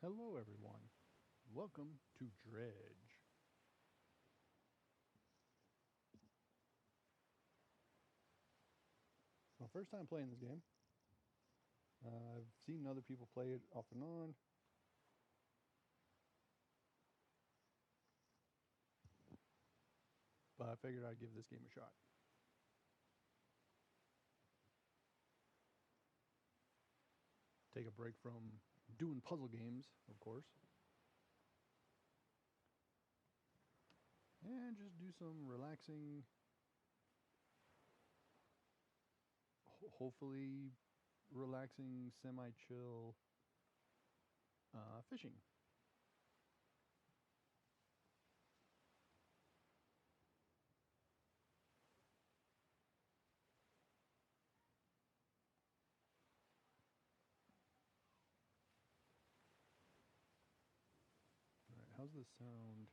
Hello everyone, welcome to Dredge. It's my first time playing this game. I've seen other people play it off and on. But I figured I'd give this game a shot. Take a break from doing puzzle games, of course. And just do some relaxing, hopefully relaxing, semi-chill fishing. Alright, how's this sound?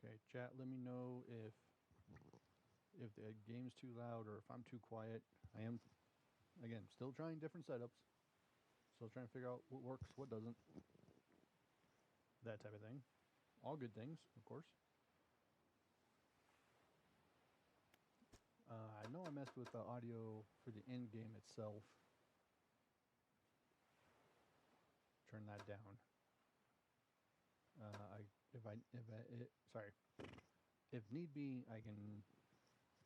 Okay, chat, let me know if the game's too loud or if I'm too quiet. I am, again, still trying different setups. Still trying to figure out what works, what doesn't. That type of thing. All good things, of course. I know I messed with the audio for the end game itself. Turn that down. If need be, I can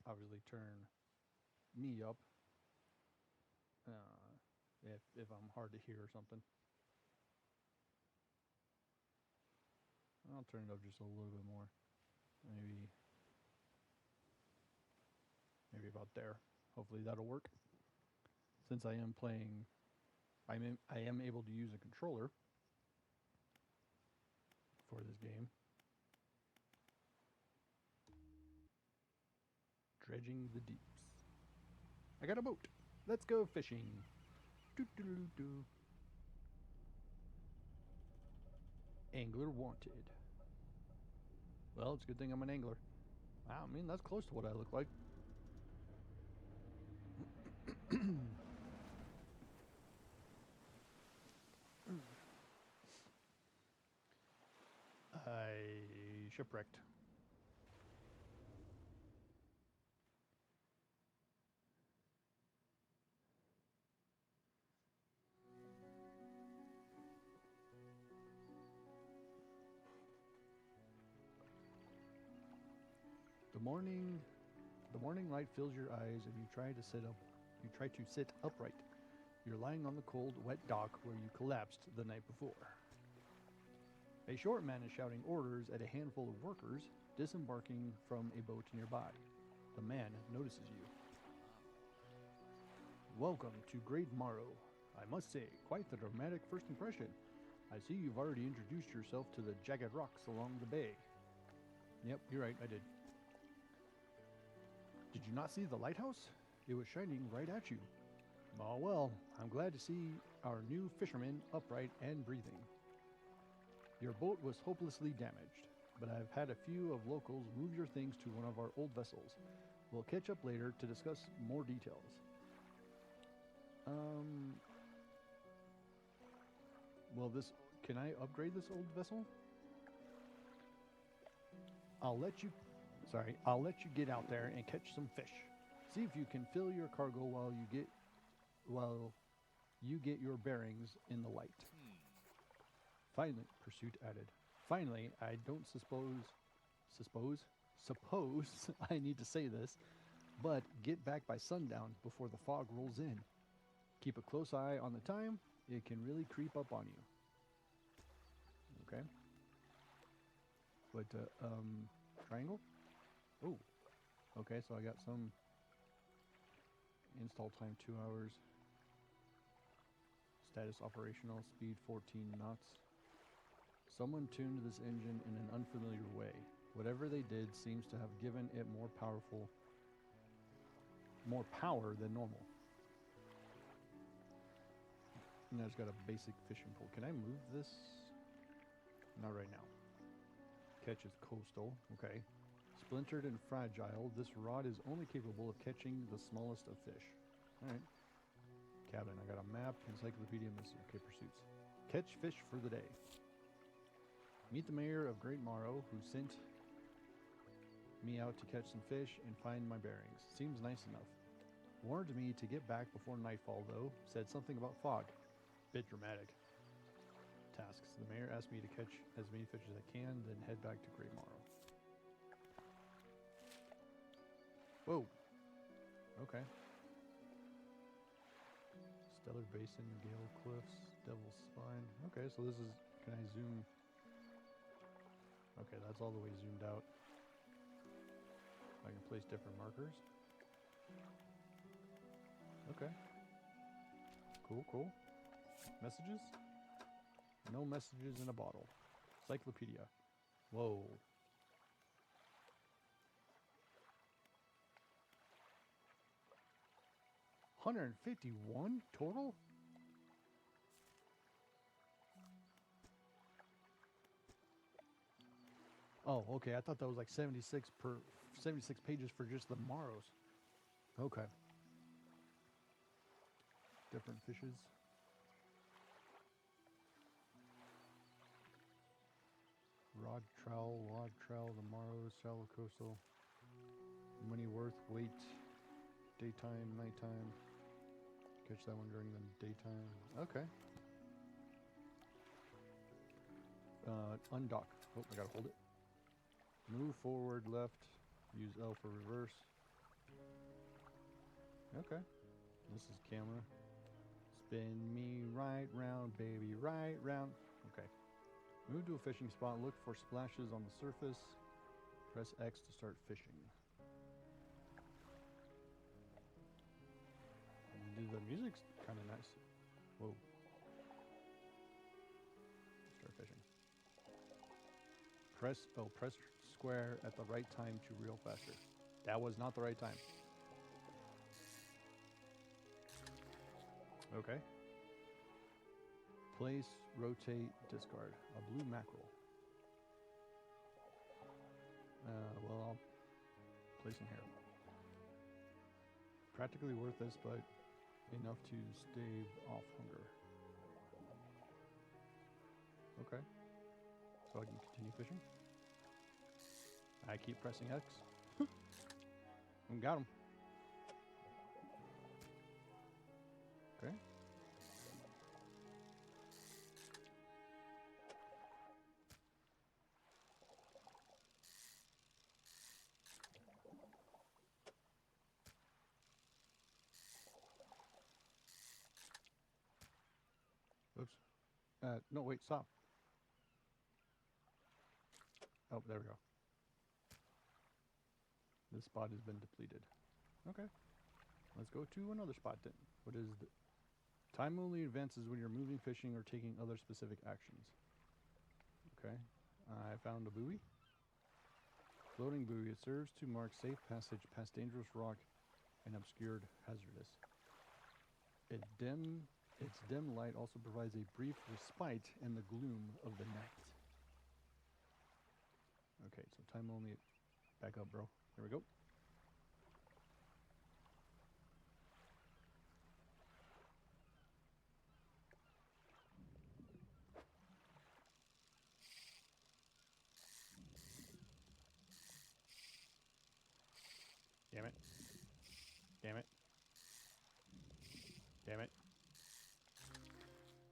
obviously turn me up. If I'm hard to hear or something. I'll turn it up just a little bit more. Maybe about there. Hopefully that'll work. Since I am playing, I am able to use a controller for this game. Dredging the deeps. I got a boat. Let's go fishing. Doo-doo-doo-doo. Angler wanted. Well, it's a good thing I'm an angler. I mean, that's close to what I look like. I shipwrecked. The morning light fills your eyes and you try to sit upright. You're lying on the cold, wet dock where you collapsed the night before. A short man is shouting orders at a handful of workers disembarking from a boat nearby. The man notices you. Welcome to Great Morrow. I must say, quite the dramatic first impression. I see you've already introduced yourself to the jagged rocks along the bay. Yep, you're right, I did. Did you not see the lighthouse? It was shining right at you. Oh well, I'm glad to see our new fisherman upright and breathing. Your boat was hopelessly damaged, but I've had a few of locals move your things to one of our old vessels. We'll catch up later to discuss more details. Can I upgrade this old vessel? I'll let you get out there and catch some fish. See if you can fill your cargo while you get your bearings in the light. Finally, Pursuit added. Finally, I don't suppose I need to say this, but get back by sundown before the fog rolls in. Keep a close eye on the time. It can really creep up on you. Okay. But, triangle? Oh. Okay, so I got some install time 2 hours. Status operational, speed 14 knots. Someone tuned this engine in an unfamiliar way. Whatever they did seems to have given it more power than normal. And it's got a basic fishing pole. Can I move this? Not right now. Catch is coastal. Okay. Splintered and fragile, this rod is only capable of catching the smallest of fish. Alright. Cabin. I got a map, encyclopedia, Mr. Okay, pursuits. Catch fish for the day. Meet the mayor of Great Morrow, who sent me out to catch some fish and find my bearings. Seems nice enough. Warned me to get back before nightfall, though. Said something about fog. Bit dramatic. Tasks. The mayor asked me to catch as many fish as I can, then head back to Great Morrow. Whoa. Okay. Stellar Basin, Gale Cliffs, Devil's Spine. Okay, so this is... Can I zoom? Okay, that's all the way zoomed out. I can place different markers. Okay. Cool, cool. Messages? No messages in a bottle. Encyclopedia. Whoa. $151 total? Oh, okay. I thought that was like 76 pages for just the Morrows. Okay. Different fishes. Rod trowel, the Morrows, shallow coastal. Money worth, weight, daytime, nighttime. Catch that one during the daytime. Okay. Undock. Oh, I gotta hold it. Move forward, left. Use L for reverse. Okay. This is camera. Spin me right round, baby, right round. Okay. Move to a fishing spot. Look for splashes on the surface. Press X to start fishing. The music's kind of nice. Whoa. Start fishing. Press square at the right time to reel faster. That was not the right time. Okay. Place, rotate, discard. A blue mackerel. Well, I'll place in here. Practically worth this, but enough to stave off hunger. Okay. So I can continue fishing. I keep pressing X. Got him. Okay. Oops. No, wait, stop. Oh, there we go. This spot has been depleted. Okay. Let's go to another spot then. What is the... Time only advances when you're moving, fishing, or taking other specific actions. Okay. I found a buoy. Floating buoy. It serves to mark safe passage past dangerous rock and obscured hazardous. Its dim light also provides a brief respite in the gloom of the night. Okay, so time only. Back up, bro. Here we go. Damn it. Damn it. Damn it.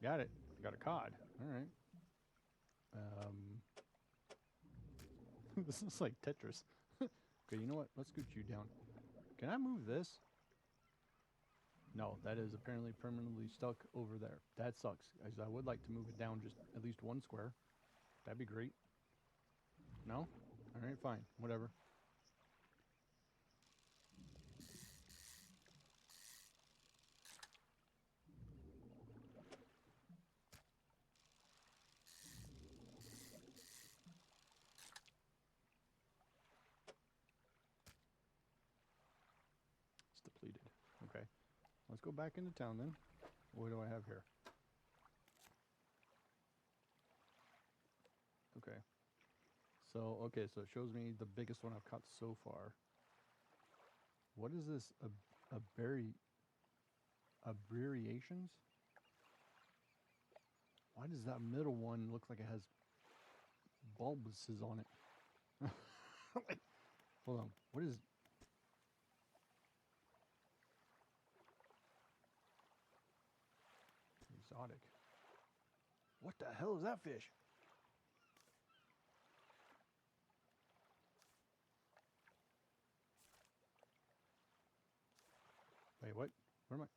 Got it. Got a cod. Alright. This is like Tetris. Okay, you know what? Let's scoot you down. Can I move this? No, that is apparently permanently stuck over there. That sucks. I would like to move it down just at least one square. That'd be great. No? Alright, fine. Whatever. Depleted. Okay. Let's go back into town then. What do I have here? Okay. So, okay, so it shows me the biggest one I've caught so far. What is this? Abbreviations? Why does that middle one look like it has bulbuses on it? Like, hold on. What is... Exotic. What the hell is that fish? Wait, what? Where am I?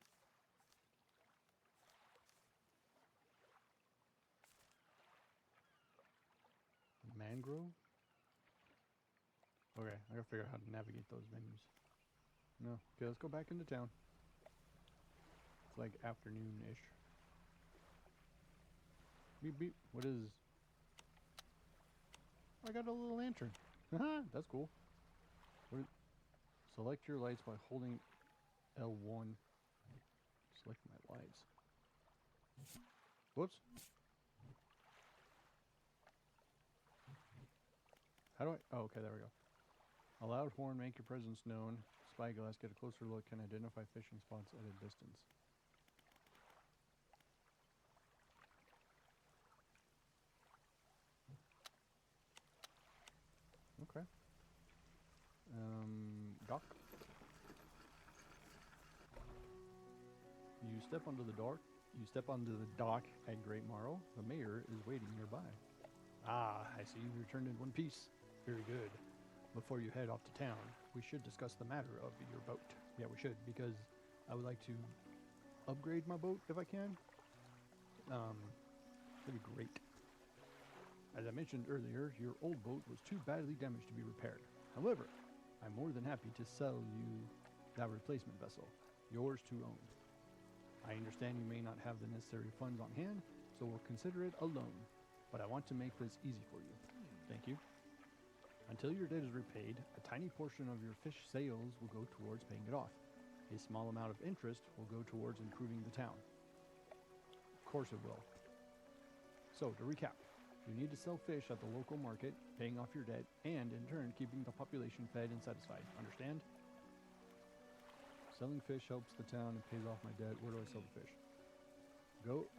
Mangrove? Okay, I gotta figure out how to navigate those menus. No. Okay, let's go back into town. It's like afternoon-ish. Beep beep. What is... I got a little lantern. Haha, that's cool. What is... Select your lights by holding L1. Select my lights. Whoops. How do I... Oh, okay, there we go. A loud horn, make your presence known. Spyglass, get a closer look, can identify fishing spots at a distance. Okay. Dock. You step onto the dock. You step onto the dock at Great Marl. The mayor is waiting nearby. Ah, I see you returned in one piece. Very good. Before you head off to town, we should discuss the matter of your boat. Yeah, we should, because I would like to upgrade my boat if I can. That'd be great. As I mentioned earlier, your old boat was too badly damaged to be repaired. However, I'm more than happy to sell you that replacement vessel, yours to own. I understand you may not have the necessary funds on hand, so we'll consider it a loan, but I want to make this easy for you. Thank you. Until your debt is repaid, a tiny portion of your fish sales will go towards paying it off. A small amount of interest will go towards improving the town. Of course it will. So, to recap, you need to sell fish at the local market, paying off your debt, and in turn keeping the population fed and satisfied. Understand? Selling fish helps the town and pays off my debt. Where do I sell the fish?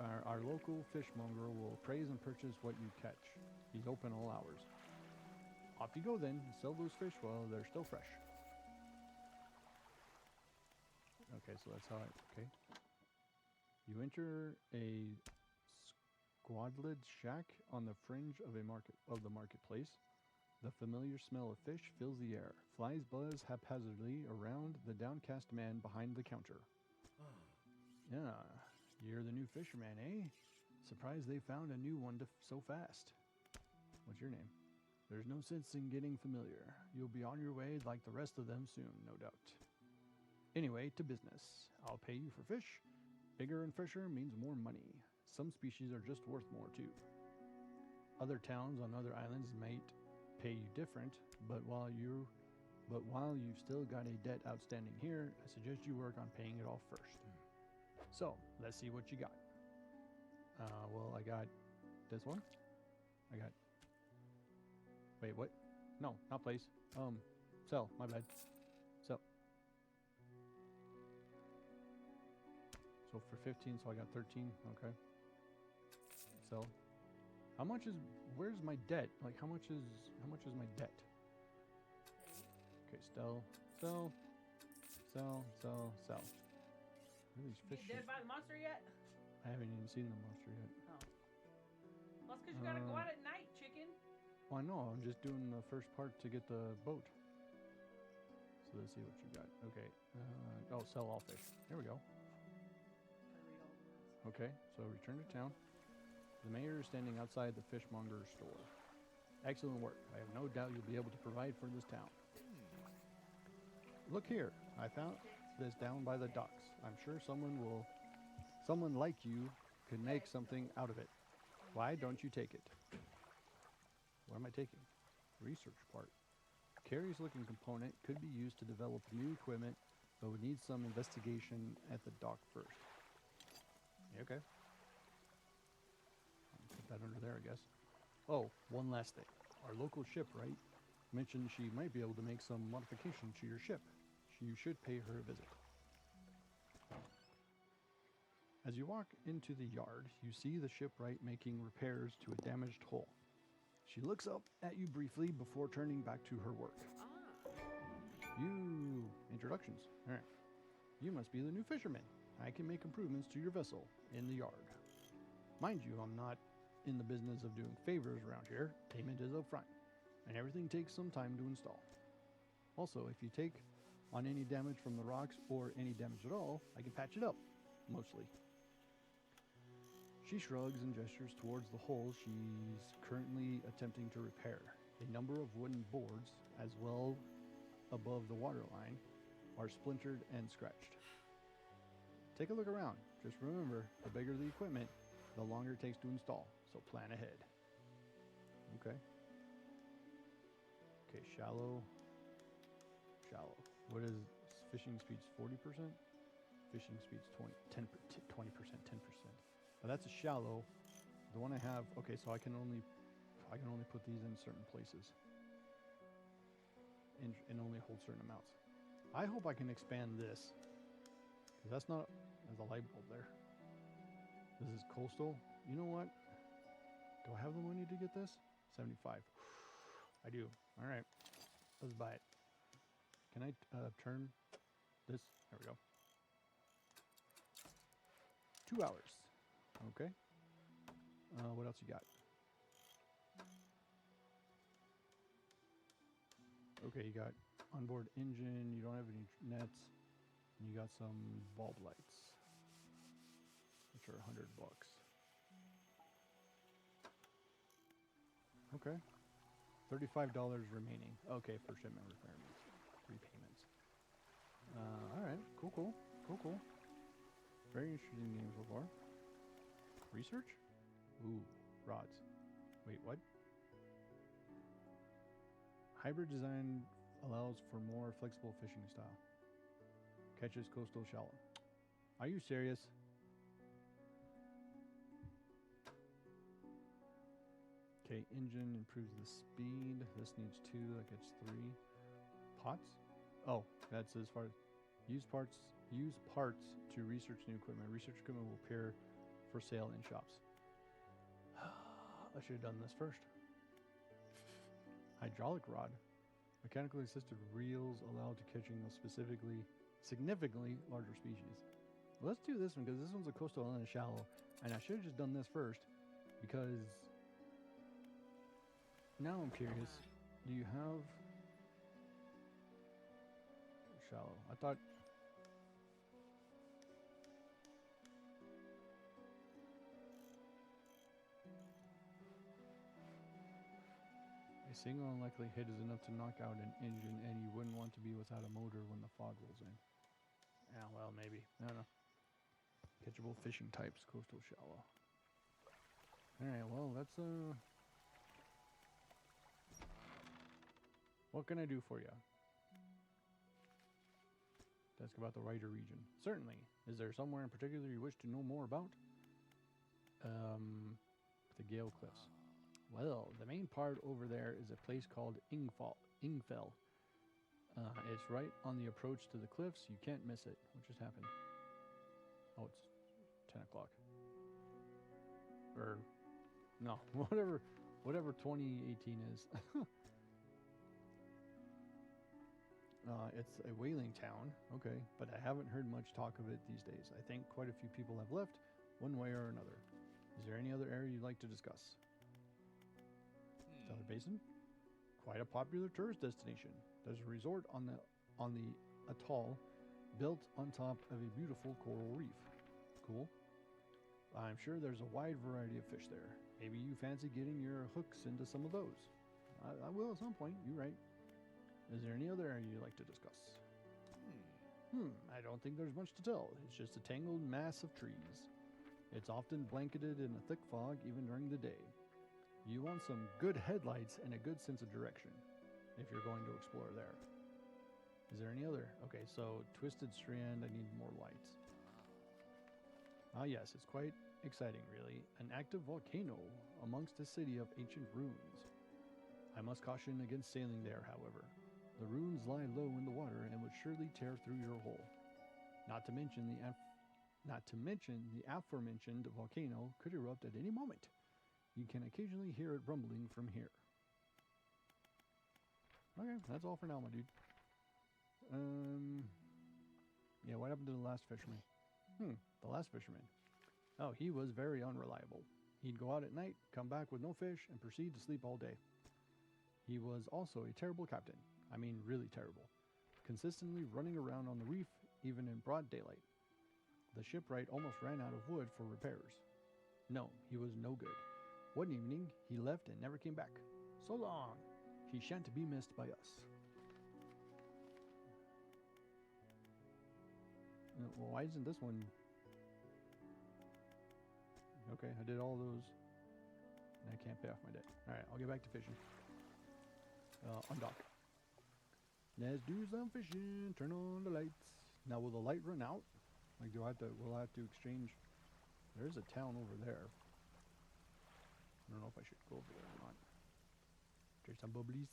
Our local fishmonger will appraise and purchase what you catch. He's open all hours. Off you go then. Sell those fish while they're still fresh. Okay, so that's how I... Okay. You enter a squalid shack on the fringe of the marketplace. The familiar smell of fish fills the air. Flies buzz haphazardly around the downcast man behind the counter. Yeah, you're the new fisherman, eh? Surprised they found a new one so fast. What's your name? There's no sense in getting familiar. You'll be on your way like the rest of them soon, no doubt. Anyway, to business. I'll pay you for fish. Bigger and fresher means more money. Some species are just worth more, too. Other towns on other islands might pay you different, but while you've still got a debt outstanding here, I suggest you work on paying it off first. So, let's see what you got. Well, I got this one. I got... Wait, what? No, not place. Sell. My bad. Sell. So for 15, so I got 13. Okay. Sell. How much is... Where's my debt? Like, how much is my debt? Okay, sell. What are these fish? You dead by the monster yet? I haven't even seen the monster yet. Oh. Well, it's because you gotta go out at night, chicken. Well, I know. I'm just doing the first part to get the boat. So let's see what you got. Okay. Oh, sell all fish. There we go. Okay, so return to town. The mayor is standing outside the fishmonger's store. Excellent work. I have no doubt you'll be able to provide for this town. Look here. I found this down by the docks. I'm sure someone like you could make something out of it. Why don't you take it? What am I taking? Research part. Curious looking component could be used to develop new equipment, but would need some investigation at the dock first. Yeah, okay. I'll put that under there, I guess. Oh, one last thing. Our local shipwright mentioned she might be able to make some modifications to your ship. You should pay her a visit. As you walk into the yard, you see the shipwright making repairs to a damaged hull. She looks up at you briefly before turning back to her work. Introductions. All right. You must be the new fisherman. I can make improvements to your vessel in the yard. Mind you, I'm not in the business of doing favors around here. Payment is upfront, and everything takes some time to install. Also, if you take on any damage from the rocks or any damage at all, I can patch it up, mostly. She shrugs and gestures towards the hole she's currently attempting to repair. A number of wooden boards, as well above the waterline, are splintered and scratched. Take a look around. Just remember, the bigger the equipment, the longer it takes to install, so plan ahead. Okay. Okay, shallow. What is fishing speeds? 40%? Fishing speeds 20%, 10%. Now that's a shallow. The one I have, okay, so I can only put these in certain places and only hold certain amounts. I hope I can expand this, because that's not, there's a light bulb there. This is coastal. You know what? Do I have the money to get this? 75. I do. All right. Let's buy it. Can I turn this? There we go. 2 hours. Okay. What else you got? Okay, you got onboard engine. You don't have any nets. And you got some bulb lights, which are $100. Okay. $35 remaining. Okay, for shipment requirements. 3 payments. Alright. Cool. Very interesting game so far. Research? Ooh, rods. Wait, what? Hybrid design allows for more flexible fishing style. Catches coastal shallow. Are you serious? Okay, engine improves the speed. This needs 2, that gets 3. Pots? Oh, that's as far as use parts to research new equipment. Research equipment will appear for sale in shops. I should have done this first. Hydraulic rod. Mechanically assisted reels allowed to catching a significantly larger species. Well, let's do this one because this one's a coastal and a shallow. And I should have just done this first because now I'm curious. Do you have shallow? I thought a single unlikely hit is enough to knock out an engine, and you wouldn't want to be without a motor when the fog rolls in. Yeah, well, maybe. I don't know. Catchable fishing types, coastal shallow. Alright, well, that's what can I do for you? Ask about the Ryder region. Certainly. Is there somewhere in particular you wish to know more about? The Gale Cliffs. Well, the main part over there is a place called Ingfell. It's right on the approach to the cliffs. You can't miss it. What just happened? Oh, it's 10 o'clock. Or, no, whatever 2018 is. It's a whaling town, okay, but I haven't heard much talk of it these days. I think quite a few people have left, one way or another. Is there any other area you'd like to discuss? Stellar Basin? Quite a popular tourist destination. There's a resort on the atoll built on top of a beautiful coral reef. Cool. I'm sure there's a wide variety of fish there. Maybe you fancy getting your hooks into some of those. I will at some point, you're right. Is there any other area you'd like to discuss? I don't think there's much to tell. It's just a tangled mass of trees. It's often blanketed in a thick fog even during the day. You want some good headlights and a good sense of direction if you're going to explore there. Is there any other? Okay, so Twisted Strand, I need more lights. Ah yes, it's quite exciting really. An active volcano amongst a city of ancient ruins. I must caution against sailing there, however. The ruins lie low in the water and would surely tear through your hull. Not to mention the aforementioned volcano could erupt at any moment. You can occasionally hear it rumbling from here. Okay, that's all for now, my dude. Yeah, what happened to the last fisherman? The last fisherman. Oh, he was very unreliable. He'd go out at night, come back with no fish, and proceed to sleep all day. He was also a terrible captain. I mean, really terrible. Consistently running around on the reef, even in broad daylight. The shipwright almost ran out of wood for repairs. No, he was no good. One evening, he left and never came back. So long. He shan't be missed by us. Well, why isn't this one... Okay, I did all those. And I can't pay off my debt. Alright, I'll get back to fishing. Undock. Let's do some fishing. Turn on the lights. Now, will the light run out? Like, we'll have to exchange... There's a town over there. I don't know if I should go over there or not. There's some bubblies.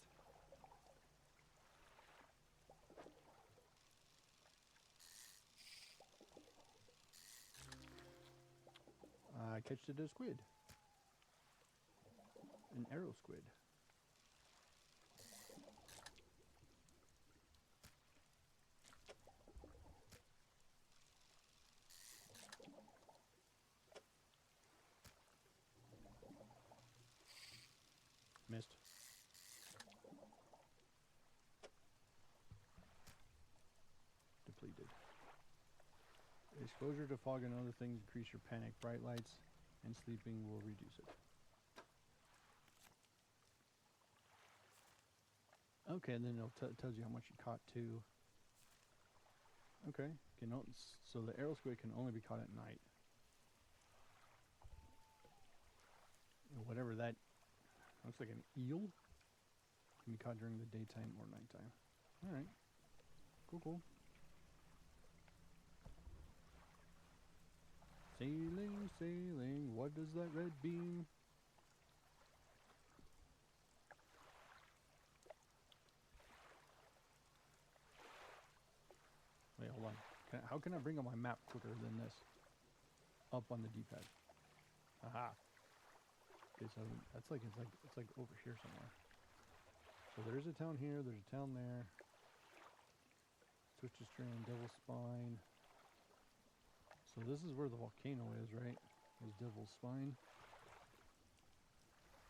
I catched it a squid. An arrow squid. Missed. Depleted. Exposure to fog and other things increase your panic. Bright lights and sleeping will reduce it. Okay, and then it tells you how much you caught too. Okay, so the arrow squid can only be caught at night. And whatever that looks like, an eel, can be caught during the daytime or nighttime. All right, cool. Sailing, what does that red beam? Wait, hold on. How can I bring up my map quicker than this? Up on the D-pad. Aha. Okay, so it's like over here somewhere. So there's a town here, there's a town there. Twisted Strand, Devil's Spine. So this is where the volcano is, right? Is Devil's Spine.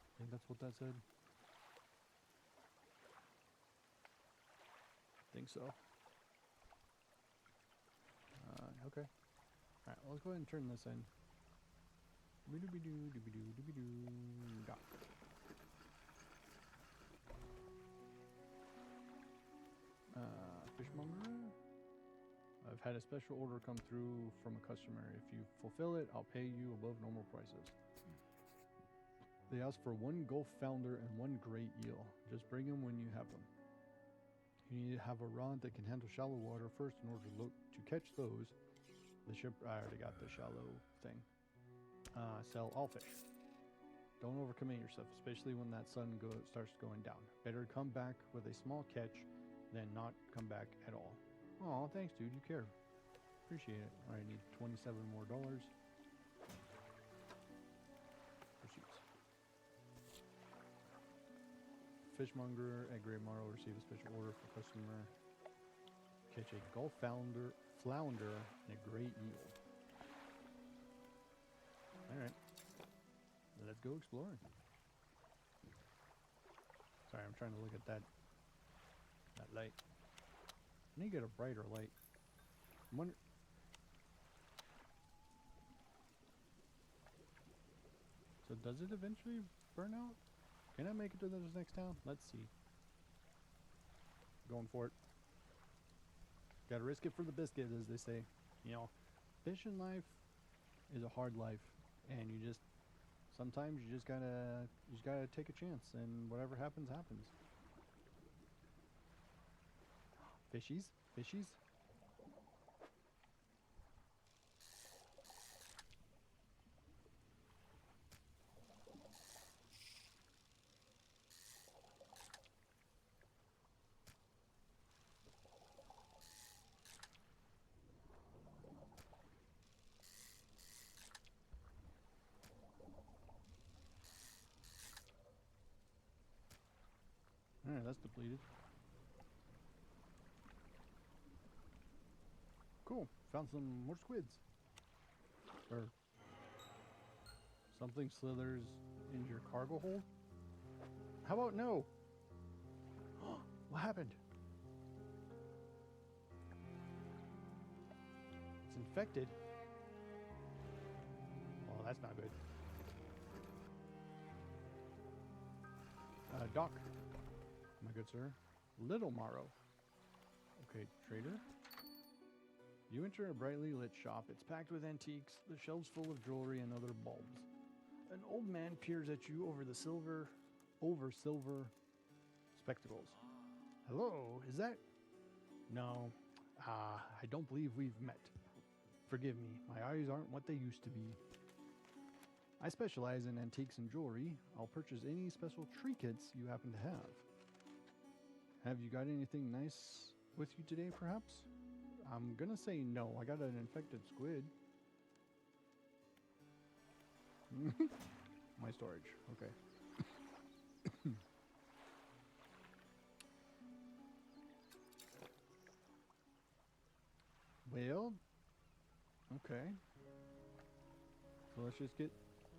I think that's what that said. I think so. Okay. Alright, well, let's go ahead and turn this in. Dock. Fishmonger. I've had a special order come through from a customer. If you fulfill it, I'll pay you above normal prices. They ask for 1 Gulf Flounder and 1 Great Eel. Just bring them when you have them. You need to have a rod that can handle shallow water first in order to catch those. The ship, I already got the shallow thing. Sell all fish. Don't overcommit yourself, especially when that sun starts going down. Better come back with a small catch than not come back at all. Aw, thanks, dude. You care. Appreciate it. All right, I need $27 more. Pursuits. Fishmonger at Great Marrow receive a special order for customer. Catch a Gulf Flounder and a Great Eel. Alright. Let's go exploring. Sorry, I'm trying to look at that light. I need to get a brighter light. So does it eventually burn out? Can I make it to this next town? Let's see. Going for it. Gotta risk it for the biscuit, as they say. You know, fishing life is a hard life, and sometimes you just gotta take a chance, and whatever happens, happens. Fishies. that's depleted. Cool. Found some more squids. Or something slithers into your cargo hold. How about no? What happened? It's infected. Oh, that's not good. Doc, my good sir. Little Morrow. Okay, trader. You enter a brightly lit shop. It's packed with antiques, the shelves full of jewelry and other bulbs. An old man peers at you over silver spectacles. Hello, is that? No, I don't believe we've met. Forgive me, my eyes aren't what they used to be. I specialize in antiques and jewelry. I'll purchase any special trinkets you happen to have. Have you got anything nice with you today, perhaps? I'm gonna say no. I got an infected squid. My storage. Okay. Well, okay. So let's just get...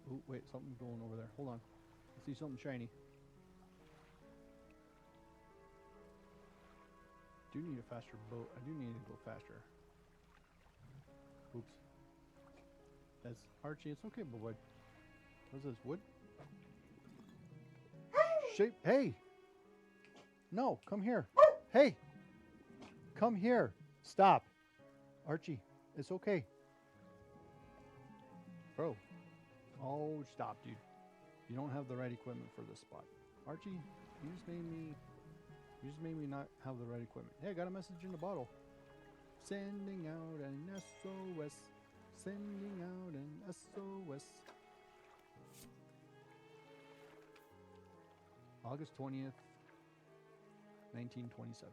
Oh, wait, something's going over there. Hold on. I see something shiny. Do need a faster boat. I do need to go faster. Oops. That's Archie. It's okay, but what? What's this? Wood? Shape. Hey! No, come here. Hey! Come here. Stop. Archie, it's okay. Bro. Oh, stop, dude. You don't have the right equipment for this spot. Archie, you just made me not have the right equipment. Hey, I got a message in the bottle. Sending out an SOS. Sending out an SOS. August 20th, 1927.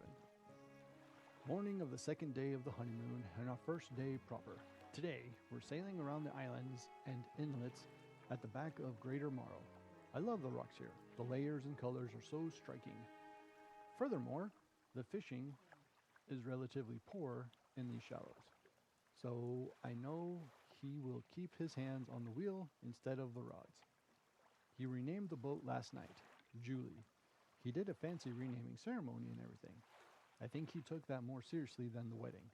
Morning of the second day of the honeymoon and our first day proper. Today, we're sailing around the islands and inlets at the back of Greater Morrow. I love the rocks here. The layers and colors are so striking. Furthermore, the fishing is relatively poor in these shallows. So I know he will keep his hands on the wheel instead of the rods. He renamed the boat last night, Julie. He did a fancy renaming ceremony and everything. I think he took that more seriously than the wedding.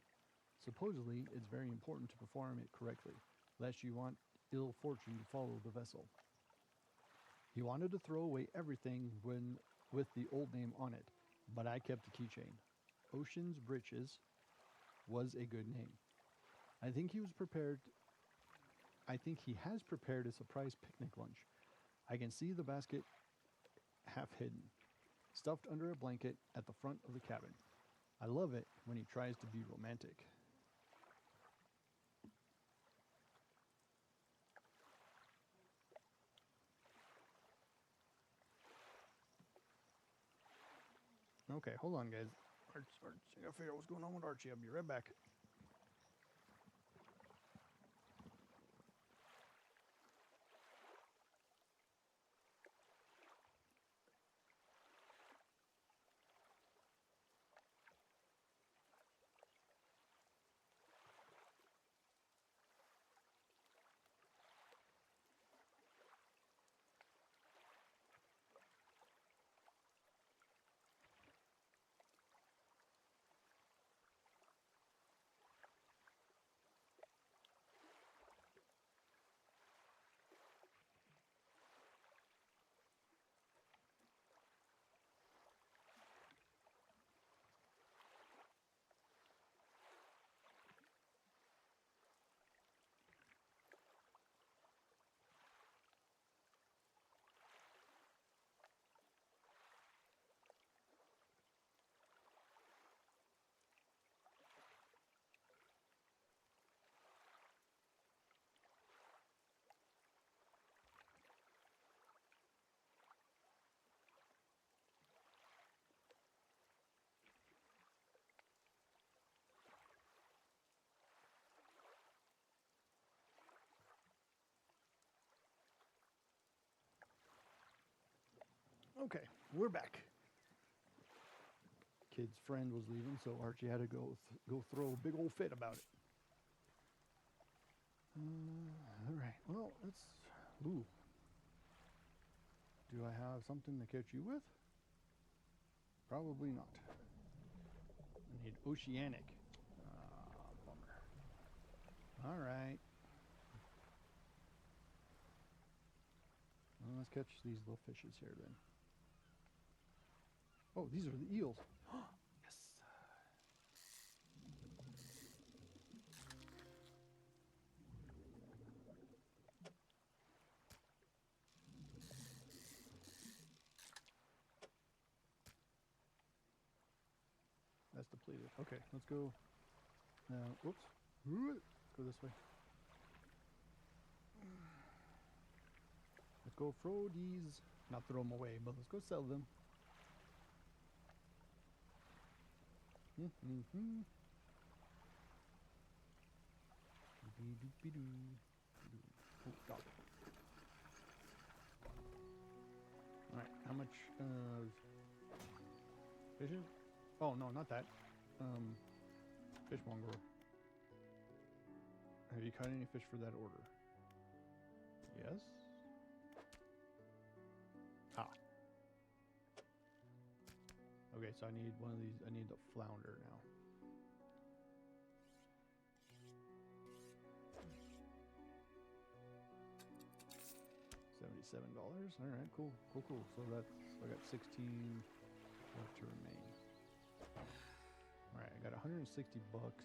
Supposedly, it's very important to perform it correctly, lest you want ill fortune to follow the vessel. He wanted to throw away everything with the old name on it, but I kept the keychain. Ocean's Britches was a good name. I think he has prepared a surprise picnic lunch. I can see the basket half hidden, stuffed under a blanket at the front of the cabin. I love it when he tries to be romantic. Okay, hold on, guys. I gotta figure out what's going on with Archie. I'll be right back. Okay, we're back. kid's friend was leaving, so Archie had to go throw a big old fit about it. All right. Well, let's. Ooh. Do I have something to catch you with? Probably not. I need oceanic. Bummer. All right. Well, let's catch these little fishes here then. Oh, these are the eels. Yes. That's depleted. Okay, let's go. Whoops. Let's go this way. Let's go throw these. Not throw them away, but let's go sell them. Oh, dog. Alright, how much fishes? Oh, no, not that. Fishmonger. Have you caught any fish for that order? Yes? Ah. Okay, so I need one of these. I need the flounder now. $77. All right, cool. So that's, I got 16 left to remain. All right, I got 160 bucks.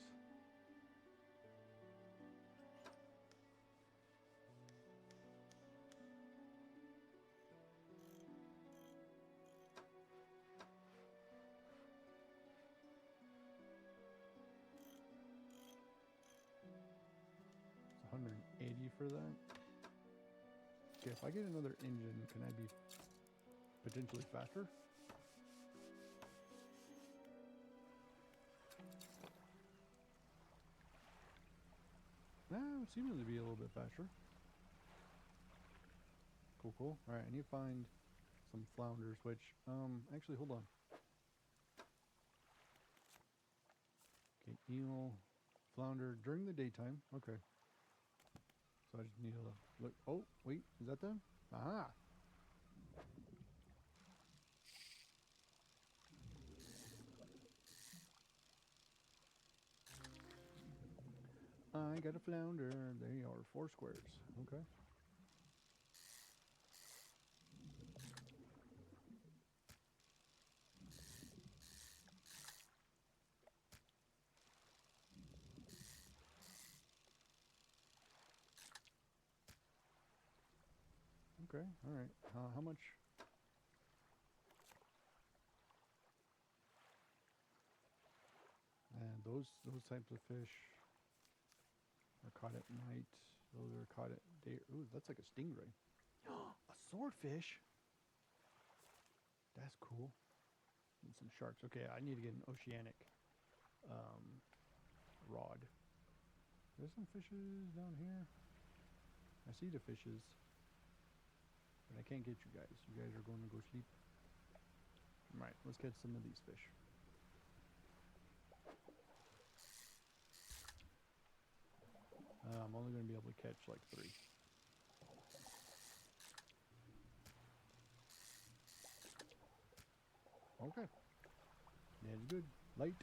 It's 180 for that. Okay, if I get another engine, can I be potentially faster? Nah, seeming to be a little bit faster. Cool. Alright, I need to find some flounders, which, actually, hold on. Okay, eel, flounder during the daytime. Okay. So I just need to look. Oh, wait, is that them? Ah! I got a flounder. They are 4 squares. Okay. Okay, alright. How much? And those types of fish are caught at night. Those are caught at day. Ooh, that's like a stingray. A swordfish? That's cool. And some sharks. Okay, I need to get an oceanic rod. There's some fishes down here. I see the fishes. But I can't get you guys. You guys are going to go sleep. Alright, let's catch some of these fish. I'm only going to be able to catch like 3. Okay. That's good. Light.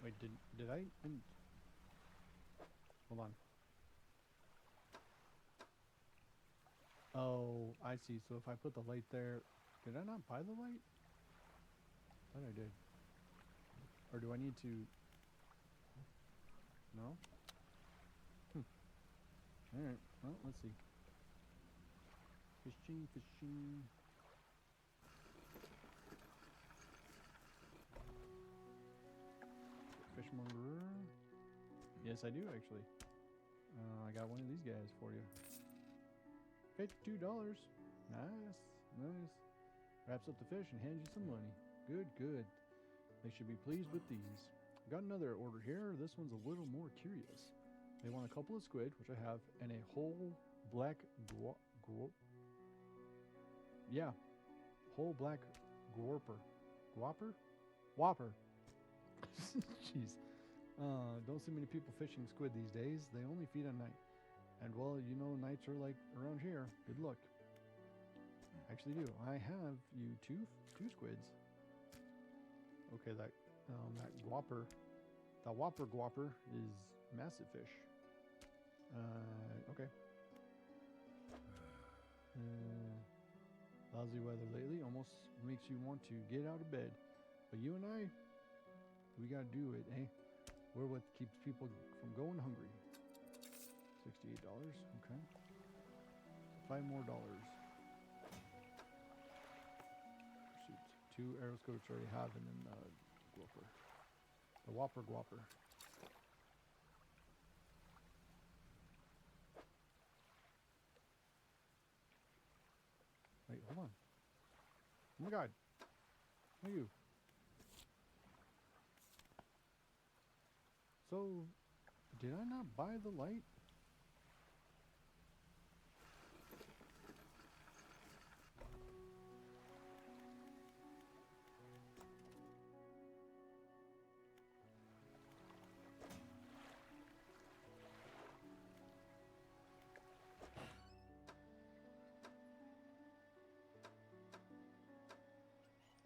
Wait, did I? Hold on. Oh, I see. So if I put the light there, did I not buy the light? I thought I did. Or do I need to? No? Alright, well, let's see. Fishing. Fishmonger. Yes, I do actually. I got one of these guys for you. $52. Nice. Wraps up the fish and hands you some money. Good. They should be pleased with these. Got another order here. This one's a little more curious. They want a couple of squid, which I have, and a whole black whole black grouper. Whopper? Whopper. Jeez. Don't see many people fishing squid these days. They only feed at night. And well, you know, nights are like around here. Good luck. Actually do. I have you two squids. Okay, that whopper, that whopper is massive fish. Okay. Lousy weather lately almost makes you want to get out of bed. But you and I, we gotta do it, eh? We're what keeps people from going hungry. $68, okay. $5 more. Pursuit. 2 arrow scopes already have, and then the whopper. Wait, hold on. Oh my god. Who are you? So, did I not buy the light?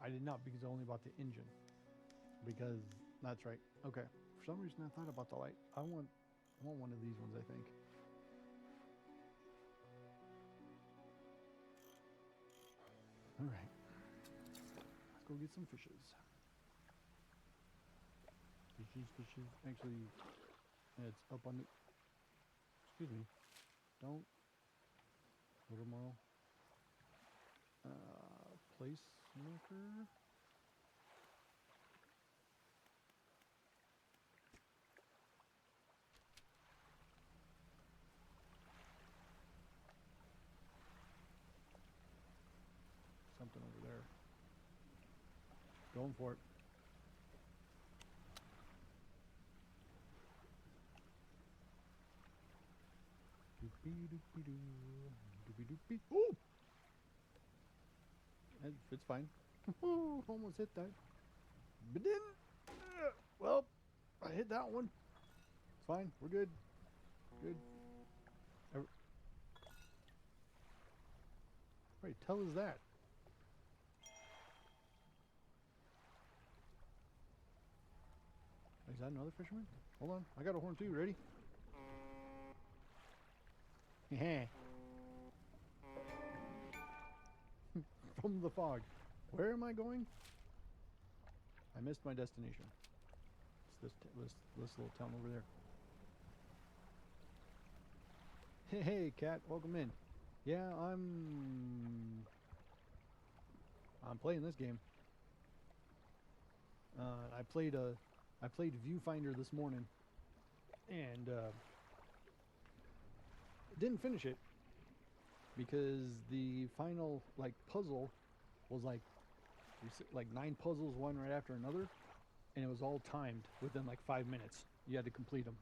I did not, because I only bought the engine. Because that's right. Okay. For some reason I thought about the light. I want one of these ones, I think. Alright. Let's go get some fishes. Fishes. Actually, it's up on the... Excuse me. Don't. A little more. Place marker. Something over there. Going for it. Ooh! It's fine. Almost hit that. But didn't. Well, I hit that one. It's fine. We're good. Good. Right, tell us that. Is that another fisherman? Hold on. I got a horn too. Ready? From the fog. Where am I going? I missed my destination. It's this little town over there. Hey, cat, welcome in. Yeah, I'm playing this game. I played Viewfinder this morning, and didn't finish it because the final puzzle was like 9 puzzles, one right after another, and it was all timed within 5 minutes. You had to complete them,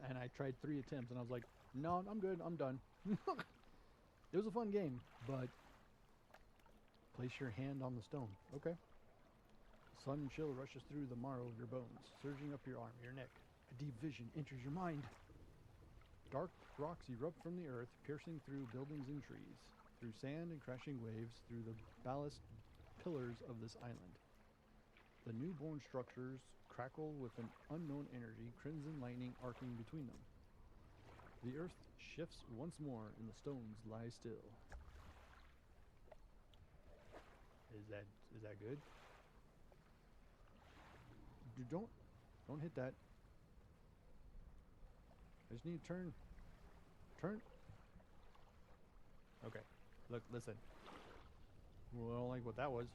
and I tried 3 attempts, and I was like, no, I'm good, I'm done. It was a fun game, but place your hand on the stone. Okay. Sun chill rushes through the marrow of your bones, surging up your arm, your neck. A deep vision enters your mind. Dark rocks erupt from the earth, piercing through buildings and trees, through sand and crashing waves, through the ballast pillars of this island. The newborn structures crackle with an unknown energy, crimson lightning arcing between them. The earth shifts once more, and the stones lie still. Is that good? Don't hit that. I just need to turn. Turn. Okay. Look, listen. Well, I don't like what that was.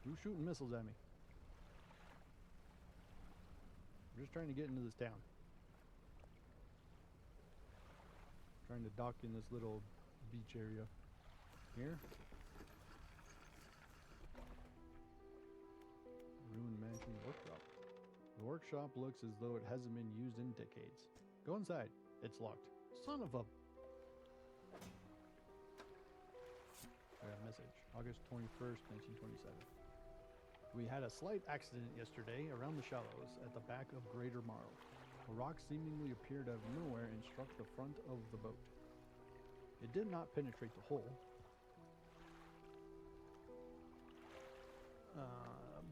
Who's shooting missiles at me? I'm just trying to get into this town. Trying to dock in this little beach area. Here. Ruined mansion workshop. The workshop looks as though it hasn't been used in decades. Go inside. It's locked. Son of a... I got a message. August 21st, 1927. We had a slight accident yesterday around the shallows at the back of Greater Marl. A rock seemingly appeared out of nowhere and struck the front of the boat. It did not penetrate the hull,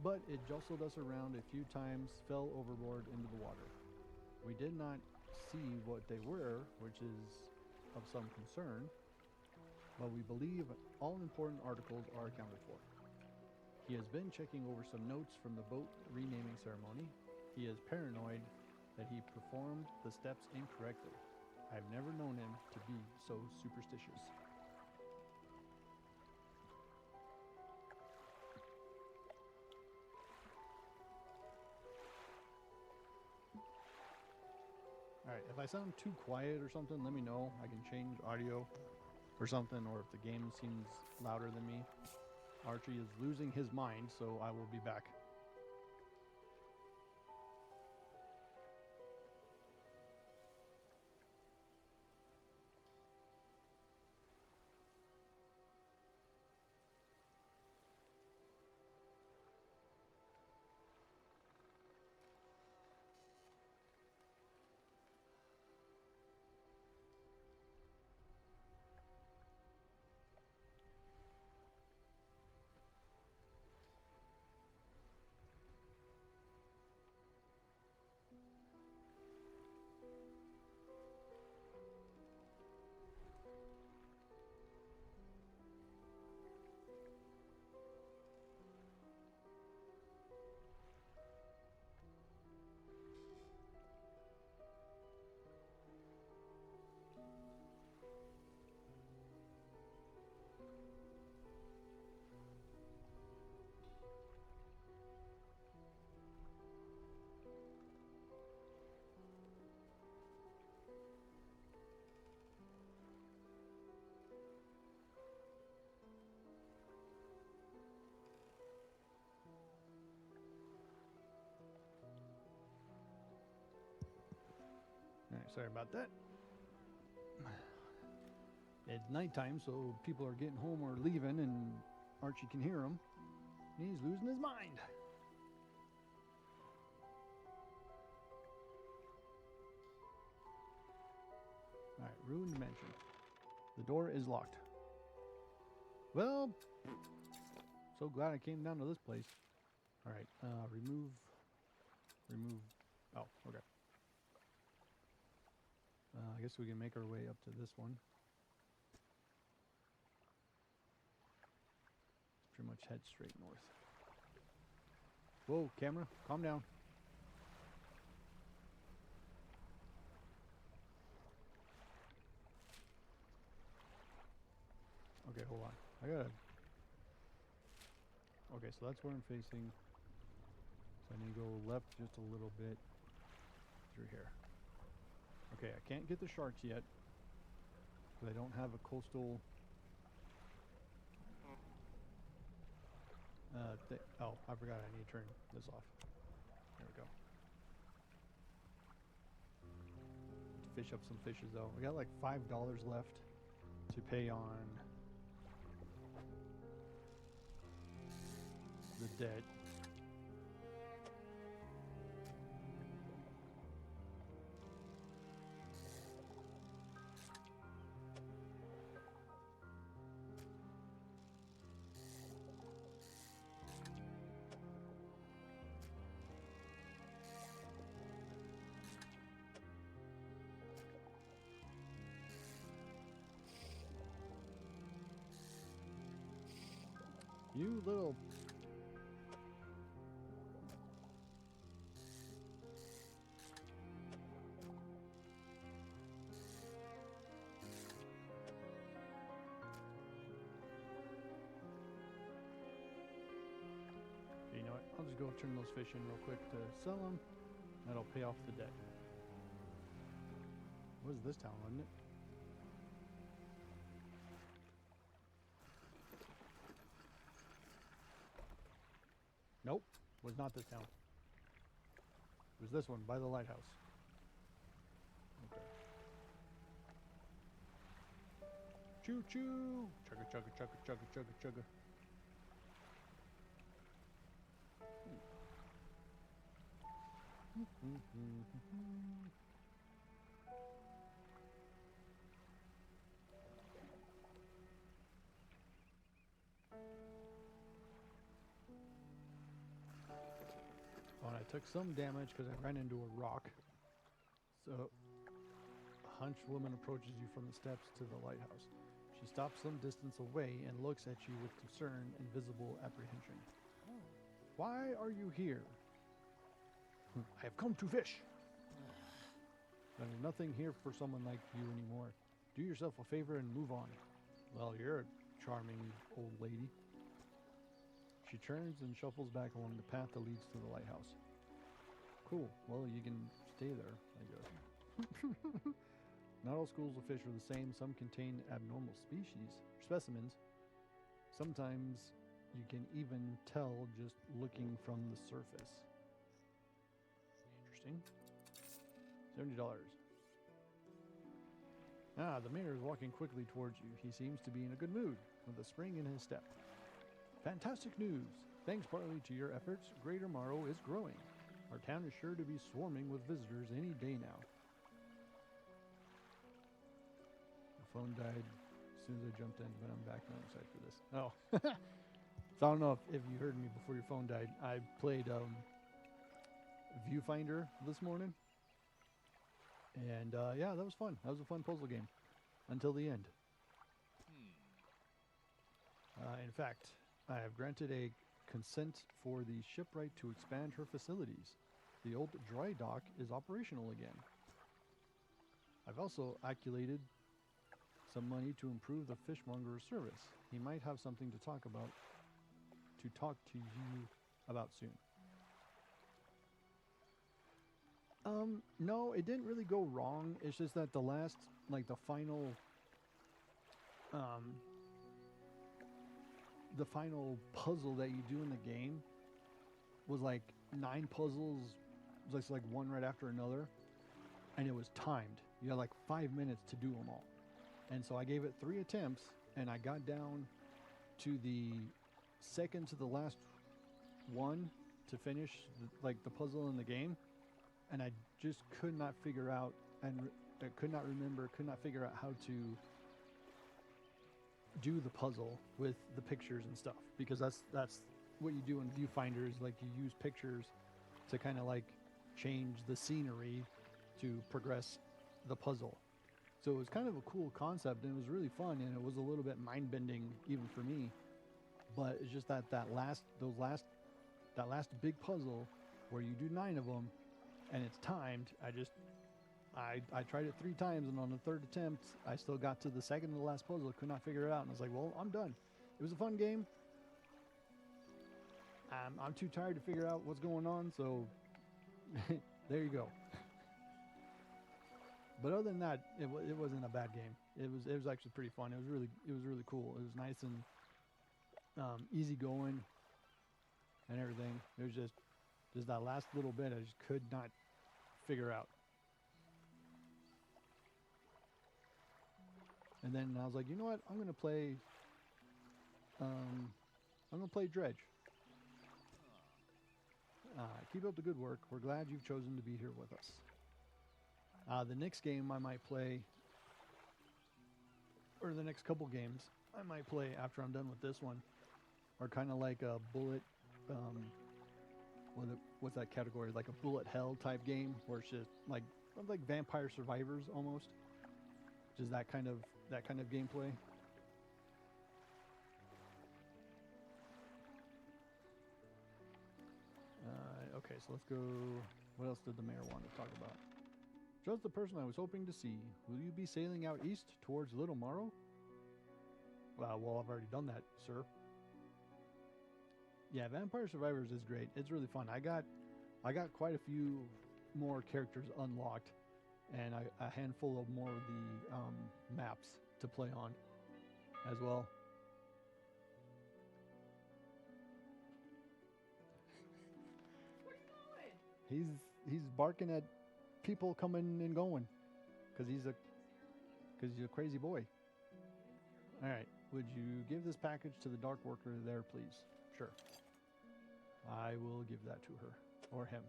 but it jostled us around a few times, fell overboard into the water. We did not see what they were, which is of some concern, but we believe all important articles are accounted for. He has been checking over some notes from the boat renaming ceremony. He is paranoid that he performed the steps incorrectly. I've never known him to be so superstitious. Alright, if I sound too quiet or something, let me know. I can change audio or something, or if the game seems louder than me. Archie is losing his mind, so I will be back. Alright, sorry about that. It's nighttime, so people are getting home or leaving, and Archie can hear him. And he's losing his mind. Alright, ruined mansion. The door is locked. Well, so glad I came down to this place. Alright, remove. Oh, okay. I guess we can make our way up to this one. Pretty much head straight north. Whoa, camera, calm down. Okay, hold on. Okay, so that's where I'm facing. So I need to go left just a little bit through here. Okay, I can't get the sharks yet because I don't have a coastal oh, I forgot I need to turn this off. There we go. Fish up some fishes though. We got like $5 left to pay on the debt. You little... You know what? I'll just go turn those fish in real quick to sell them. That'll pay off the debt. What is this town, wasn't it? Nope, was not this town. It was this one, by the lighthouse. Okay. Choo choo! Chugga chugga chugga chugga chugga chugga. Oh, and I took some damage because I ran into a rock. So, a hunched woman approaches you from the steps to the lighthouse. She stops some distance away and looks at you with concern and visible apprehension. Why are you here? I have come to fish. There's nothing here for someone like you anymore. Do yourself a favor and move on. Well, you're a charming old lady. She turns and shuffles back along the path that leads to the lighthouse. Cool. Well, you can stay there, I guess. Not all schools of fish are the same. Some contain abnormal species, specimens. Sometimes you can even tell just looking from the surface. Interesting. $70. Ah, the mayor is walking quickly towards you. He seems to be in a good mood, with a spring in his step. Fantastic news! Thanks partly to your efforts, Greater Morrow is growing. Our town is sure to be swarming with visitors any day now. The phone died as soon as I jumped in, but I'm back now. I'm excited for this. Oh. So I don't know if you heard me before your phone died. I played Viewfinder this morning. And yeah, that was fun. That was a fun puzzle game. Until the end. In fact, I have granted a consent for the shipwright to expand her facilities. The old dry dock is operational again. I've also accumulated some money to improve the fishmonger's service. He might have something to talk to you about soon. No, it didn't really go wrong. It's just that the last, like the final puzzle that you do in the game was like 9 puzzles, just like one right after another, and it was timed. You had like 5 minutes to do them all. And so I gave it 3 attempts, and I got down to the second to the last one to finish the puzzle in the game, and I just could not figure out could not figure out how to do the puzzle with the pictures and stuff, because that's what you do in Viewfinder is like you use pictures to kind of like change the scenery to progress the puzzle. So it was kind of a cool concept, and it was really fun, and it was a little bit mind-bending even for me. But it's just that last big puzzle where you do 9 of them and it's timed. I tried it 3 times, and on the 3rd attempt I still got to the second to the last puzzle. Could not figure it out, and I was like, well, I'm done. It was a fun game. I'm too tired to figure out what's going on, so there you go. But other than that, it wasn't a bad game. It was actually pretty fun. It was really cool. It was nice and easy going and everything. It was just that last little bit I just could not figure out. And then I was like, you know what? I'm gonna play Dredge. Keep up the good work. We're glad you've chosen to be here with us. The next game I might play, or the next couple games I might play after I'm done with this one, are kind of like a bullet, what's that category? Like a bullet hell type game, where it's just like Vampire Survivors almost, which is that kind of gameplay. Okay, so let's go. What else did the mayor want to talk about? Just the person I was hoping to see. Will you be sailing out east towards Little Morrow? Well, I've already done that, sir. Yeah, Vampire Survivors is great. It's really fun. I got quite a few more characters unlocked, and a handful of more of the maps to play on as well. What are you doing? He's barking at people coming and going because he's a crazy boy. All right, would you give this package to the dark worker there, please? Sure. I will give that to her or him.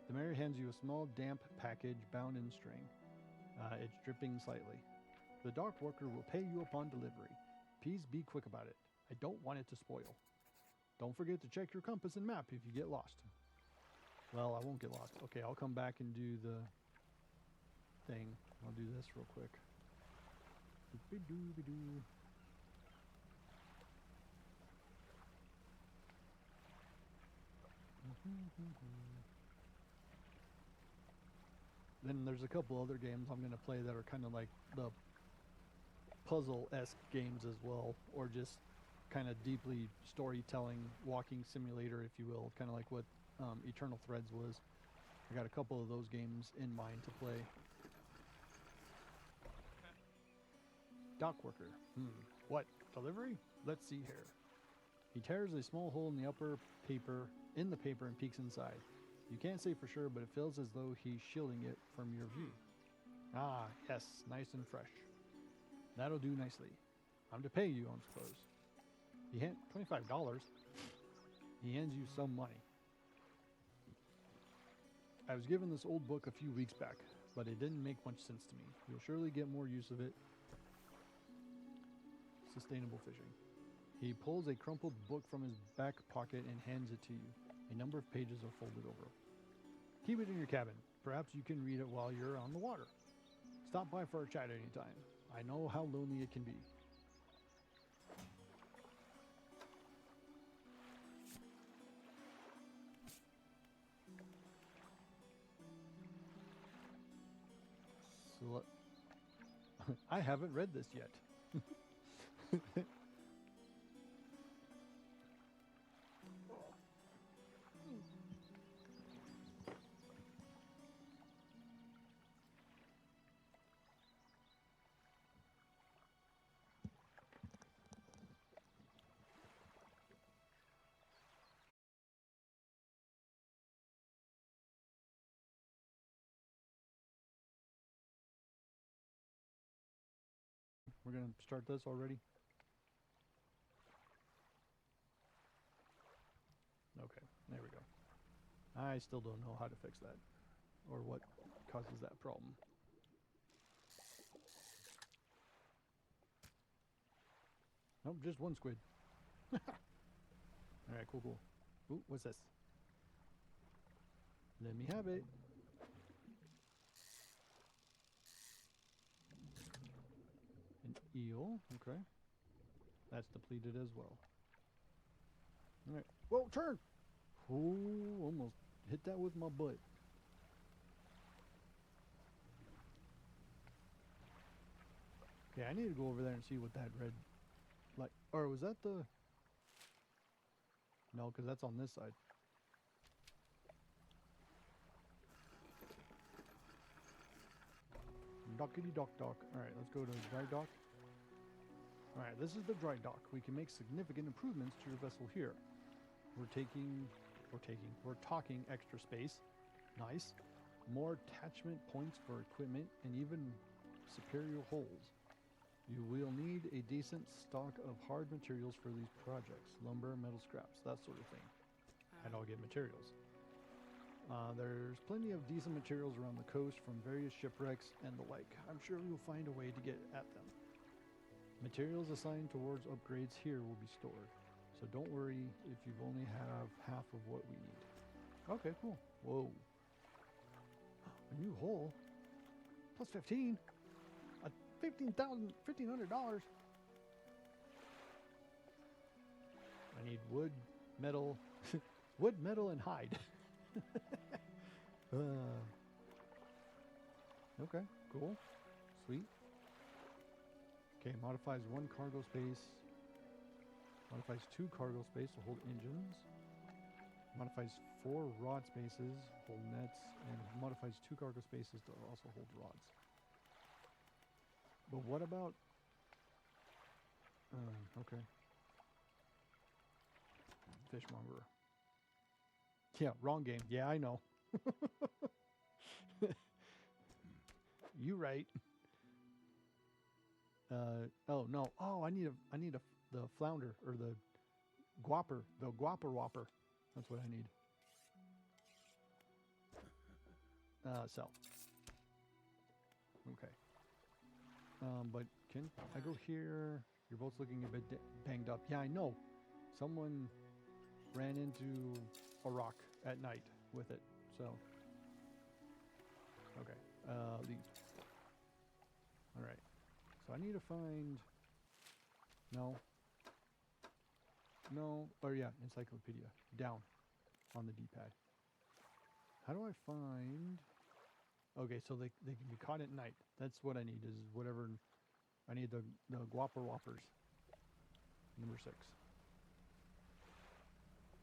The mayor hands you a small, damp package bound in string. It's dripping slightly. The dock worker will pay you upon delivery. Please be quick about it. I don't want it to spoil. Don't forget to check your compass and map if you get lost. Well, I won't get lost. Okay, I'll come back and do the thing. I'll do this real quick. Doobie-doobie-doo. Then there's a couple other games I'm going to play that are kind of like the puzzle-esque games as well, or just kind of deeply storytelling walking simulator, if you will, kind of like what Eternal Threads was. I got a couple of those games in mind to play. Dock worker. What? Delivery? Let's see here. He tears a small hole in the upper paper, and peeks inside. You can't say for sure, but it feels as though he's shielding it from your view. Ah, yes, nice and fresh. That'll do nicely. I'm to pay you, I suppose. He $25. He hands you some money. I was given this old book a few weeks back, but it didn't make much sense to me. You'll surely get more use of it. Sustainable fishing. He pulls a crumpled book from his back pocket and hands it to you. A number of pages are folded over. Keep it in your cabin. Perhaps you can read it while you're on the water. Stop by for a chat anytime. I know how lonely it can be. So, I haven't read this yet. We're going to start this already? Okay, there we go. I still don't know how to fix that, or what causes that problem. Nope, just one squid. Alright, cool. Ooh, what's this? Let me have it. An eel, okay. That's depleted as well. Alright, whoa, turn! Ooh, almost hit that with my butt. Okay, I need to go over there and see what that red, like, or was that the, no, because that's on this side. Dockity dock. Alright, let's go to dry dock. Alright, this is the dry dock. We can make significant improvements to your vessel here. We're talking extra space. Nice. More attachment points for equipment and even superior holes. You will need a decent stock of hard materials for these projects. Lumber, metal scraps, that sort of thing. And I'll get materials. There's plenty of decent materials around the coast from various shipwrecks and the like. I'm sure we'll find a way to get at them. Materials assigned towards upgrades here will be stored. So don't worry if you only have half of what we need. Okay, cool. Whoa. A new hole? Plus 15? $1,500. I need wood, metal, wood, metal, and hide. Okay, cool. Sweet. Okay, modifies 1 cargo space. Modifies 2 cargo space to hold engines. Modifies 4 rod spaces, hold nets, and modifies 2 cargo spaces to also hold rods. But what about... okay. Fishmonger. Yeah, wrong game. Yeah, I know. You right. Oh no. Oh, I need the flounder or the guapper whopper. That's what I need. Sell. Okay. But can I go here? You're both looking a bit banged up. Yeah, I know. Someone ran into a rock at night with it. So, okay. Leave. All right. So I need to find. No. No. Oh yeah, encyclopedia. Down on the D-pad. How do I find? Okay, so they can be caught at night. That's what I need. Is whatever. I need the Guapper Whoppers. Number 6.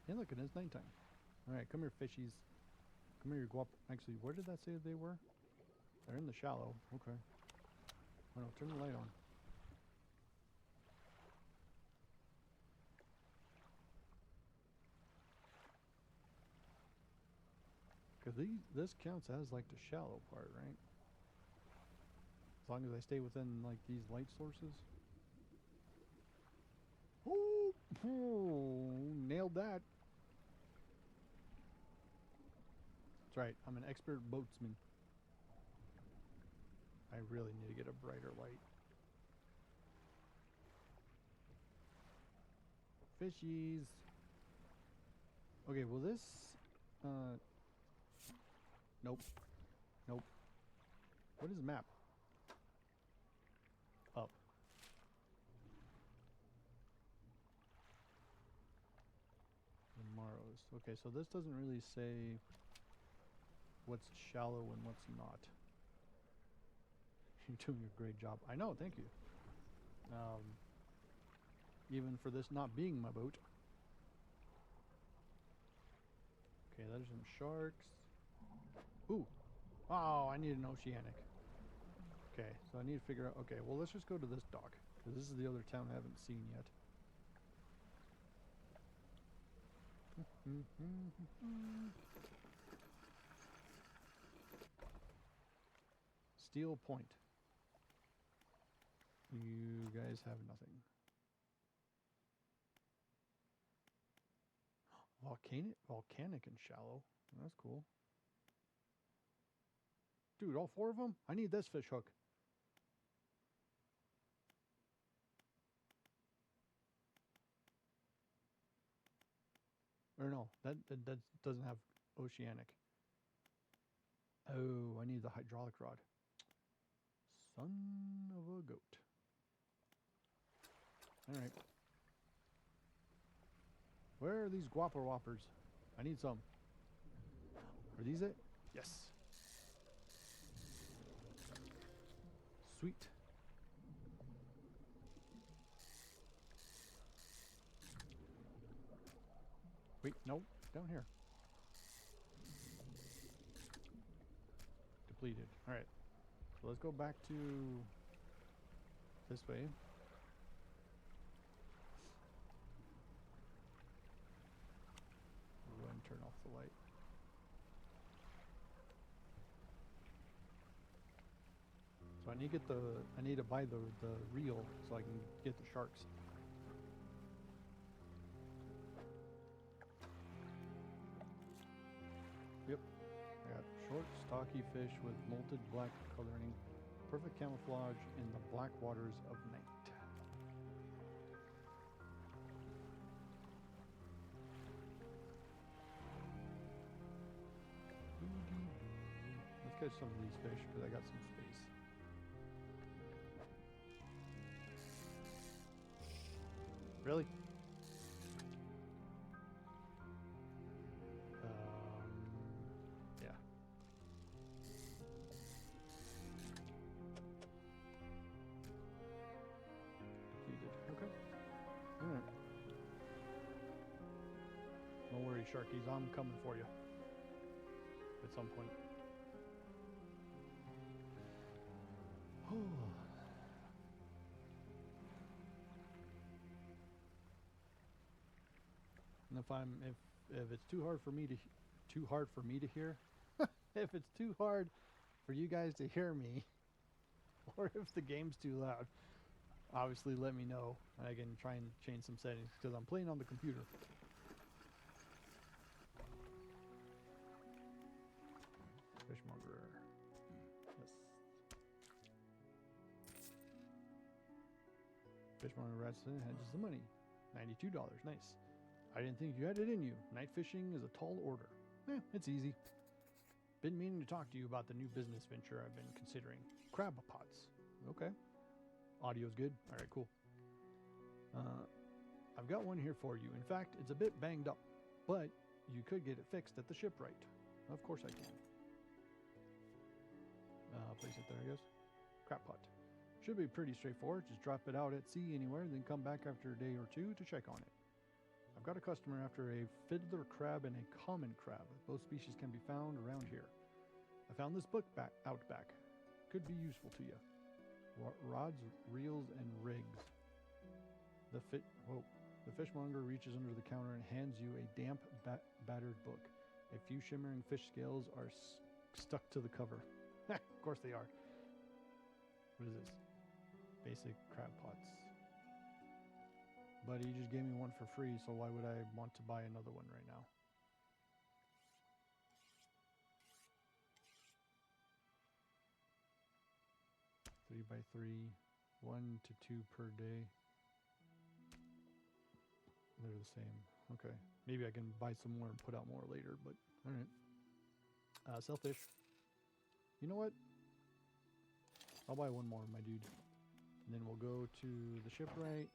Hey, look, it is nighttime. All right, come here, fishies. Come here, Guap. Actually, where did that say they were? They're in the shallow. Okay. Oh no, turn the light on. Because this counts as like the shallow part, right? As long as I stay within like these light sources. Oh, nailed that. That's right, I'm an expert boatsman. I really need to get a brighter light. Fishies. Okay, well this, nope. Nope. What is map? Up. Tomorrow's. Okay, so this doesn't really say what's shallow and what's not. You're doing a great job. I know, thank you. Even for this not being my boat. Okay, there's some sharks. Ooh. Oh, I need an oceanic. Okay, so I need to figure out. Okay, well, let's just go to this dock. Because this is the other town I haven't seen yet. Steel Point. You guys have nothing. Volcanic and shallow. That's cool. Dude, all 4 of them? I need this fish hook. Or no, that doesn't have oceanic. Oh, I need the hydraulic rod. Son of a goat. Alright. Where are these Guapper Whoppers? I need some. Are these it? Yes. Sweet. Wait, no, down here. Depleted. Alright. So let's go back to this way. I'll go ahead and turn off the light. So I need to buy the reel so I can get the sharks. Yep. I got short, stocky fish with molted black coloring. Perfect camouflage in the black waters of night. Let's catch some of these fish because I got some space. Really? Yeah. Depleted. Okay. Alright. Don't worry, Sharkies. I'm coming for you. At some point. And if it's too hard for me to hear, if it's too hard for you guys to hear me, or if the game's too loud, obviously let me know and I can try and change some settings because I'm playing on the computer. Fishmonger. Fishmonger rats in, hedges the money. $92. Nice. I didn't think you had it in you. Night fishing is a tall order. It's easy. Been meaning to talk to you about the new business venture I've been considering. Crab pots. Okay. Audio's good. All right, cool. I've got one here for you. In fact, it's a bit banged up, but you could get it fixed at the shipwright. Of course I can. Place it there, I guess. Crab pot. Should be pretty straightforward. Just drop it out at sea anywhere, then come back after a day or two to check on it. I've got a customer after a fiddler crab and a common crab. Both species can be found around here. I found this book out back. Could be useful to you. Rods, reels, and rigs. The fishmonger reaches under the counter and hands you a damp, battered book. A few shimmering fish scales are stuck to the cover. Of course they are. What is this? Basic crab pots. But he just gave me one for free, so why would I want to buy another one right now? Three by 3, 1 to 2 per day. They're the same. Okay. Maybe I can buy some more and put out more later, but alright. Sell fish. You know what? I'll buy one more, my dude. And then we'll go to the shipwright.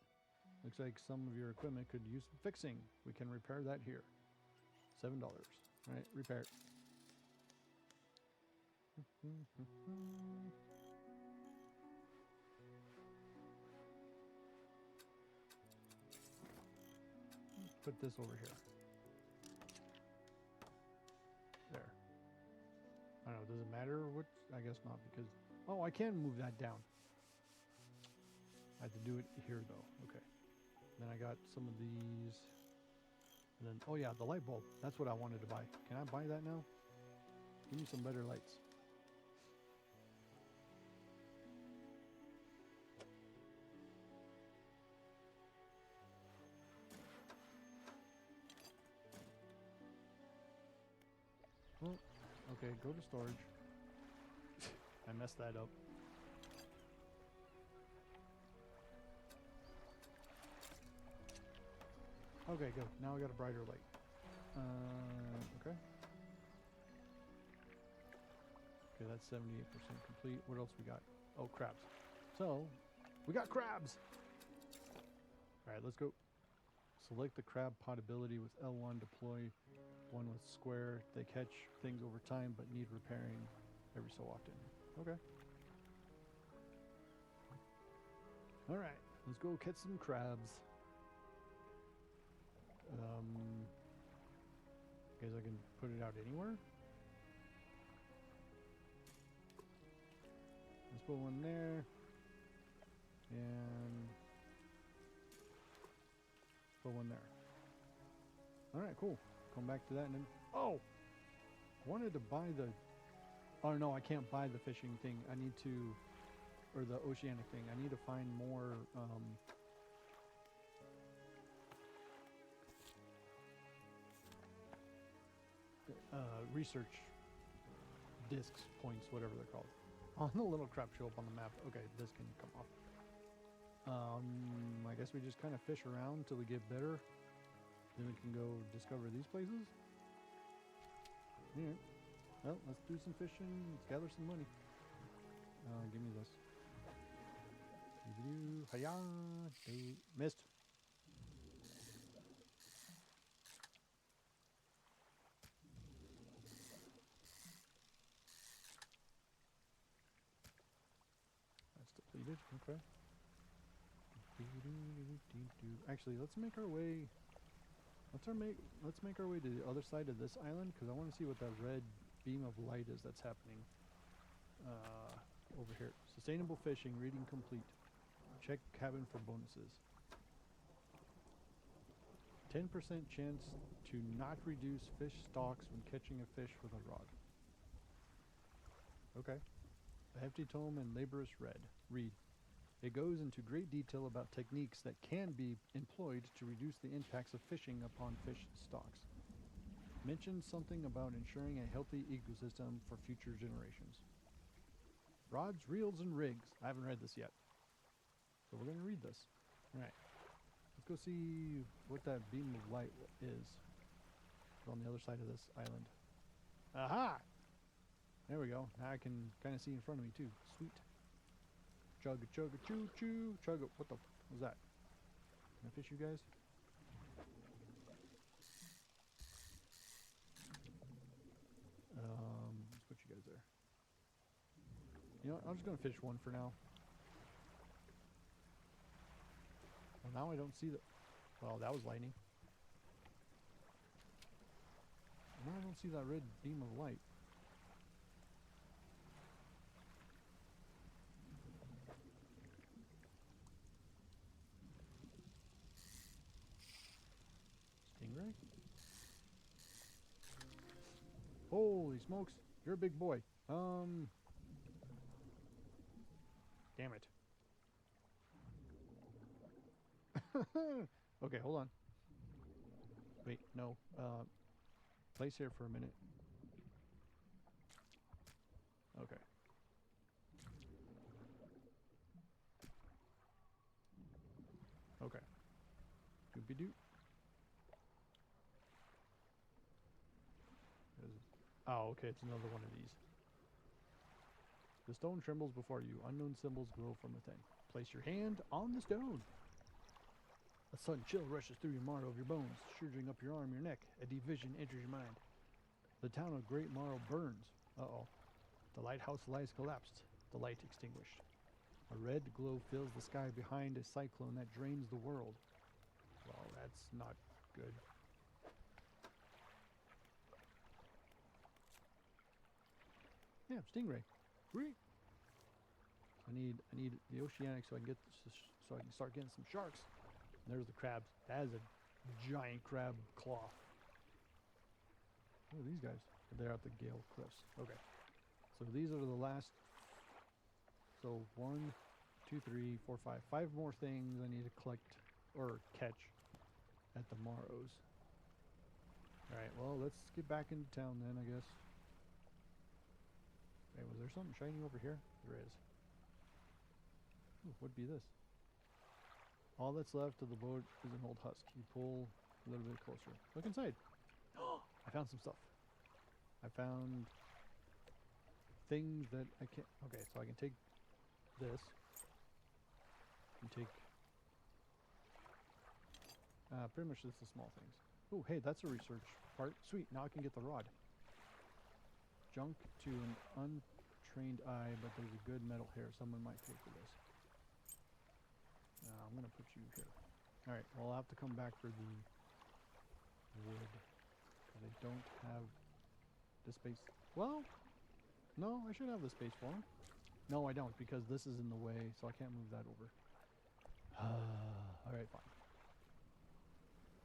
Looks like some of your equipment could use some fixing. We can repair that here. $7. Alright, repair it. Put this over here. There. I don't know, does it matter what? I guess not, because... Oh, I can move that down. I have to do it here, though. Okay. Then I got some of these. And then, oh yeah, the light bulb. That's what I wanted to buy. Can I buy that now? Give me some better lights. Oh, okay, go to storage. I messed that up. Okay, good. Now I got a brighter light. Okay. Okay, that's 78% complete. What else we got? Oh, crabs. So, we got crabs! Alright, let's go. Select the crab pot ability with L1. Deploy one with square. They catch things over time, but need repairing every so often. Okay. Alright, let's go catch some crabs. Guess I can put it out anywhere. Let's put one there. And put one there. Alright, cool. Come back to that and then... Oh! I wanted to buy the... Oh no, I can't buy the fishing thing. I need to... Or the oceanic thing. I need to find more... research discs, points, whatever they're called. On the little crap show up on the map. Okay, this can come off. I guess we just kind of fish around until we get better. Then we can go discover these places. Yeah. Well, let's do some fishing. Let's gather some money. Give me this. Hiya! Missed. Depleted. Okay. Actually, let's make our way. Let's make our way to the other side of this island because I want to see what that red beam of light is that's happening over here. Sustainable fishing. Reading complete. Check cabin for bonuses. 10% chance to not reduce fish stocks when catching a fish with a rod. Okay. A hefty tome and laborious read. It goes into great detail about techniques that can be employed to reduce the impacts of fishing upon fish stocks. Mentions something about ensuring a healthy ecosystem for future generations. Rods, reels, and rigs. I haven't read this yet. So we're going to read this. Alright. Let's go see what that beam of light is. On the other side of this island. Aha! There we go. Now I can kind of see in front of me too. Sweet. Chugga chugga choo choo. Chugga. What the was that? Can I fish you guys? Let's put you guys there. You know what? I'm just gonna fish one for now. Well, now I don't see the. Well, that was lightning. Now I don't see that red beam of light. Stingray? Holy smokes, you're a big boy. Damn it. Okay, hold on. Wait, no. Place here for a minute. Okay. Okay. Doopy-doo. Oh, okay, it's another one of these. The stone trembles before you. Unknown symbols glow from within. Place your hand on the stone. A sudden chill rushes through your marrow of your bones, surging up your arm, your neck. A deep vision enters your mind. The town of Great Marrow burns. Uh-oh. The lighthouse lies collapsed, the light extinguished. A red glow fills the sky behind a cyclone that drains the world. Well, that's not good. Yeah, stingray. Sweet. I need the oceanic so I can start getting some sharks. And there's the crabs. That is a giant crab claw. What are these guys? They're at the Gale Cliffs. Okay. So these are the last. So 1, 2, 3, 4, 5. 5 more things I need to collect or catch at the Morrows. Alright, well, let's get back into town then, I guess. Okay, was there something shiny over here? There is. Ooh, what'd be this? All that's left of the boat is an old husk. You pull a little bit closer. Look inside. I found some stuff. I found things that I can't. Okay, so I can take this. And take. Pretty much just the small things. Oh, hey, that's a research part. Sweet, now I can get the rod. Junk to an untrained eye, but there's a good metal hair. Someone might pay for this. I'm going to put you here. Alright, well I'll have to come back for the wood. Because I don't have the space. Well, no, I should have the space for them. No, I don't, because this is in the way, so I can't move that over. Alright, fine.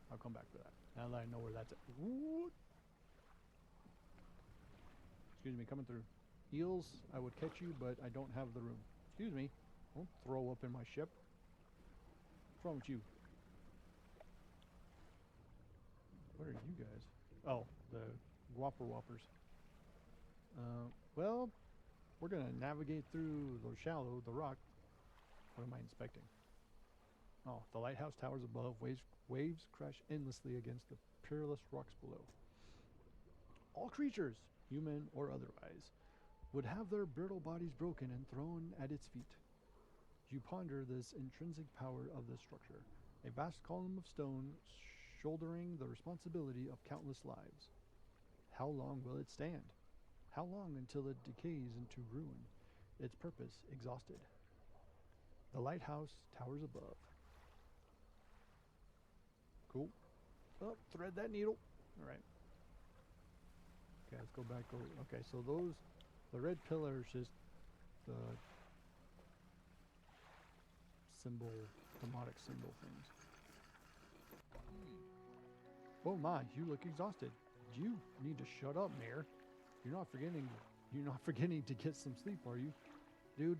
I'll come back for that. Now that I know where that's at. What? Excuse me, coming through. Eels, I would catch you, but I don't have the room. Excuse me. Don't throw up in my ship. What's wrong with you? What are you guys? Oh, the Whopper Whoppers. Well, we're gonna navigate through the shallow, the rock. What am I inspecting? Oh, the lighthouse towers above. Waves crash endlessly against the peerless rocks below. All creatures, human or otherwise, would have their brittle bodies broken and thrown at its feet. You ponder this intrinsic power of this structure, a vast column of stone shouldering the responsibility of countless lives. How long will it stand? How long until it decays into ruin, its purpose exhausted? The lighthouse towers above. Cool. Oh, thread that needle. All right. Okay, let's go back over. Okay, so those, the red pillars, just the symbol, demonic symbol things. Oh my, you look exhausted. You need to shut up, Mayor. You're not forgetting to get some sleep, are you? Dude,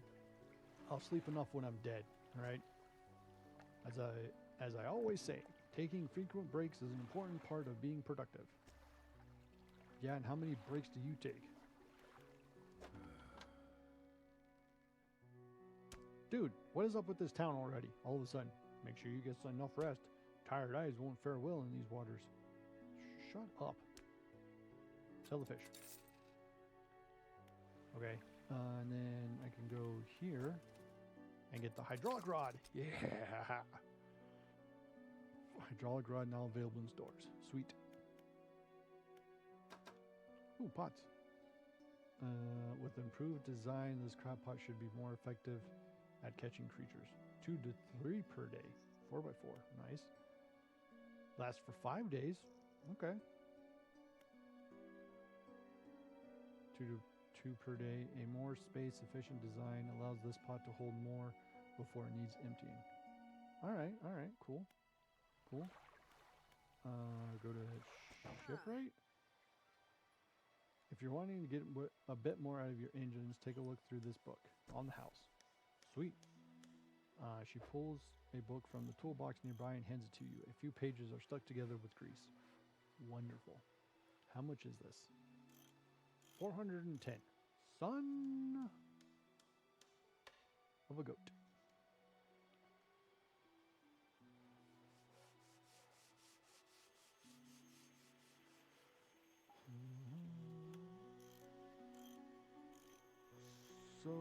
I'll sleep enough when I'm dead, alright? As I always say, taking frequent breaks is an important part of being productive. Yeah, and how many breaks do you take? Dude, what is up with this town already, all of a sudden? Make sure you get enough rest. Tired eyes won't fare well in these waters. Shut up. Tell the fish. Okay, and then I can go here and get the hydraulic rod. Yeah! Hydraulic rod now available in stores. Sweet. Ooh, pots. With improved design, this crab pot should be more effective at catching creatures. 2 to 3 per day. 4 by 4. Nice. Lasts for 5 days. Okay. 2 to 2 per day. A more space-efficient design allows this pot to hold more before it needs emptying. Alright, cool. Cool. Go to shipwright. If you're wanting to get a bit more out of your engines, take a look through this book on the house. Sweet. She pulls a book from the toolbox nearby and hands it to you. A few pages are stuck together with grease. Wonderful. How much is this? 410. Son of a goat. So,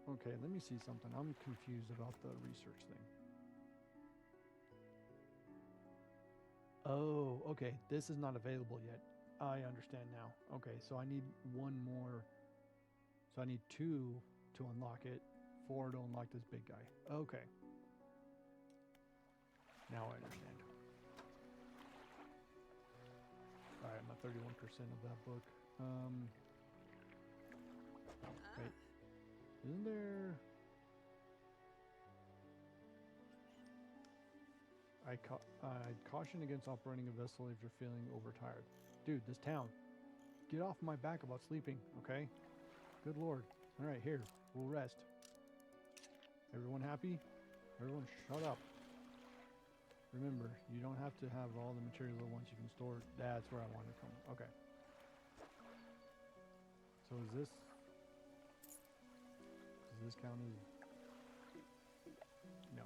okay, let me see something. I'm confused about the research thing. Oh, okay. This is not available yet. I understand now. Okay, so I need one more. So I need 2 to unlock it, 4 to unlock this big guy. Okay. Now I understand. Alright, I'm at 31% of that book. Wait. Isn't there... I'd caution against operating a vessel if you're feeling overtired. Dude, this town. Get off my back about sleeping, okay? Good lord. Alright, here. We'll rest. Everyone happy? Everyone shut up. Remember, you don't have to have all the materials at once. You can store... That's where I want to come. Okay. So is this... Does this count as... No.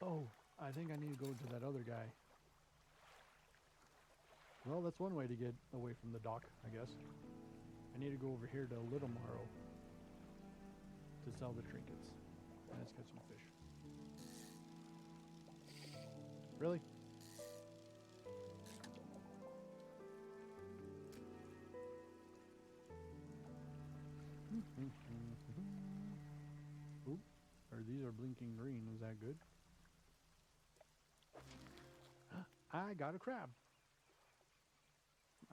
Oh, I think I need to go to that other guy. Well, that's one way to get away from the dock, I guess. I need to go over here to Little Morrow to sell the trinkets. And let's get some fish. Really? Oop. Or these are blinking green. Is that good? I got a crab.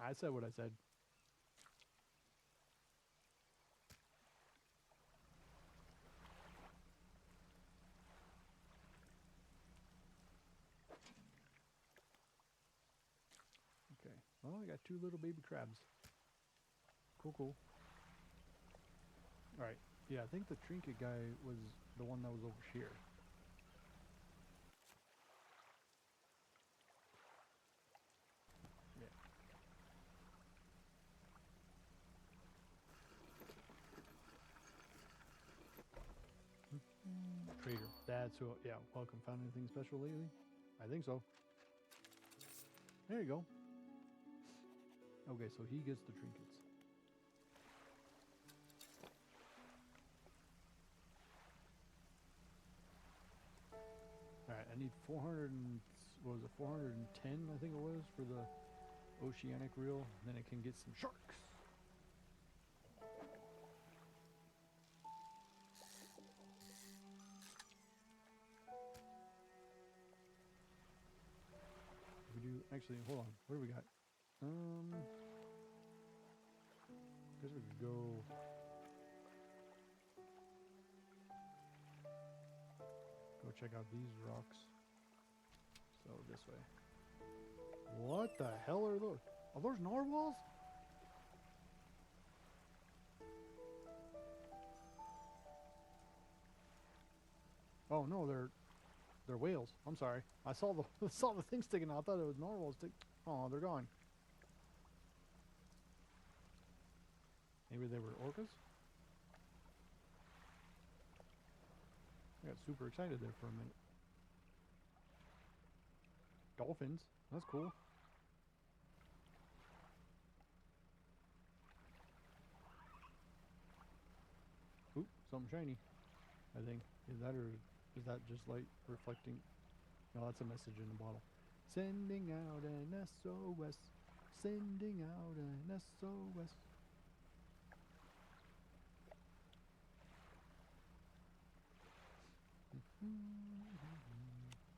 I said what I said. Okay. Well, I got 2 little baby crabs. Cool, cool. Alright. Yeah, I think the trinket guy was the one that was over here. Yeah. Trader. That's who. Yeah, welcome. Found anything special lately? I think so. There you go. Okay, so he gets the trinkets. Alright, I need 400 and... What was it? 410, I think it was, for the oceanic reel. Then I can get some sharks. We do... Actually, hold on. What do we got? Guess we could go... Go check out these rocks. So this way. What the hell are those? Are those narwhals? Oh no, they're whales. I'm sorry. I saw the saw the thing sticking out. I thought it was narwhals. Oh, they're gone. Maybe they were orcas? I got super excited there for a minute. Dolphins. That's cool. Oop, something shiny. I think. Is that or is that just light reflecting? No, that's a message in the bottle. Sending out an SOS. Sending out an SOS.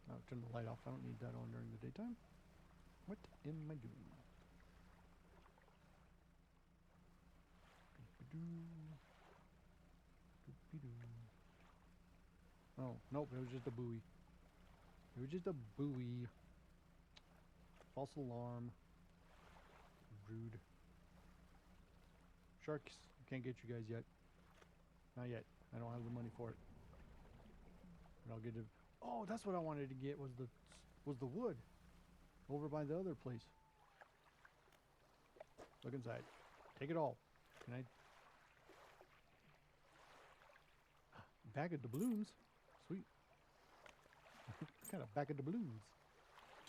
Oh, turn the light off. I don't need that on during the daytime. What am I doing? Oh, nope, it was just a buoy. It was just a buoy. False alarm. Rude. Sharks, can't get you guys yet. Not yet. I don't have the money for it. But I'll get it. Oh, that's what I wanted to get was the wood over by the other place. Look inside. Take it all. Can I? Bag of doubloons. Sweet. Kind of bag of doubloons.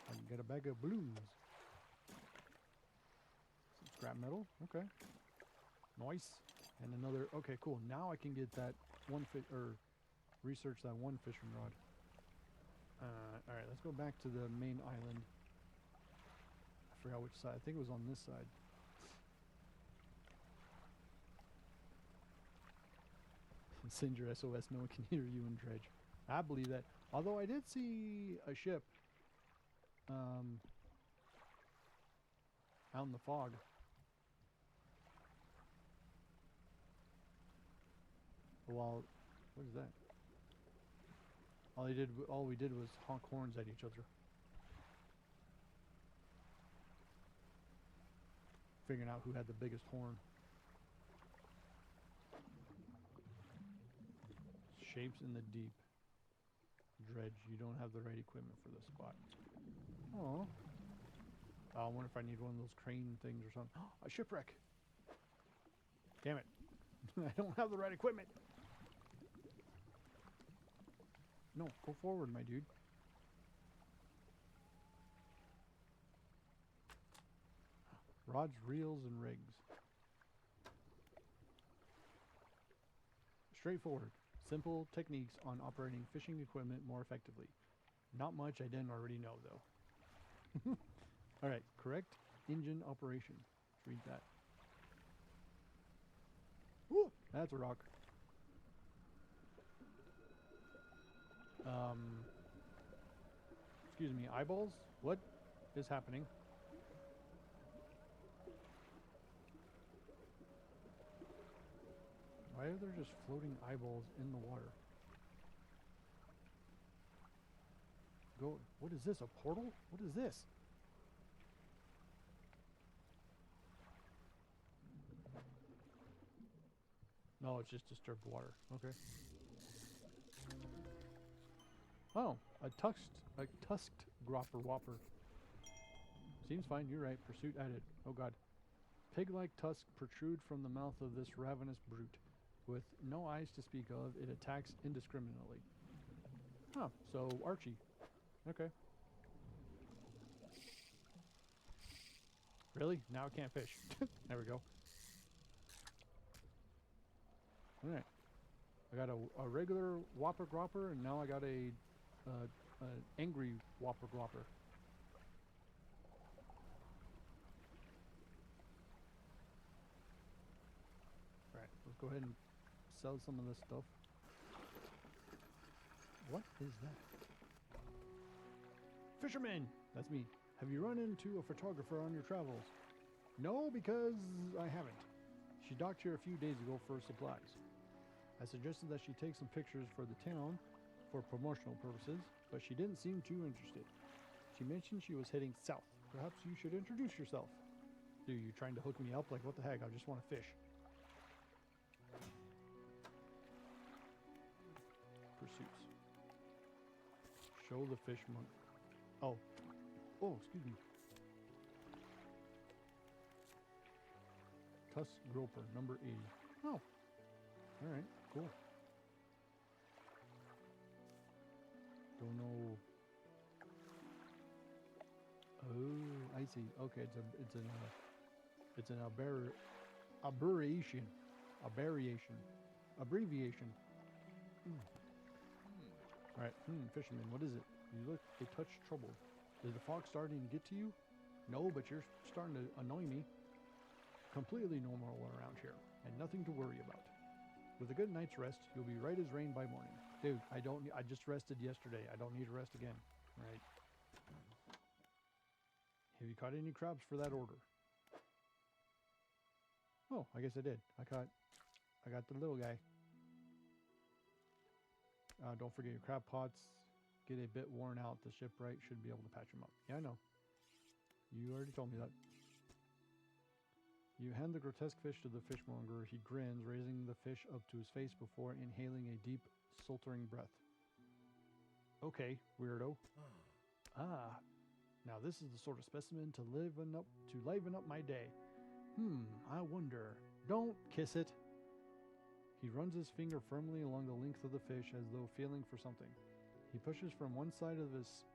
I can get a bag of balloons. Some scrap metal. Okay. Nice. And another. Okay, cool. Now I can get that one fish or research that one fishing rod. All right, let's go back to the main island. I forgot which side. I think it was on this side. Send your SOS. No one can hear you in Dredge. I believe that. Although I did see a ship out in the fog. Well, what is that? All we did was honk horns at each other. Figuring out who had the biggest horn. Shapes in the deep. Dredge, you don't have the right equipment for this spot. Oh. I wonder if I need one of those crane things or something. A shipwreck! Damn it. I don't have the right equipment. No, go forward, my dude. Rods, reels, and rigs. Straightforward. Simple techniques on operating fishing equipment more effectively. Not much I didn't already know, though. Alright, correct engine operation. Let's read that. Woo! That's a rock. Excuse me, eyeballs? What is happening? Why are there just floating eyeballs in the water? Go. What is this? A portal? What is this? No, it's just disturbed water. Okay. Oh, a tusked gropper whopper. Seems fine. You're right. Pursuit added. Oh God. Pig-like tusks protrude from the mouth of this ravenous brute. With no eyes to speak of, it attacks indiscriminately. Huh, so Archie. Okay. Really? Now I can't fish. There we go. Alright. I got a regular whopper gropper, and now I got a angry whopper gropper. Alright, let's go ahead and sell some of this stuff. What is that? Fisherman! That's me. Have you run into a photographer on your travels? No, because I haven't. She docked here a few days ago for supplies. I suggested that she take some pictures for the town for promotional purposes, but she didn't seem too interested. She mentioned she was heading south. Perhaps you should introduce yourself. Dude, you trying to hook me up? Like, what the heck? I just want to fish. Pursuits. Show the fish monk. Oh. Oh, excuse me. Tusk Groper, number 80. Oh. Alright, cool. Don't know. Oh, I see. Okay, it's an abbreviation. Alright, fisherman, what is it? You look a touch troubled. Is the fog starting to get to you? No, but you're starting to annoy me. Completely normal around here, and nothing to worry about. With a good night's rest, you'll be right as rain by morning. Dude, I just rested yesterday. I don't need to rest again. Right. Have you caught any crabs for that order? Oh, I guess I did. I got the little guy. Don't forget your crab pots. Get a bit worn out. The shipwright should be able to patch them up. Yeah, I know. You already told me that. You hand the grotesque fish to the fishmonger. He grins, raising the fish up to his face before inhaling a deep, sultering breath. Okay, weirdo. Ah, now this is the sort of specimen to liven up my day. I wonder. Don't kiss it. He runs his finger firmly along the length of the fish as though feeling for something. He pushes from one side of its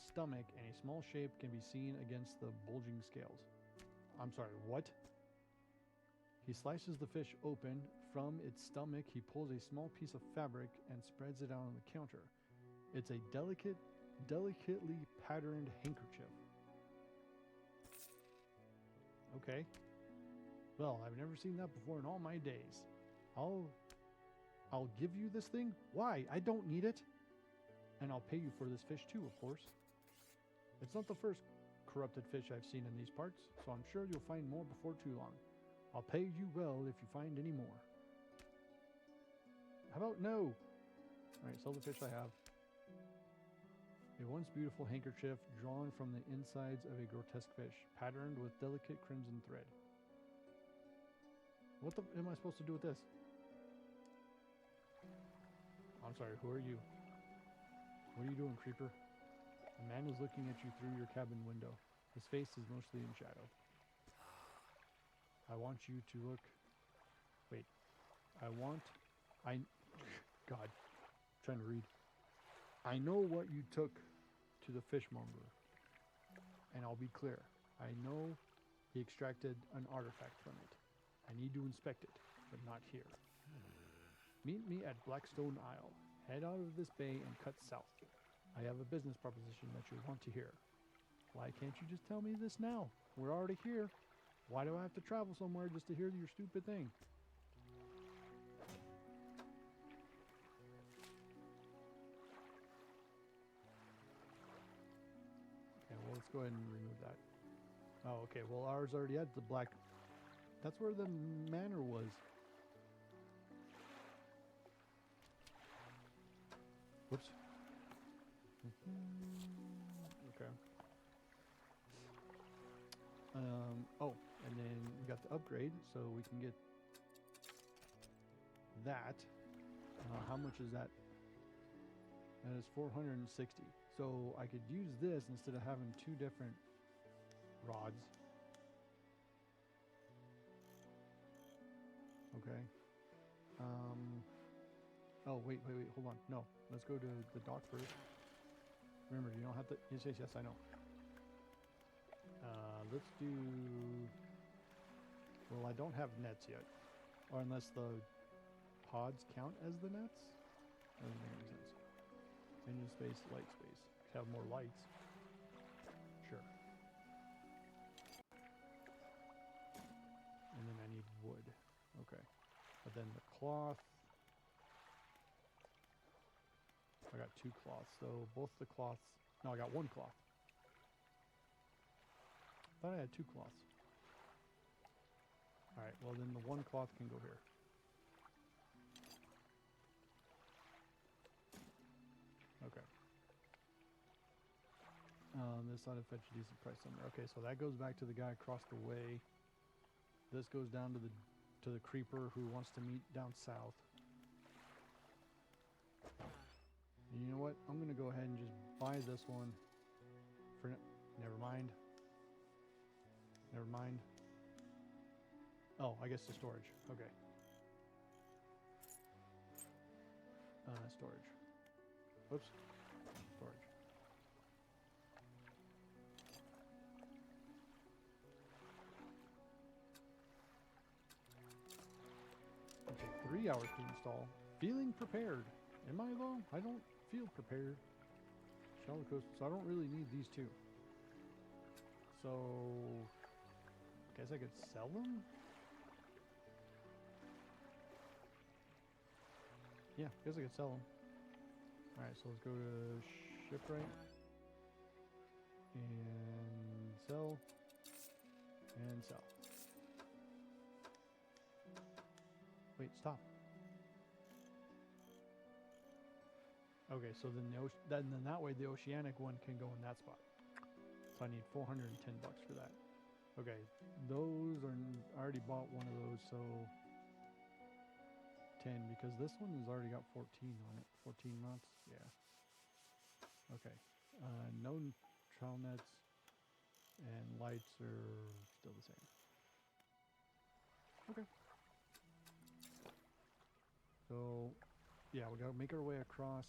stomach, and a small shape can be seen against the bulging scales. I'm sorry, what? He slices the fish open. From its stomach, he pulls a small piece of fabric and spreads it out on the counter. It's a delicately patterned handkerchief. Okay. Well, I've never seen that before in all my days. I'll give you this thing? Why? I don't need it. And I'll pay you for this fish too, of course. It's not the first corrupted fish I've seen in these parts, so I'm sure you'll find more before too long. I'll pay you well if you find any more. How about no? Alright, sell the fish I have. A once beautiful handkerchief drawn from the insides of a grotesque fish, patterned with delicate crimson thread. What the am I supposed to do with this? I'm sorry, who are you? What are you doing, creeper? A man is looking at you through your cabin window. His face is mostly in shadow. I want you to look... Wait. God. I'm trying to read. I know what you took to the fishmonger. And I'll be clear. I know he extracted an artifact from it. I need to inspect it, but not here. Meet me at Blackstone Isle. Head out of this bay and cut south. I have a business proposition that you'll want to hear. Why can't you just tell me this now? We're already here. Why do I have to travel somewhere just to hear your stupid thing? Okay, well, let's go ahead and remove that. Oh, okay. Well, ours already had the black... That's where the manor was. Whoops. Okay. Oh, and then we got the upgrade, so we can get that. How much is that? That is 460. So I could use this instead of having two different rods. Okay. Oh, wait, hold on. No, let's go to the dock first. Remember, you don't have to... Yes, I know. Let's do... Well, I don't have nets yet. Or unless the pods count as the nets? That doesn't make any sense. Engine space, light space. Have more lights. Sure. And then I need wood. Okay. But then the cloth... I got two cloths, so both the cloths... No, I got one cloth. I thought I had two cloths. Alright, well then the one cloth can go here. Okay. This ought to fetch a decent price somewhere. Okay, so that goes back to the guy across the way. This goes down to the creeper who wants to meet down south. And you know what? I'm going to go ahead and just buy this one. Never mind. Never mind. Oh, I guess the storage. Okay. Storage. Whoops. Storage. It'll take 3 hours to install. Feeling prepared. Am I though? I don't feel prepared. Shallow coast, so I don't really need these two. So, guess I could sell them? Yeah, guess I could sell them. Alright, so let's go to shipwright. And sell. And sell. Wait, stop. Okay, so then then that way the oceanic one can go in that spot. So I need 410 bucks for that. Okay, those are I already bought one of those, so 10 because this one has already got 14 on it. 14 knots, yeah. Okay, no trail nets and lights are still the same. Okay. So, yeah, we gotta make our way across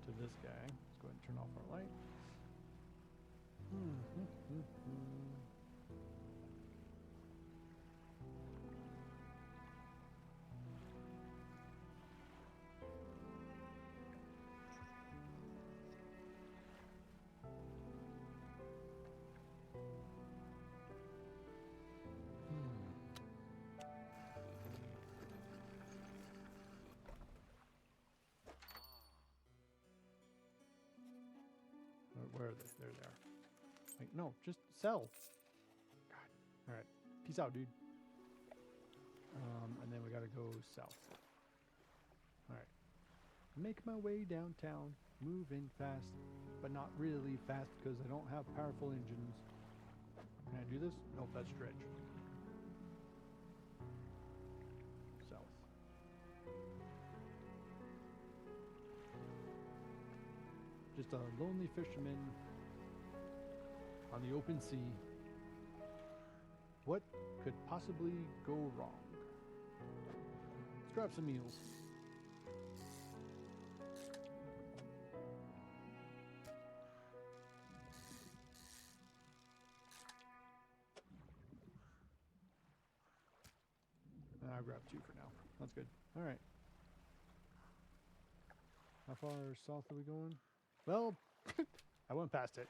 to this guy. Let's go ahead and turn off our light. Where are they? There they are. Like, no, just sell. God. All right. Peace out, dude. And then we gotta go south. All right. Make my way downtown, moving fast, but not really fast because I don't have powerful engines. Can I do this? Nope, that's dredge. South. Just a lonely fisherman on the open sea. What could possibly go wrong? Let's grab some meals. I'll grab 2 for now. That's good. All right. How far south are we going? Well, I went past it.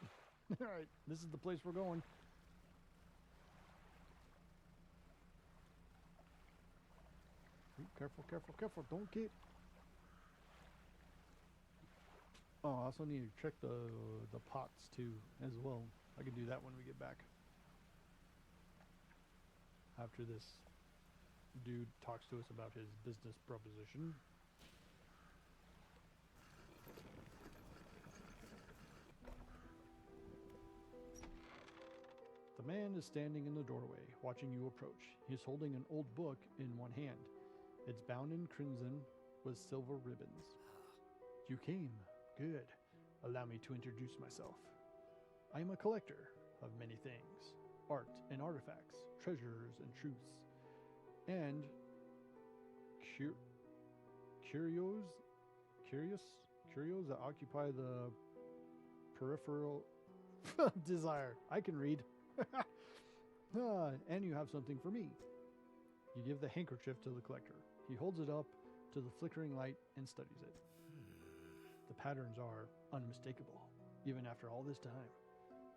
All right, this is the place we're going. Ooh, careful, careful, careful. Don't get... Oh, I also need to check the pots too as well. I can do that when we get back. After this dude talks to us about his business proposition. The man is standing in the doorway, watching you approach. He's holding an old book in one hand. It's bound in crimson with silver ribbons. You came. Good. Allow me to introduce myself. I am a collector of many things. Art and artifacts, treasures and truths, and curios that occupy the peripheral desire. I can read. And you have something for me. You give the handkerchief to the collector. He holds it up to the flickering light and studies it. The patterns are unmistakable, even after all this time.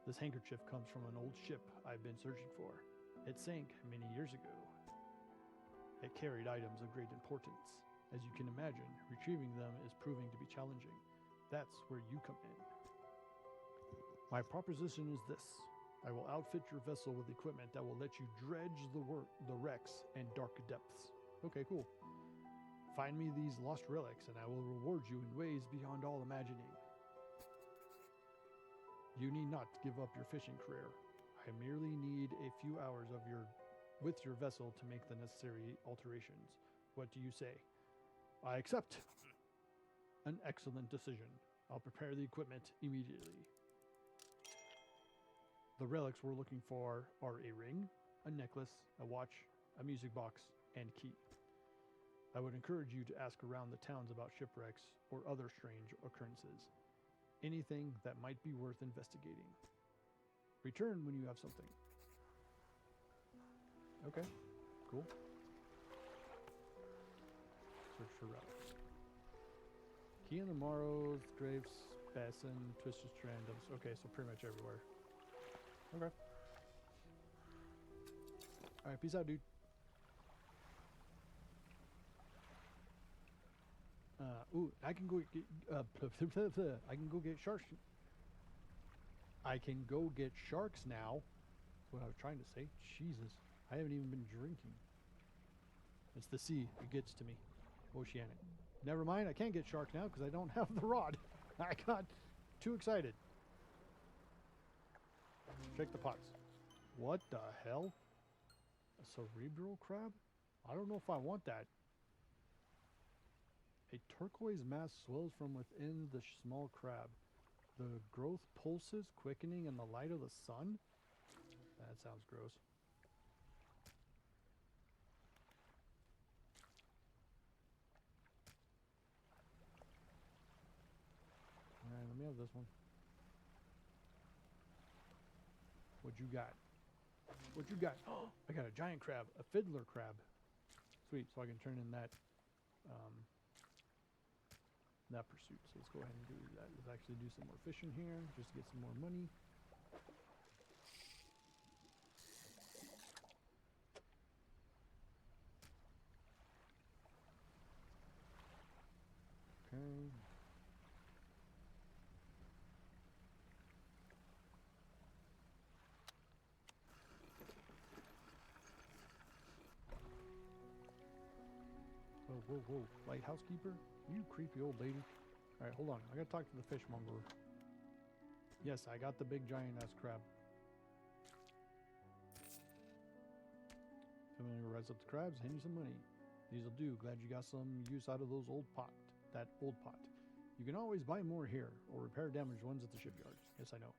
This handkerchief comes from an old ship I've been searching for. It sank many years ago. It carried items of great importance. As you can imagine, retrieving them is proving to be challenging. That's where you come in. My proposition is this. I will outfit your vessel with equipment that will let you dredge the wrecks and dark depths. Okay, cool. Find me these lost relics and I will reward you in ways beyond all imagining. You need not give up your fishing career. I merely need a few hours with your vessel to make the necessary alterations. What do you say? I accept. An excellent decision. I'll prepare the equipment immediately. The relics we're looking for are a ring, a necklace, a watch, a music box, and key. I would encourage you to ask around the towns about shipwrecks or other strange occurrences. Anything that might be worth investigating. Return when you have something. Okay, cool. Search for routes. Key in the Morrows, Graves, Basin, Twisted Strand. Okay, so pretty much everywhere. Okay. Alright, peace out, dude. Ooh, I can go get, I can go get sharks. I can go get sharks now. That's what I was trying to say. Jesus, I haven't even been drinking. It's the sea. It gets to me. Oceanic. Never mind, I can't get sharks now because I don't have the rod. I got too excited. Check the pots. What the hell? A cerebral crab? I don't know if I want that. A turquoise mass swells from within the small crab. The growth pulses, quickening in the light of the sun? That sounds gross. Alright, let me have this one. What you got? What you got? Oh, I got a giant crab, a fiddler crab. Sweet, so I can turn in that that pursuit. So let's go ahead and do that. Let's actually do some more fishing here, just to get some more money. Okay. Whoa, whoa, whoa. Lighthouse keeper? You creepy old lady. Alright, hold on. I gotta talk to the fishmonger. Yes, I got the big giant ass crab. Familiar rise up the crabs, hand you some money. These'll do. Glad you got some use out of those that old pot. You can always buy more here, or repair damaged ones at the shipyard. Yes, I know.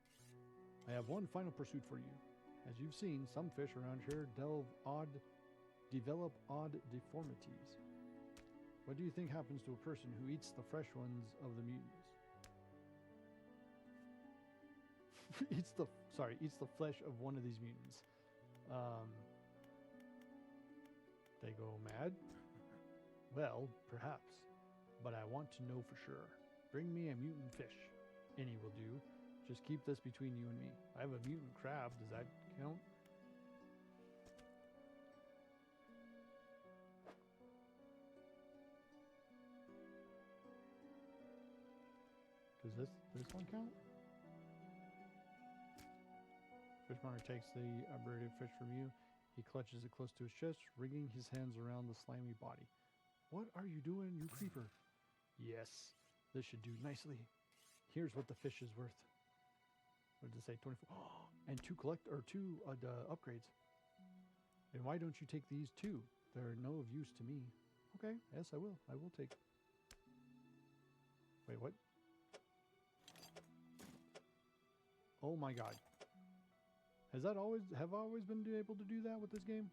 I have one final pursuit for you. As you've seen, some fish around here develop odd deformities. What do you think happens to a person who eats the fresh ones of the mutants? eats the flesh of one of these mutants. They go mad? Well, perhaps. But I want to know for sure. Bring me a mutant fish. Any will do. Just keep this between you and me. I have a mutant crab. Does that count? Does this one count? Fishmonger takes the aberrated fish from you. He clutches it close to his chest, wringing his hands around the slimy body. What are you doing, you creeper? Yes, this should do nicely. Here's what the fish is worth. What did it say? 24. And two upgrades. And why don't you take these too? They're no of use to me. Okay, yes, I will. I will take. Wait, what? Oh my god. Have I always been able to do that with this game?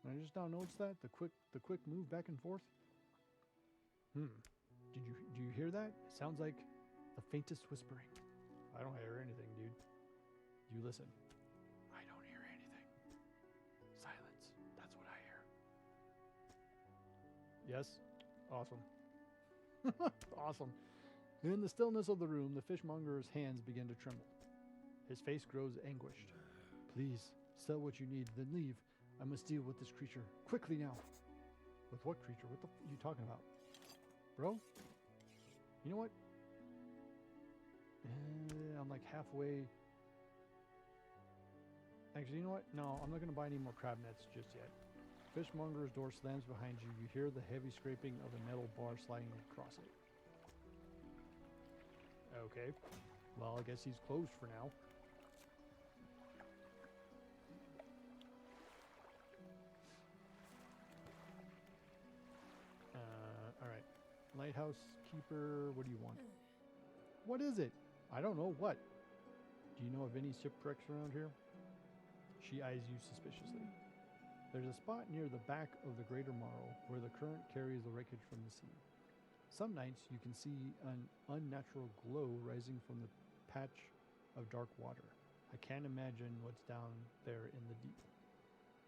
I just now noticed that the quick move back and forth. Do you hear that? It sounds like the faintest whispering. I don't hear anything, dude. You listen. I don't hear anything. Silence. That's what I hear. Yes. Awesome. Awesome. In the stillness of the room, the fishmonger's hands begin to tremble. His face grows anguished. Please, sell what you need, then leave. I must deal with this creature. Quickly now. With what creature? What the f are you talking about? Bro? You know what? I'm like halfway. Actually, you know what? No, I'm not going to buy any more crab nets just yet. Fishmonger's door slams behind you. You hear the heavy scraping of a metal bar sliding across it. Okay. Well, I guess he's closed for now. Alright. Lighthouse keeper, what do you want? What is it? I don't know. What? Do you know of any shipwrecks around here? She eyes you suspiciously. There's a spot near the back of the Greater Marl where the current carries the wreckage from the sea. Some nights you can see an unnatural glow rising from the patch of dark water. I can't imagine what's down there in the deep.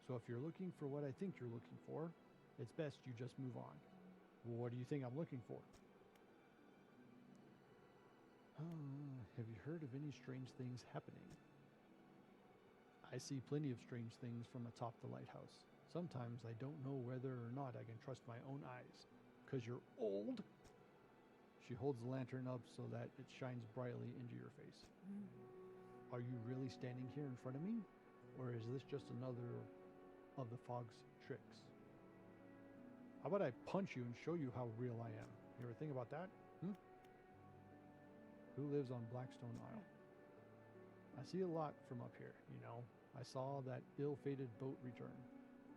So if you're looking for what I think you're looking for, it's best you just move on. What do you think I'm looking for? Have you heard of any strange things happening? I see plenty of strange things from atop the lighthouse. Sometimes I don't know whether or not I can trust my own eyes. 'Cause you're old? She holds the lantern up so that it shines brightly into your face. Are you really standing here in front of me? Or is this just another of the fog's tricks? How about I punch you and show you how real I am? You ever think about that? Who lives on Blackstone Isle? I see a lot from up here, you know. I saw that ill-fated boat return.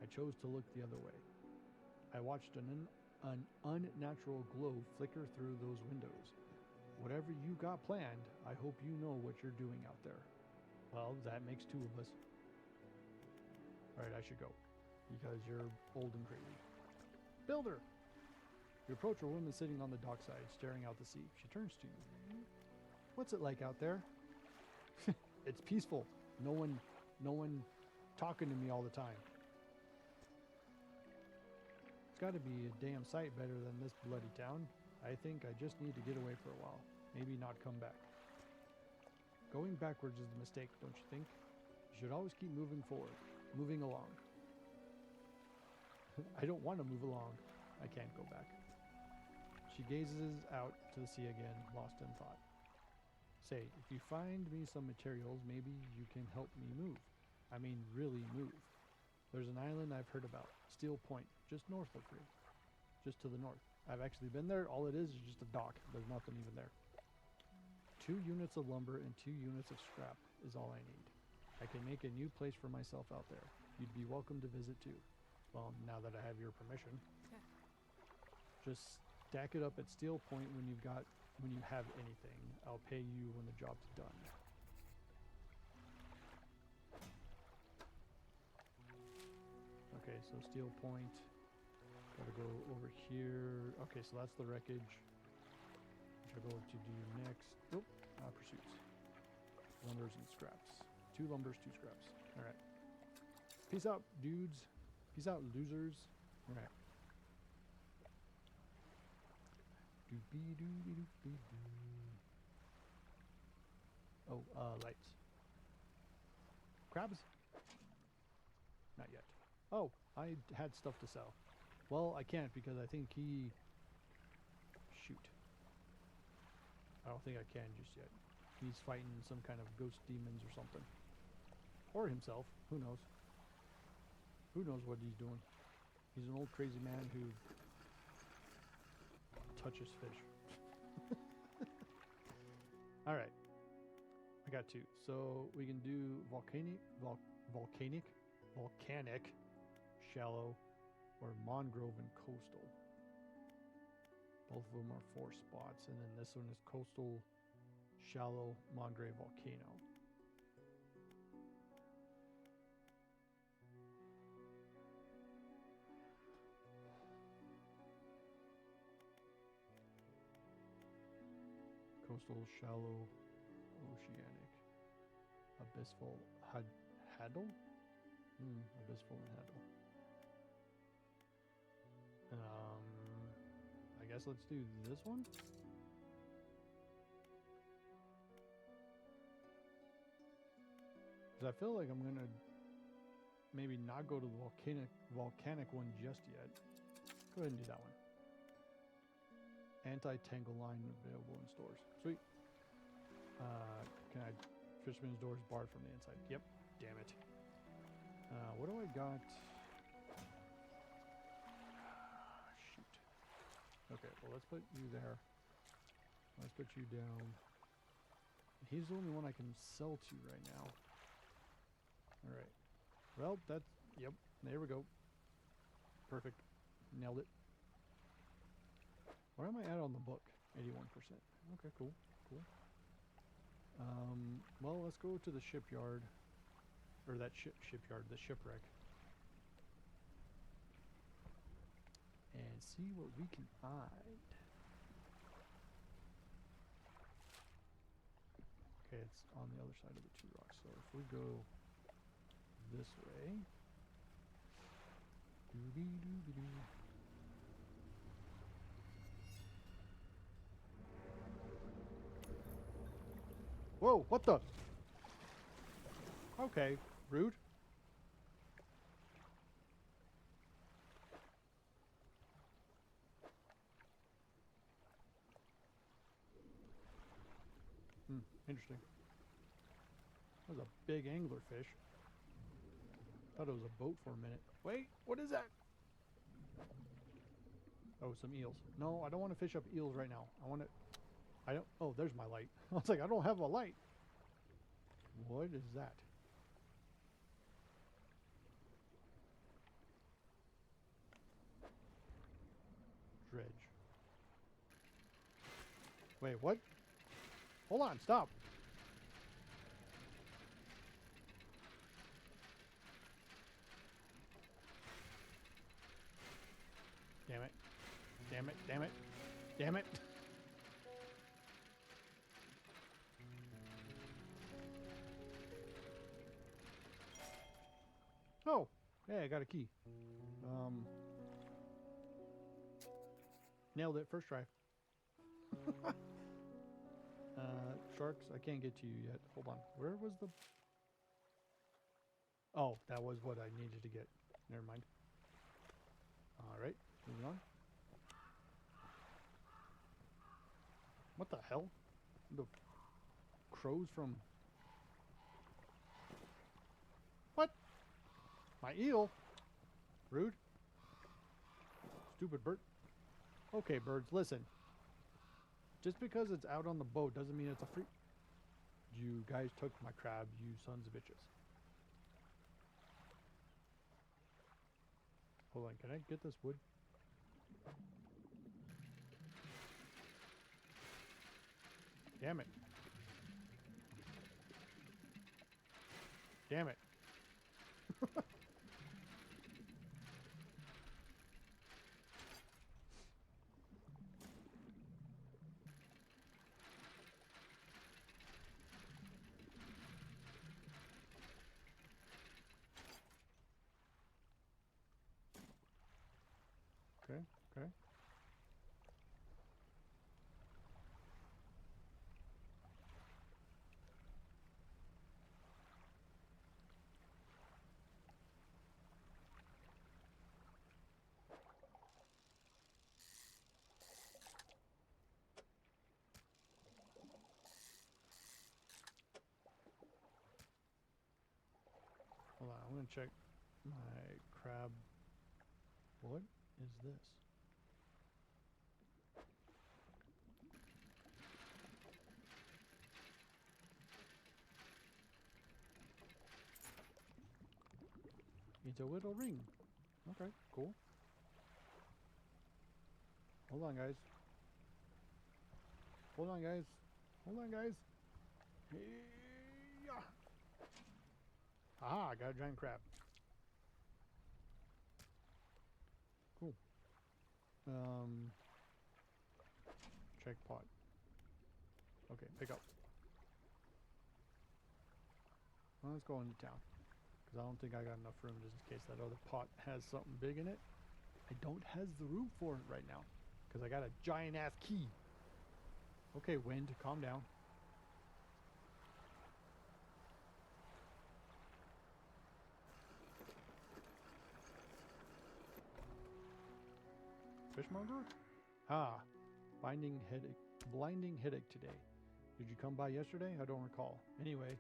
I chose to look the other way. I watched an unnatural glow flicker through those windows. Whatever you got planned, I hope you know what you're doing out there. Well, that makes two of us. Alright, I should go. Because you're old and crazy. Builder! You approach a woman sitting on the dockside, staring out to sea. She turns to you. What's it like out there? It's peaceful. No one talking to me all the time. It's got to be a damn sight better than this bloody town. I think I just need to get away for a while. Maybe not come back. Going backwards is the mistake, don't you think? You should always keep moving forward. Moving along. I don't want to move along. I can't go back. She gazes out to the sea again, lost in thought. Say, if you find me some materials, maybe you can help me move. I mean, really move. There's an island I've heard about, Steel Point, just north of here. Just to the north. I've actually been there. All it is just a dock. There's nothing even there. 2 units of lumber and 2 units of scrap is all I need. I can make a new place for myself out there. You'd be welcome to visit too. Well, now that I have your permission. Yeah. Just stack it up at Steel Point when you have anything. I'll pay you when the job's done. Okay, so Steel Point. Gotta go over here. Okay, so that's the wreckage. Which I'll go to do next. Oh, pursuits. Lumbers and scraps. 2 lumbers, 2 scraps. Alright. Peace out, dudes. Peace out, losers. Alright. Oh, lights. Crabs? Not yet. Oh, I had stuff to sell. Well, I can't because I think he... Shoot. I don't think I can just yet. He's fighting some kind of ghost demons or something. Or himself. Who knows? Who knows what he's doing? He's an old crazy man who touches fish. Alright. I got 2. So we can do volcanic, shallow, or mangrove and coastal. Both of them are 4 spots, and then this one is coastal, shallow, mangrove, volcano. Coastal, shallow, oceanic, abyssal, haddle? Abyssal and haddle. I guess let's do this one. Because I feel like I'm gonna maybe not go to the volcanic one just yet. Go ahead and do that one. Anti-tangle line available in stores. Sweet. Can I... Fisherman's door is barred from the inside. Yep. Damn it. What do I got? Shoot. Okay, well let's put you there. Let's put you down. He's the only one I can sell to right now. Alright. Well, that's... Yep. There we go. Perfect. Nailed it. Where am I at on the book? 81%. Okay, cool. Cool. Well, let's go to the shipyard. or that shipyard, the shipwreck, and see what we can find. Okay, it's on the other side of the two rocks. So if we go this way, doobie-doobie-doo. Whoa, what the? Okay, rude. Interesting. That was a big anglerfish. Thought it was a boat for a minute. Wait, what is that? Oh, some eels. No, I don't want to fish up eels right now. I want to... I don't... Oh, there's my light. I was like, I don't have a light. What is that? Dredge. Wait, what? Hold on, stop. Damn it. Damn it, damn it, damn it. Oh, hey, I got a key. Nailed it, first try. Sharks, I can't get to you yet. Hold on. Where was the... Oh, that was what I needed to get. Never mind. Alright, moving on. What the hell? The crows from... What? My eel? Rude. Stupid bird. Okay, birds, listen. Just because it's out on the boat doesn't mean it's a free... You guys took my crab, you sons of bitches. Hold on, can I get this wood? Damn it. Damn it. Okay, okay. Hold on, I'm gonna check my crab. What is this? It's a little ring. Okay, cool. Hold on, guys. Hold on, guys. Hold on, guys. Yeah. Aha, I got a giant crab. Cool. Check pot. Okay, pick up. Well, let's go into town. Because I don't think I got enough room just in case that other pot has something big in it. I don't have the room for it right now. Because I got a giant ass key. Okay, wind, calm down. Fishmonger? Ah, blinding headache today. Did you come by yesterday? I don't recall. Anyway,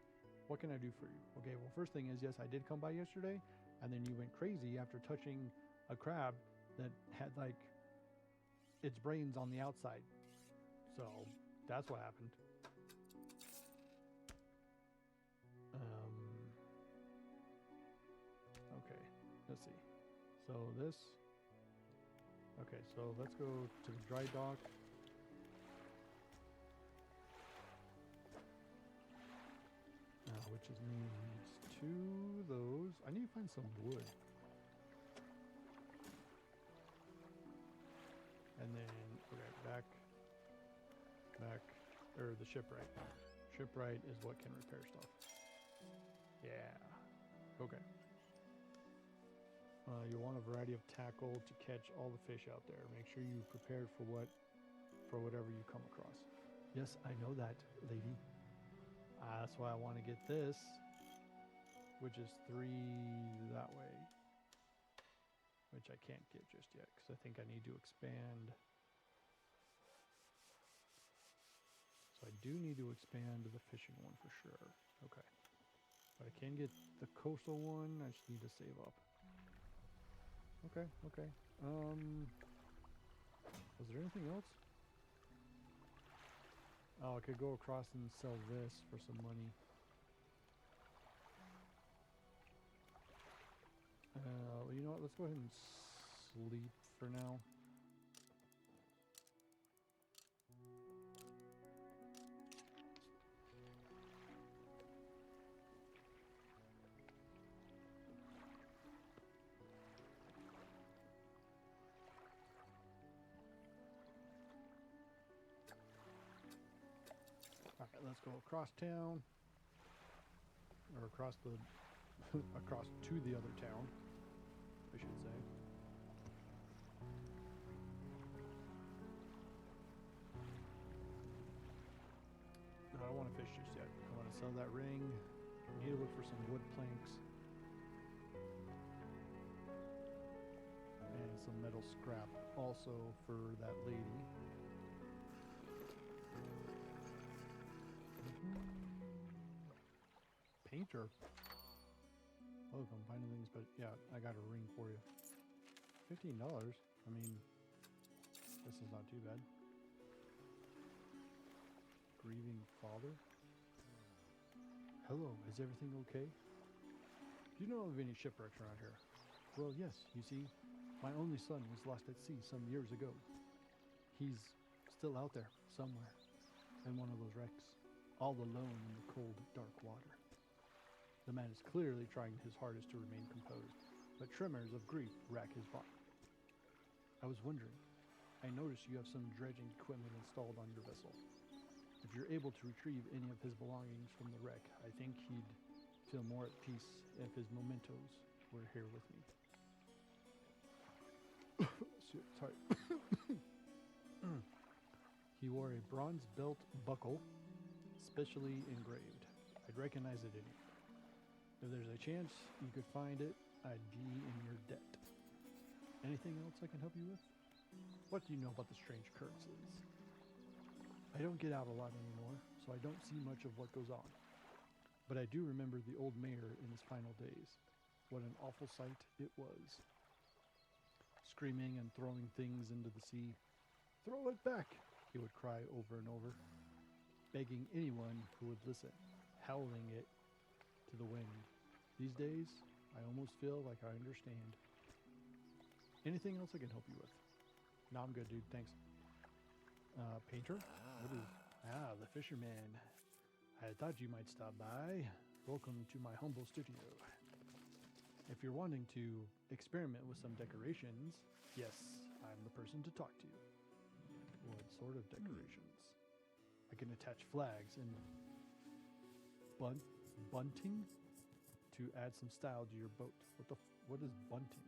what can I do for you? Okay, well, first thing is, yes, I did come by yesterday, and then you went crazy after touching a crab that had, like, its brains on the outside. So, that's what happened. Okay, let's see. So this... Okay, so let's go to the dry dock. Which is means 2 of those. I need to find some wood. And then, okay, back, or the shipwright. Shipwright is what can repair stuff. Yeah. Okay. You'll want a variety of tackle to catch all the fish out there. Make sure you prepared for whatever you come across. Yes, I know that, lady. That's why I want to get this, which is 3 that way, which I can't get just yet because I think I need to expand. So I do need to expand the fishing one for sure. Okay. But I can get the coastal one. I just need to save up. Okay, okay. Was there anything else? Oh, I could go across and sell this for some money. Well, you know what? Let's go ahead and sleep for now. Alright, let's go across town. Or across the across to the other town, I should say. No, I don't want to fish just yet. I want to sell that ring. I need to look for some wood planks. And some metal scrap also for that lady. Painter. Look, I'm finding things, but yeah, I got a ring for you. $15. I mean, this is not too bad. Grieving father. Hello, is everything okay? Do you know of any shipwrecks around here? Well, yes, you see, my only son was lost at sea some years ago. He's still out there, somewhere, in one of those wrecks, all alone in the cold, dark water. The man is clearly trying his hardest to remain composed, but tremors of grief rack his body. I was wondering, I noticed you have some dredging equipment installed on your vessel. If you're able to retrieve any of his belongings from the wreck, I think he'd feel more at peace if his mementos were here with me. Sorry. He wore a bronze belt buckle, specially engraved. I'd recognize it in you. If there's a chance you could find it, I'd be in your debt. Anything else I can help you with? What do you know about the strange occurrences? I don't get out a lot anymore, so I don't see much of what goes on. But I do remember the old mayor in his final days. What an awful sight it was. Screaming and throwing things into the sea. Throw it back, he would cry over and over, begging anyone who would listen, howling it to the wind. These days, I almost feel like I understand. Anything else I can help you with? No, I'm good, dude. Thanks. Painter? What is... Ah, the fisherman. I thought you might stop by. Welcome to my humble studio. If you're wanting to experiment with some decorations, yes, I'm the person to talk to. What sort of decorations? I can attach flags and bunting to add some style to your boat. What is bunting?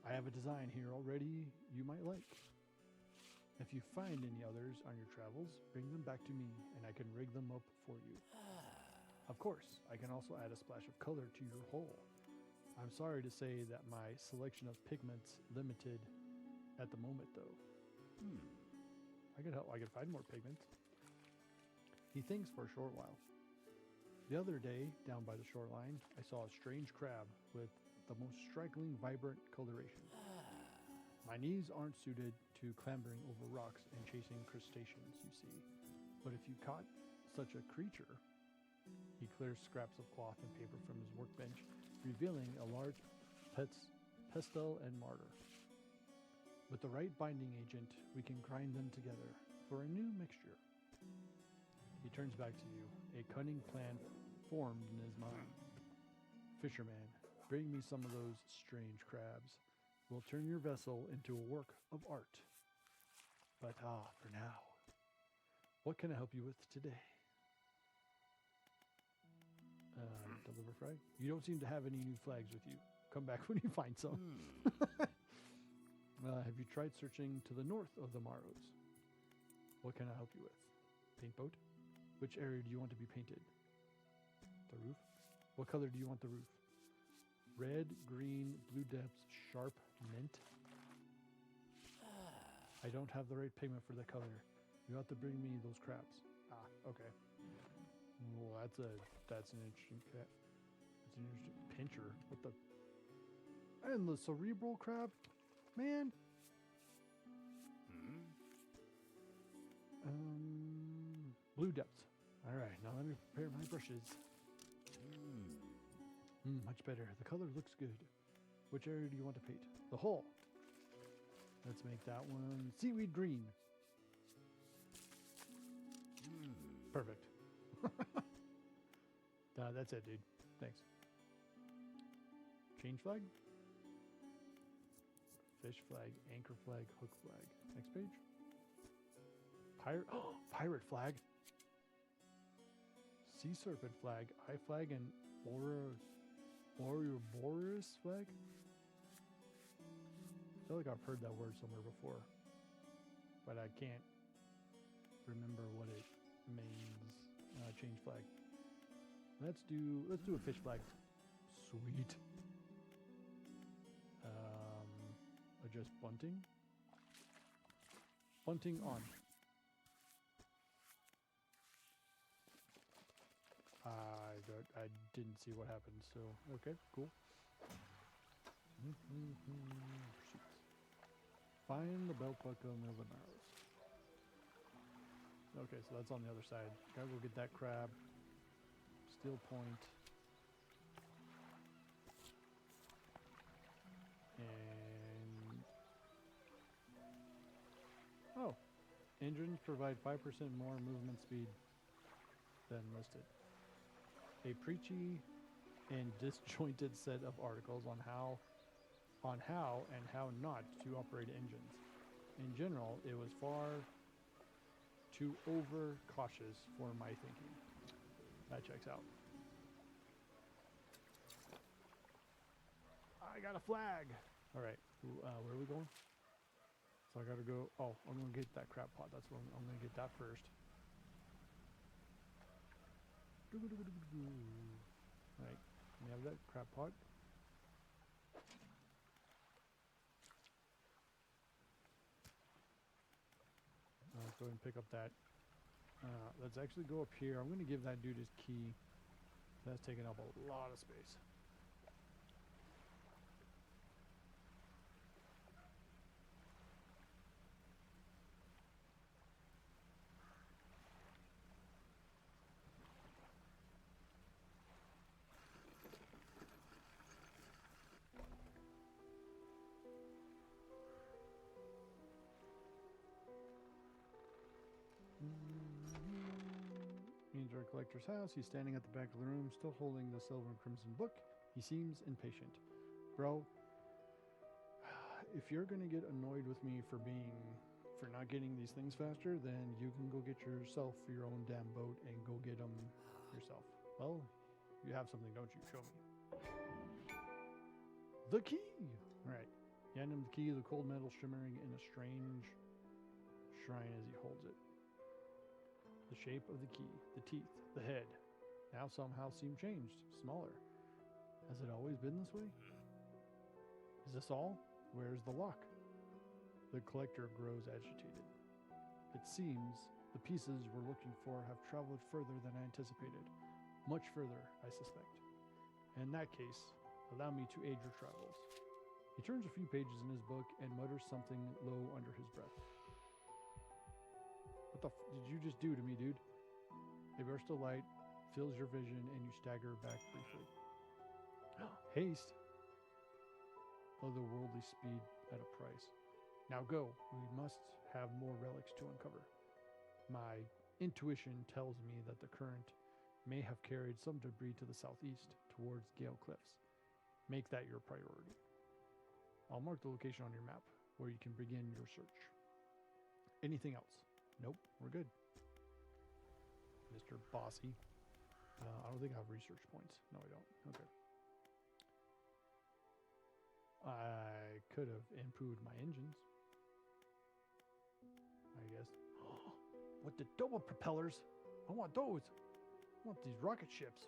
I have a design here already you might like. If you find any others on your travels, bring them back to me and I can rig them up for you. Of course, I can also add a splash of color to your hull. I'm sorry to say that my selection of pigments limited at the moment though. I could find more pigments. He thinks for a short while. The other day, down by the shoreline, I saw a strange crab with the most striking, vibrant coloration. My knees aren't suited to clambering over rocks and chasing crustaceans, you see. But if you caught such a creature... He clears scraps of cloth and paper from his workbench, revealing a large pestle and mortar. With the right binding agent, we can grind them together for a new mixture. He turns back to you, a cunning plan formed in his mind. Fisherman, bring me some of those strange crabs. We'll turn your vessel into a work of art. But for now, what can I help you with today? Deliver flag? You don't seem to have any new flags with you. Come back when you find some. Have you tried searching to the north of the Maros? What can I help you with? Paint boat? Which area do you want to be painted? The roof? What color do you want the roof? Red, green, blue depths, sharp, mint? I don't have the right pigment for the color. You have to bring me those crabs. Okay. Well, that's an interesting cat. That's an interesting pincher. What the? And the cerebral crab, man. Blue depths. All right, now let me prepare my brushes. Much better. The color looks good. Which area do you want to paint? The hull. Let's make that one seaweed green. Perfect. That's it, dude. Thanks. Change flag? Fish flag, anchor flag, hook flag. Next page. Pirate flag. Sea serpent flag, eye flag, and Ouroboros flag? I feel like I've heard that word somewhere before, but I can't remember what it means. Change flag. Let's do a fish flag. Sweet. Adjust bunting. Bunting on. I didn't see what happened, so okay, cool. Find the belt buckle of the Maros. Okay, so that's on the other side. Gotta go get that crab. Steel point. And engines provide 5% more movement speed than listed. A preachy and disjointed set of articles on how and how not to operate engines. In general, it was far too over cautious for my thinking. That checks out. I got a flag. All right, where are we going? So I gotta go. Oh, I'm gonna get that crab pot. That's what I'm gonna get that first. All right, we have that crab pot. Let's go ahead and pick up that. Let's actually go up here. I'm gonna give that dude his key. That's taking up a lot of space. Means our collector's house. He's standing at the back of the room, still holding the silver and crimson book. He seems impatient. Bro, if you're gonna get annoyed with me for not getting these things faster, then you can go get yourself your own damn boat and go get them yourself. Well, you have something, don't you? Show me. The key! Alright. You hand him the key, the cold metal shimmering in a strange shrine as he holds it. The shape of the key, the teeth, the head, now somehow seem changed, smaller. Has it always been this way? Is this all? Where's the lock? The collector grows agitated. It seems the pieces we're looking for have traveled further than I anticipated. Much further, I suspect. In that case, allow me to aid your travels. He turns a few pages in his book and mutters something low under his breath. What the did you just do to me, dude? A burst of light fills your vision and you stagger back briefly. Haste. Otherworldly speed at a price. Now go. We must have more relics to uncover. My intuition tells me that the current may have carried some debris to the southeast towards Gale Cliffs. Make that your priority. I'll mark the location on your map where you can begin your search. Anything else? Nope, we're good. Mr. Bossy. I don't think I have research points. No, I don't. Okay. I could have improved my engines, I guess. What the double propellers? I want those. I want these rocket ships.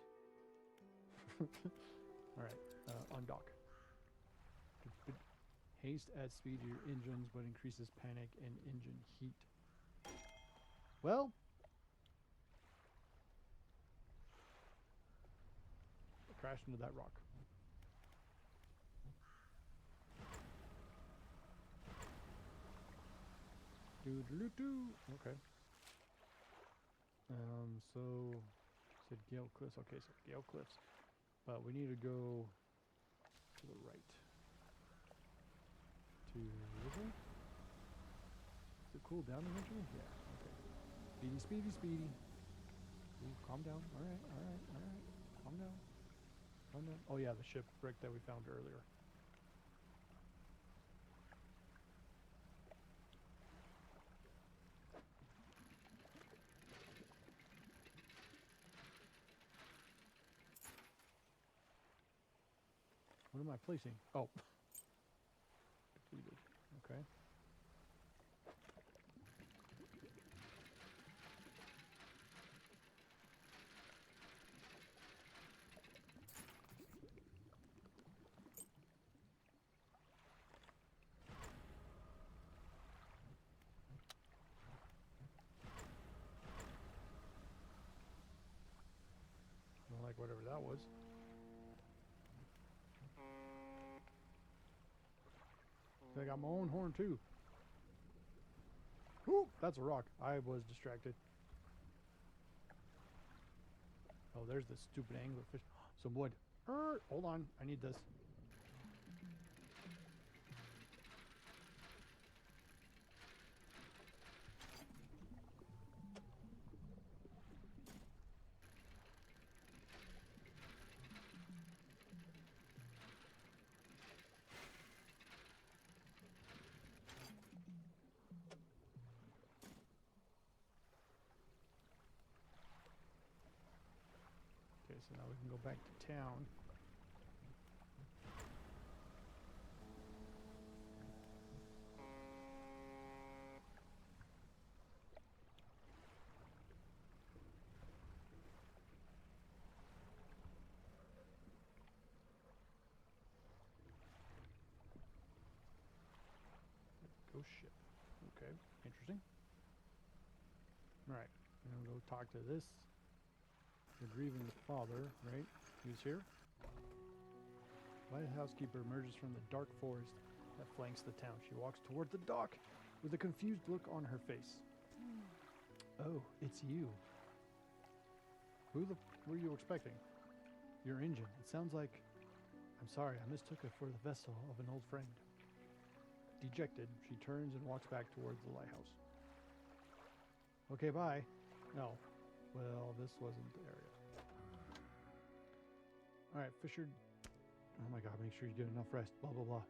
All right, undock. Haste adds speed to your engines, but increases panic and engine heat. Well, I crashed into that rock. Doo-doo-doo-doo. Okay. So said Gale Cliffs. Okay, so Gale Cliffs, but we need to go to the right. To river. Does it cool down eventually? Yeah. Okay. Speedy, speedy, speedy. Ooh, calm down. All right, all right, all right. Calm down. Calm down. Oh yeah, the shipwreck that we found earlier. What am I placing? Oh. Depleted. Okay. I don't like whatever that was. I got my own horn too. Whoo! That's a rock. I was distracted. Oh, there's this stupid anglerfish. Some wood. Hold on. I need this. Okay, so now we can go back to town. Ghost ship. Okay, interesting. Alright, I'm gonna go talk to this. The grieving father, right? He's here. Light housekeeper emerges from the dark forest that flanks the town. She walks toward the dock with a confused look on her face. Oh, it's you. Who were you expecting? Your engine. It sounds like... I'm sorry, I mistook it for the vessel of an old friend. Dejected, she turns and walks back towards the lighthouse. Okay, bye. No. Well, this wasn't the area. Alright, Fisher. Oh my god, make sure you get enough rest. Blah, blah, blah.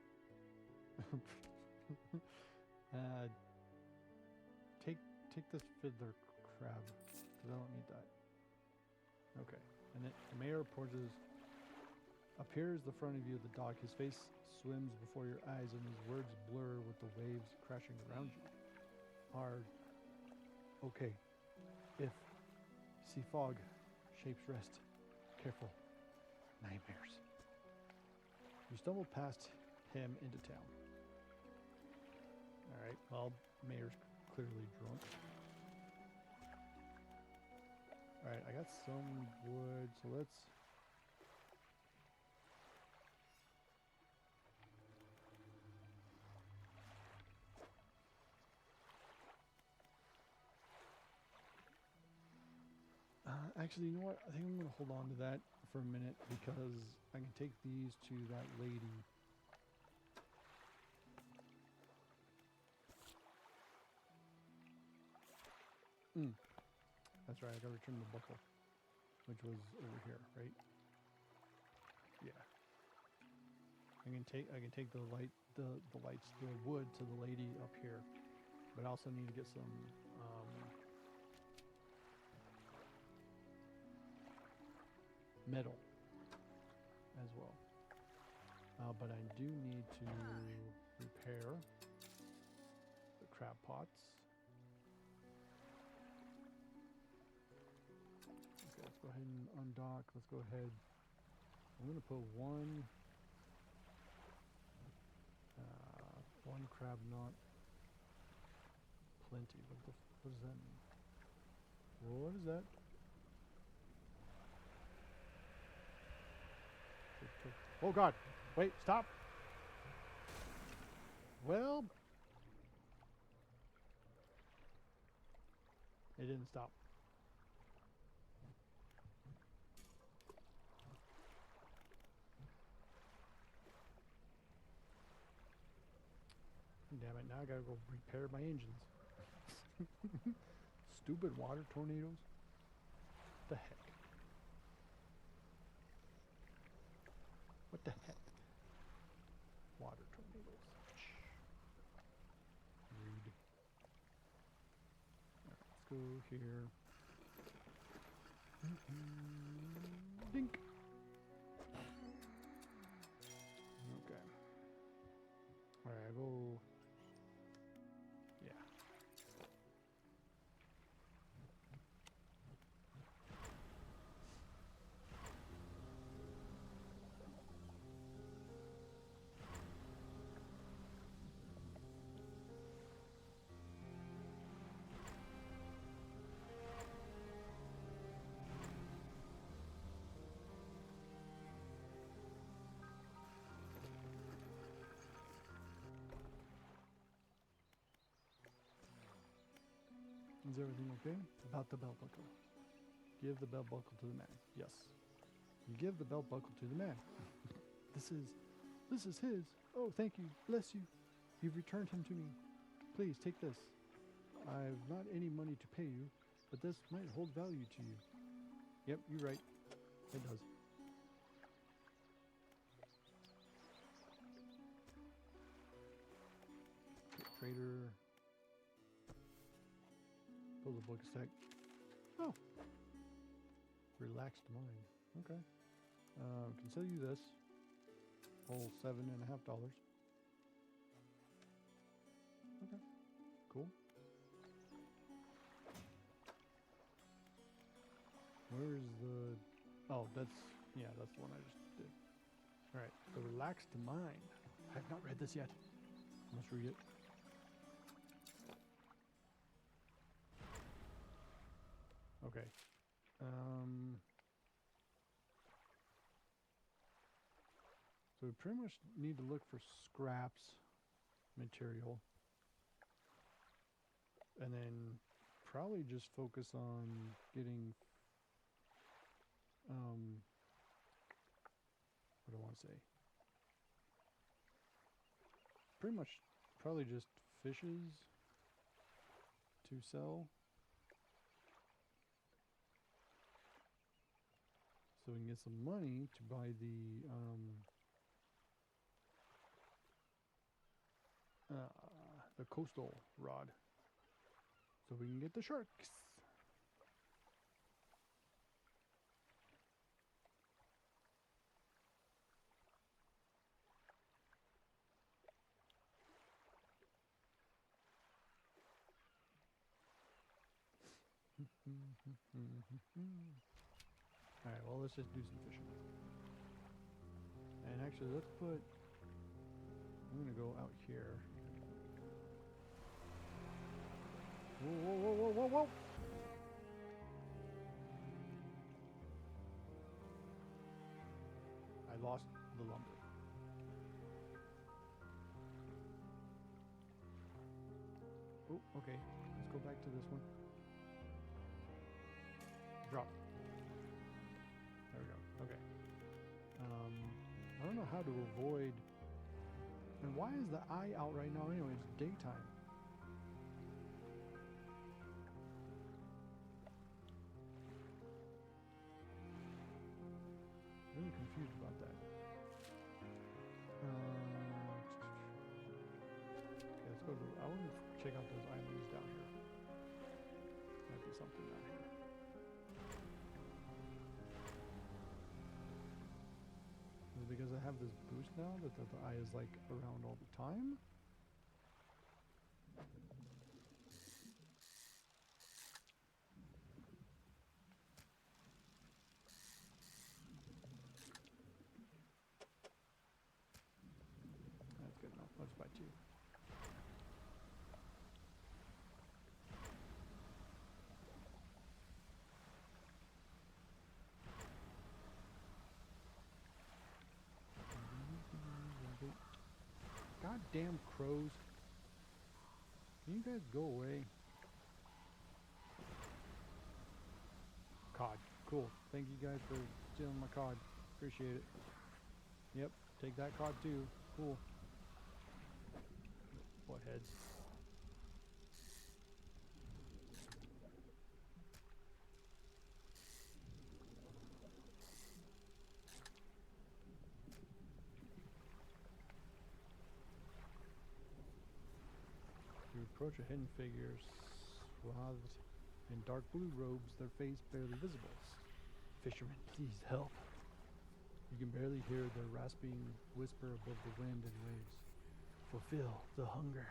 Take this fiddler crab, because I don't need that. Okay. And then the mayor appears the front of you at the dock. His face swims before your eyes and his words blur with the waves crashing around you. Hard. Okay. If see fog, shapes rest. Careful. Nightmares. You stumble past him into town. Alright, well, Mayor's clearly drunk. Alright, I got some wood, so let's... actually, you know what? I think I'm going to hold on to that for a minute because I can take these to that lady. That's right, I got to return the buckle. which was over here, right? Yeah. I can take the lights, the wood to the lady up here, but I also need to get some metal as well. But I do need to repair the crab pots. Okay, let's go ahead and undock. Let's go ahead. I'm going to put one crab knot. Plenty. What does that mean? What is that? Oh God! Wait! Stop! Well, it didn't stop. Damn it, now I gotta go repair my engines. Stupid water tornadoes. What the heck? What the heck? Water tornadoes. Rude. Alright, let's go here. Dink! Okay. Alright, I go... Yeah. Is everything okay? About the belt buckle. Give the belt buckle to the man. Yes. You give the belt buckle to the man. This is his. Oh, thank you. Bless you. You've returned him to me. Please take this. I've not any money to pay you, but this might hold value to you. Yep, you're right. It does. Trader. Pull the book stack. Oh. Relaxed mind. Okay. Can sell you this. Whole $7.50. Okay. Cool. Where's the... Oh, that's the one I just did. Alright, the relaxed mind. I have not read this yet. I must read it. Okay. So we pretty much need to look for scraps material. And then probably just focus on getting what do I want to say? Pretty much probably just fishes to sell. So we can get some money to buy the coastal rod. So we can get the sharks. Alright, well, let's just do some fishing. And actually, let's put... I'm going to go out here. Whoa, whoa, whoa, whoa, whoa, whoa! I lost the lumber. Oh, okay. Let's go back to this one. Drop. There we go. Okay. I don't know how to avoid... And why is the eye out right now anyway? It's daytime. I'm confused about that. Okay, let's go to. I want to check out those islands down here. Might be something down here. Is it because I have this boost now that the eye is like around all the time? That's good enough. Let's buy 2. Goddamn crows. Can you guys go away? Cod. Cool. Thank you guys for stealing my cod. Appreciate it. Yep. Take that cod too. Cool. What heads? You approach a hidden figure swathed in dark blue robes, their face barely visible. Fisherman, please help. You can barely hear their rasping whisper above the wind and waves. Fulfill the hunger.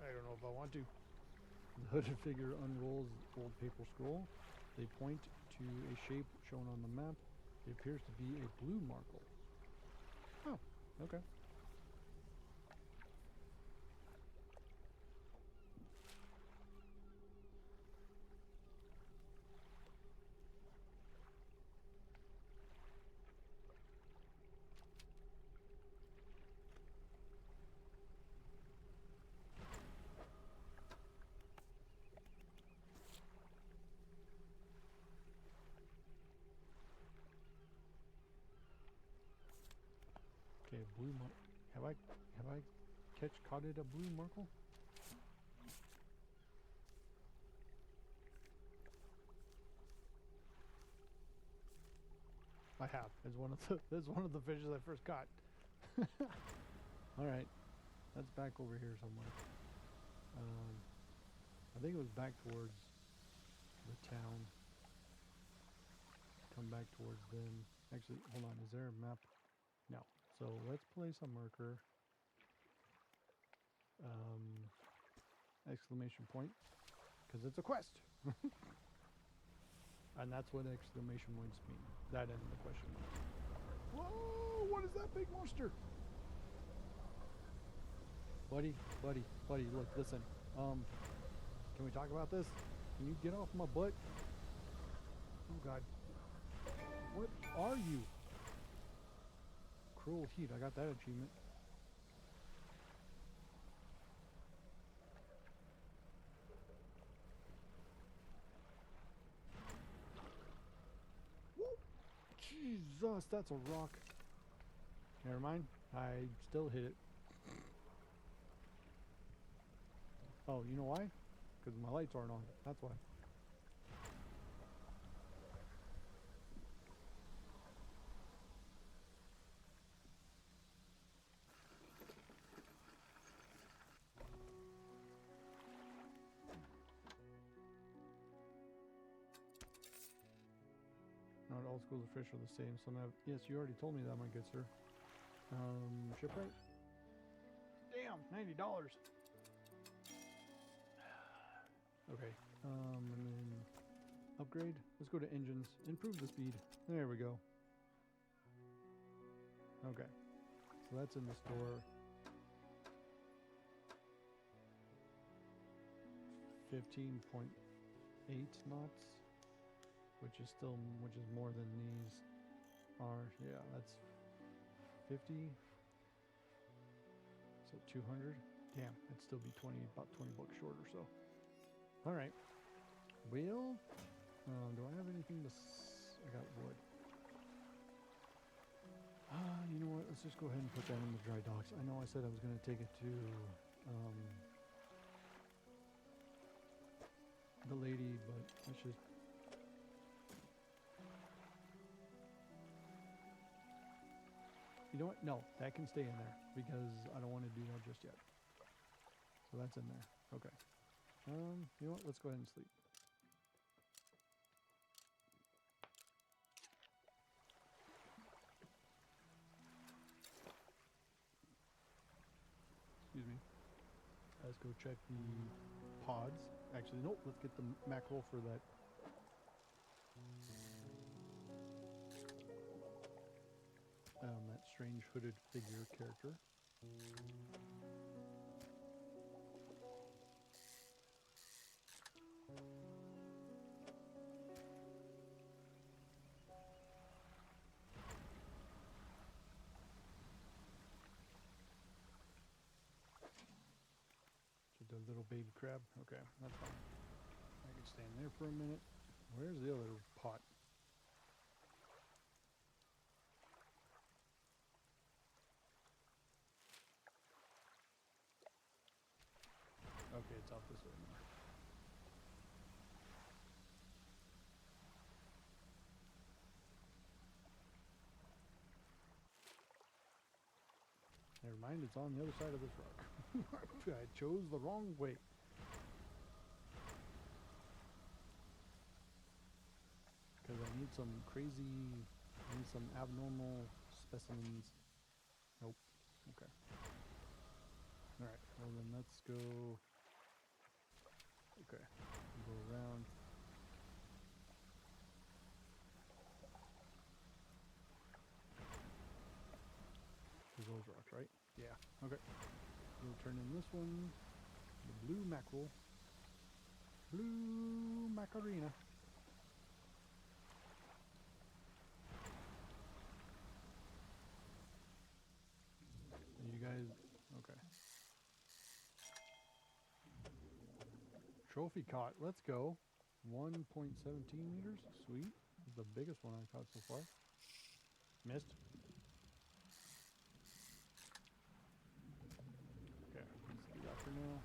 I don't know if I want to. The hooded figure unrolls the old paper scroll. They point to a shape shown on the map. It appears to be a blue marble. Oh, okay. Okay, blue have I caught-it a blue marble? I have. It's one of the fishes I first caught. All right, that's back over here somewhere. I think it was back towards the town. Come back towards them. Actually, hold on. Is there a map? No. So let's place a marker. Exclamation point, because it's a quest. And that's what exclamation points mean. That and the question marks. Whoa! What is that big monster? Buddy, look, listen. Can we talk about this? Can you get off my butt? Oh God. What are you? Cruel heat. I got that achievement. Woo! Jesus, that's a rock. Never mind. I still hit it. Oh, you know why? Because my lights aren't on. That's why. Not all schools of fish are the same. Some have. Yes, you already told me that, my good sir. Shipwright. Damn, $90. Okay. And then upgrade. Let's go to engines. Improve the speed. There we go. Okay. So that's in the store. 15.8 knots, which is more than these are. Yeah, that's 50. So 200. Damn, it'd still be about 20 bucks short or so. All right. Well, do I have anything to? I got wood. You know what? Let's just go ahead and put that in the dry docks. I know I said I was going to take it to the lady, but let's just. You know what? No, that can stay in there because I don't want to do that just yet. So that's in there. Okay. You know what? Let's go ahead and sleep. Excuse me. Let's go check the pods. Actually, nope. Let's get the mackerel for that. That strange hooded figure character. The little baby crab. Okay, that's fine. I can stand there for a minute. Where's the other pot? Okay, it's out this way now. Never mind, it's on the other side of this rock. I chose the wrong way. Because I need some some abnormal specimens. Nope. Okay. Alright, well then let's go. Okay, we'll go around. There's those rocks, right? Yeah, okay. We'll turn in this one. The blue mackerel. Blue macarena. You guys, okay. Trophy caught, let's go. 1.17 meters, sweet. This is the biggest one I caught so far. Missed. Okay, let's do that for now.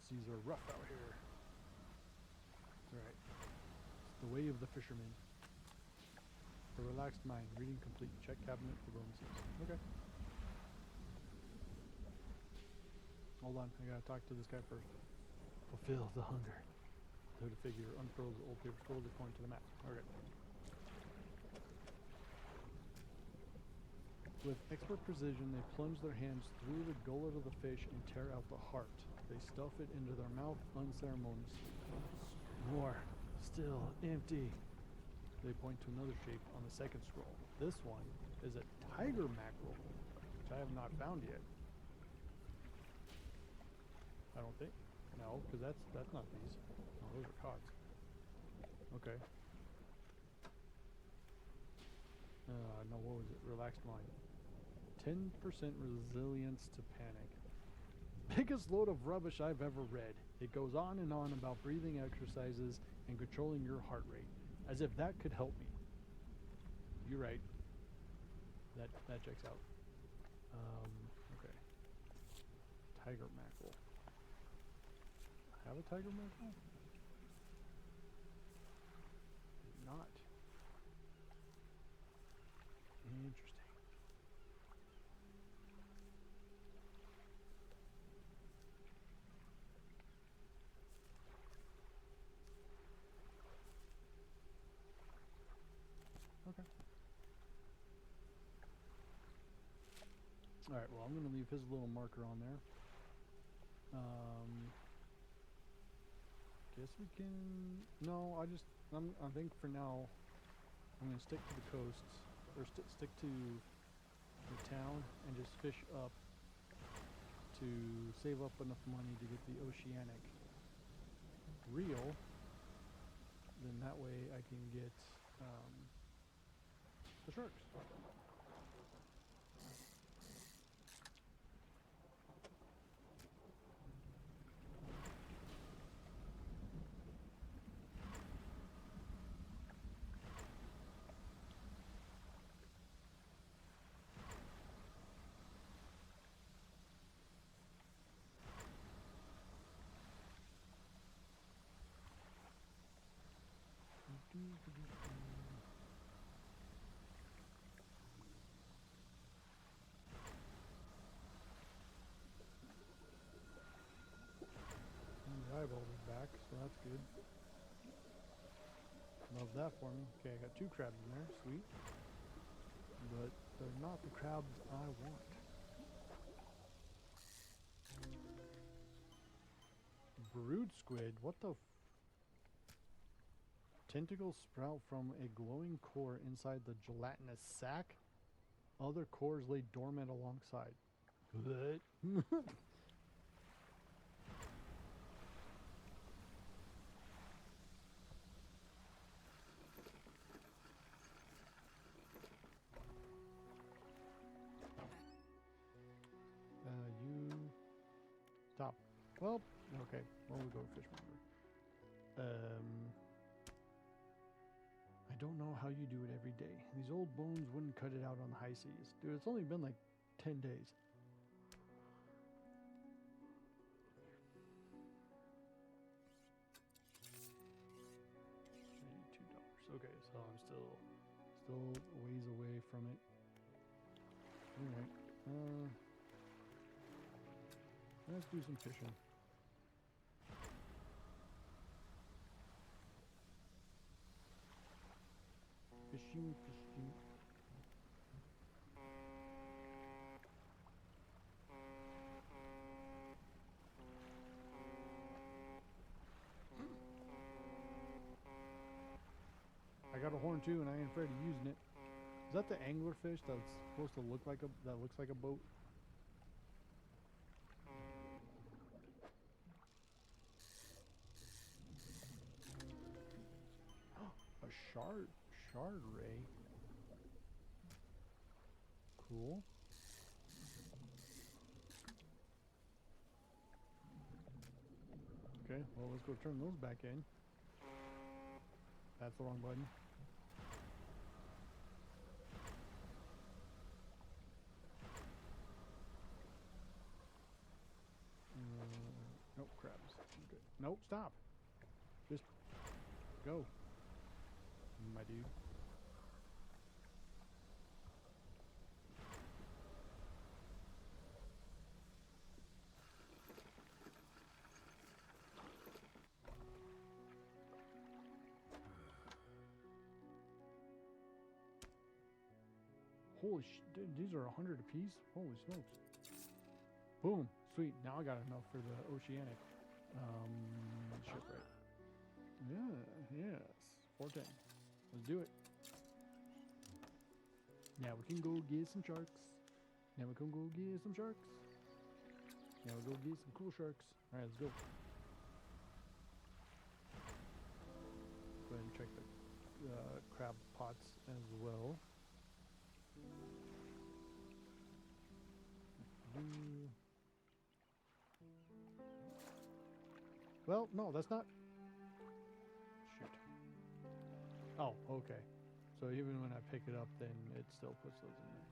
Seas are rough out here. Alright. It's the way of the fisherman. The relaxed mind. Reading complete. Check cabinet for bonuses. Okay. Hold on. I gotta talk to this guy first. Fulfill the hunger. The hooded figure unfurls the old paper scroll according to the map. Okay. With expert precision, they plunge their hands through the gullet of the fish and tear out the heart. They stuff it into their mouth unceremoniously. More. Still empty. They point to another shape on the second scroll. This one is a tiger mackerel, which I have not found yet. I don't think. No, because that's not these. No, those are cods. Okay. No, what was it? Relaxed mind. 10% resilience to panic. Biggest load of rubbish I've ever read. It goes on and on about breathing exercises and controlling your heart rate, as if that could help me. You're right. That checks out. Okay. Tiger mackerel. Have a tiger mackerel? Did not. Interesting. Okay. Alright, well, I'm going to leave his little marker on there. Guess we can... No, I think for now, I'm going to stick to the coasts, or stick to the town, and just fish up to save up enough money to get the oceanic reel. Then that way I can get the sharks. The eyeball is back, so that's good. Love that for me. Okay, I got 2 crabs in there, sweet. But they're not the crabs I want. Brood squid, what the tentacles sprout from a glowing core inside the gelatinous sac. Other cores lay dormant alongside. What? You stop. Well, okay. Well, we go to fish monger. I don't know how you do it every day. These old bones wouldn't cut it out on the high seas. Dude, it's only been like 10 days. $82. Okay, so I'm still a ways away from it. Alright. Let's do some fishing. Fishing. I got a horn too, and I ain't afraid of using it. Is that the anglerfish that's supposed to look like that looks like a boat? A shard ray. Cool. Okay, well, let's go turn those back in. That's the wrong button. Nope, crabs. Okay. Nope, stop. Just go, my dude. Holy dude, these are 100 apiece? Holy smokes. Boom. Sweet. Now I got enough for the oceanic shipwreck. Yeah, yes. 410. Let's do it. Now we can go get some sharks. Now we can go get some sharks. Now we go get some cool sharks. Alright, let's go. Go ahead and check the crab pots as well. Well, no, that's not. Shoot. Oh, okay. So even when I pick it up, then it still puts those in there.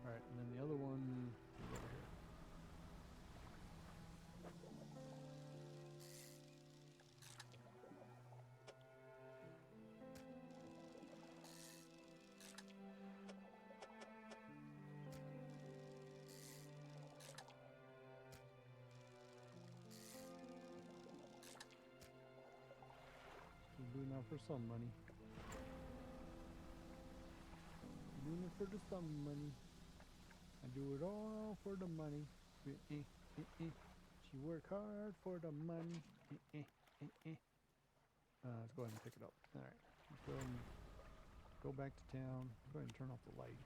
Alright, and then the other one is over here. Doing that for some money. Doing it for the some money. I do it all for the money. She work hard for the money. Let's go ahead and pick it up. Alright. Let's go ahead and go back to town. Go ahead and turn off the light.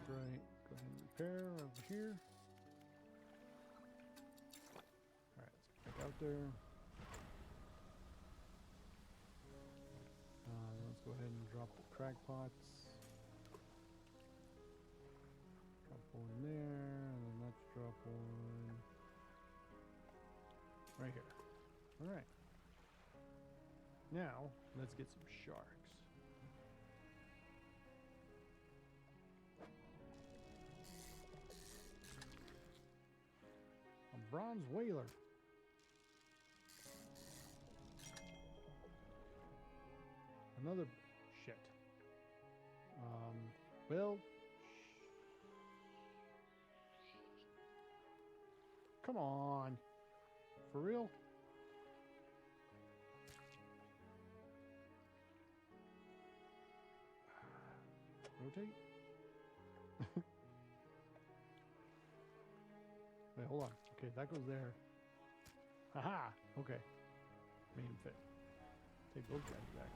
Right, go ahead and repair over here. out there. Let's go ahead and drop the crack pots. Drop one there, and then let's drop one right here. Alright. Now, let's get some sharks. A bronze whaler. Another shit. Well, come on. For real? Rotate. Wait, hold on. Okay, that goes there. Haha. Okay. Made him fit. Take those guys back.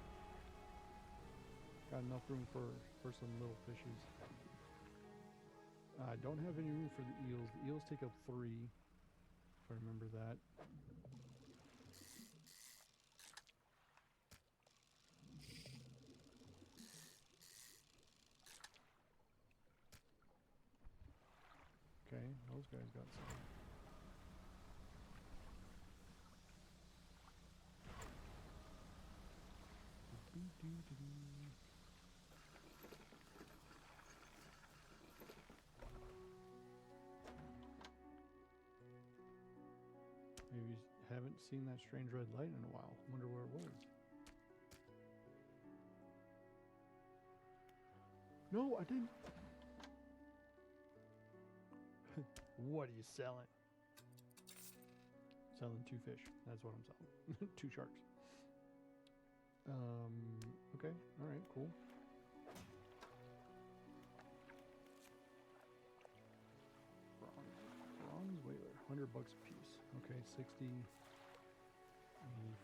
Got enough room for some little fishies. I don't have any room for the eels. The eels take up 3. If I remember that. Okay, those guys got some. Maybe haven't seen that strange red light in a while. Wonder where it was. No, I didn't. What are you selling? Selling 2 fish. That's what I'm selling. 2 sharks. Okay. Alright, cool. Bronze whaler. $100 a piece. Okay, 60,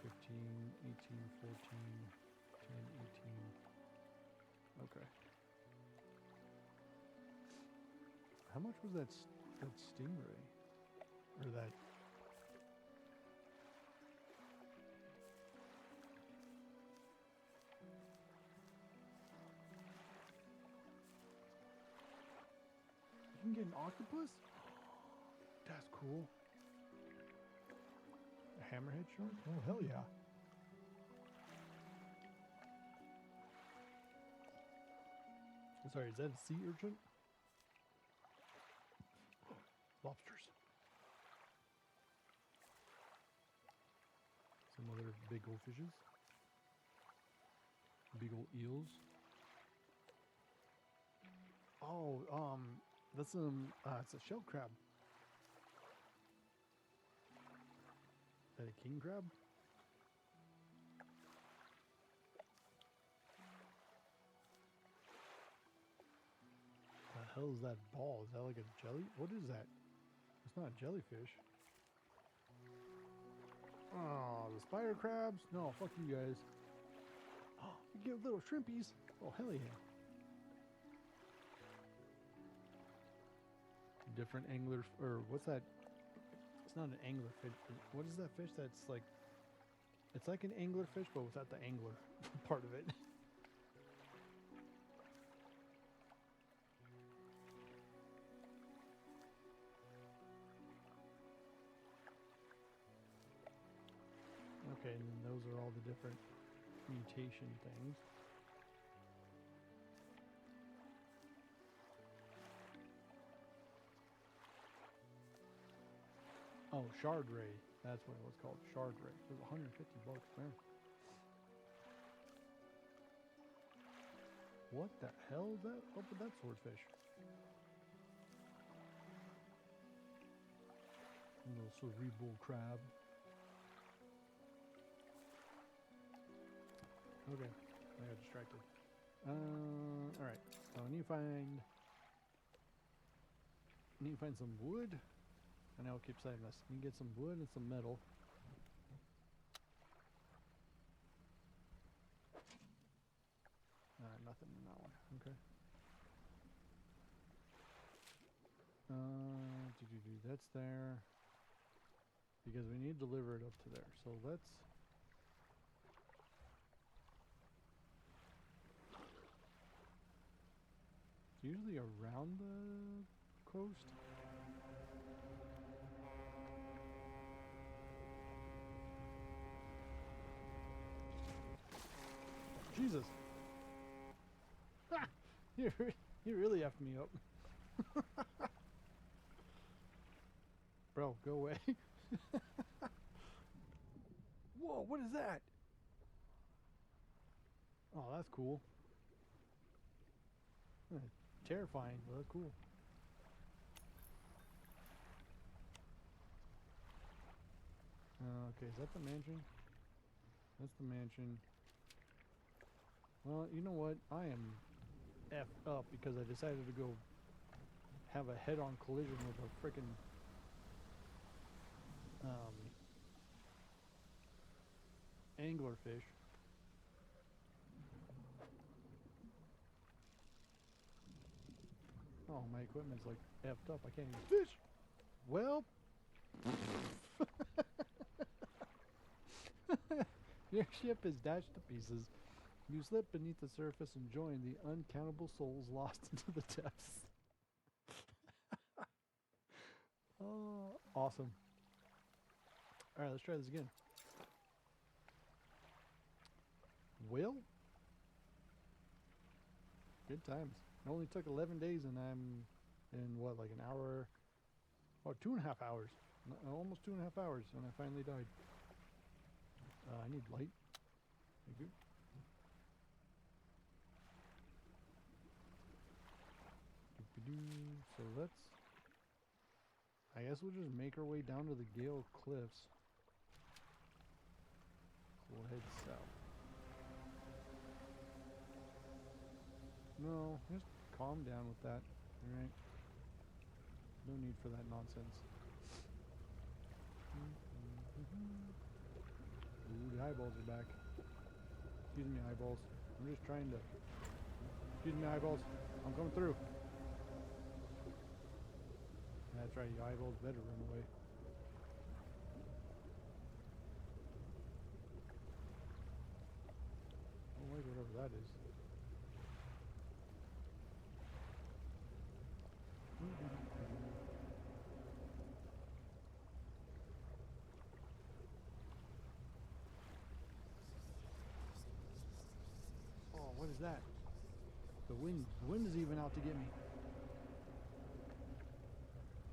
15, 18, 14, 10, 18. Okay. How much was that stingray? Or that... You can get an octopus? That's cool. A hammerhead shark? Oh, hell yeah. Sorry, is that a sea urchin? Lobsters. Some other big old fishes. Big old eels. Oh, that's it's a shell crab. Is that a king crab? The hell is that ball? Is that like a jelly? What is that? It's not a jellyfish. Oh, the spider crabs? No, fuck you guys. Oh, you get little shrimpies. Oh, hell yeah. Different angler, or what's that? It's not an anglerfish. What is that fish that's like, it's like an anglerfish, but without the angler part of it. Okay, and those are all the different mutation things. Oh, shard ray. That's what it was called. Shard ray. It was $150, man. What the hell is that up with that swordfish? A little cerebral crab. Okay, I got distracted. Alright. So I need to find some wood. I know I keep saying this. You can get some wood and some metal. Nothing in that one. Okay. That's there. because we need to deliver it up to there. So let's. It's usually around the coast. Jesus. Ha! You really effed me up. Bro, go away. Whoa, what is that? Oh, that's cool. Terrifying, but that's cool. Okay, is that the mansion? That's the mansion. Well, you know what? I am effed up because I decided to go have a head-on collision with a frickin' anglerfish. Oh, my equipment's like effed up. I can't even fish. Well, your ship is dashed to pieces. You slip beneath the surface and join the uncountable souls lost into the depths. Oh, awesome. Alright, let's try this again. Well, good times. It only took 11 days and I'm in what, like an hour? Oh, 2.5 hours. Almost 2.5 hours and I finally died. I need light. Thank you. So let's, I guess we'll just make our way down to the Gale Cliffs. We'll head south. No, just calm down with that, alright? No need for that nonsense. Ooh, the eyeballs are back. Excuse me, eyeballs. I'm just trying to... Excuse me, eyeballs. I'm coming through. That's right, you eyeballs better run away. I don't like whatever that is. Oh, what is that? The wind. The wind is even out to get me.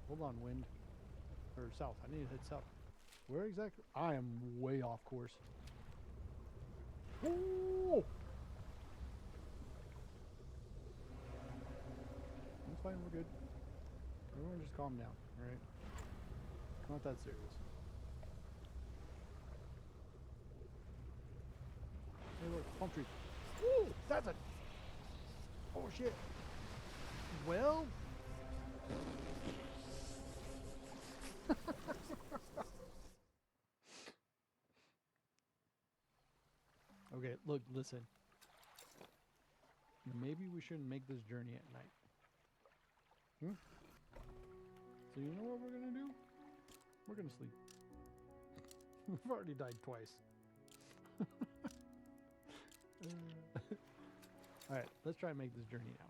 Hold on, wind. Or south. I need to head south. Where exactly? I am way off course. Whoa! That's fine, we're good. Everyone just calm down, alright? Not that serious. Hey look, palm tree. Woo! That's a... Oh shit. Well... Okay, look, listen. Maybe we shouldn't make this journey at night. Hmm? So you know what we're gonna do? We're gonna sleep. We've already died twice. Alright, let's try and make this journey now.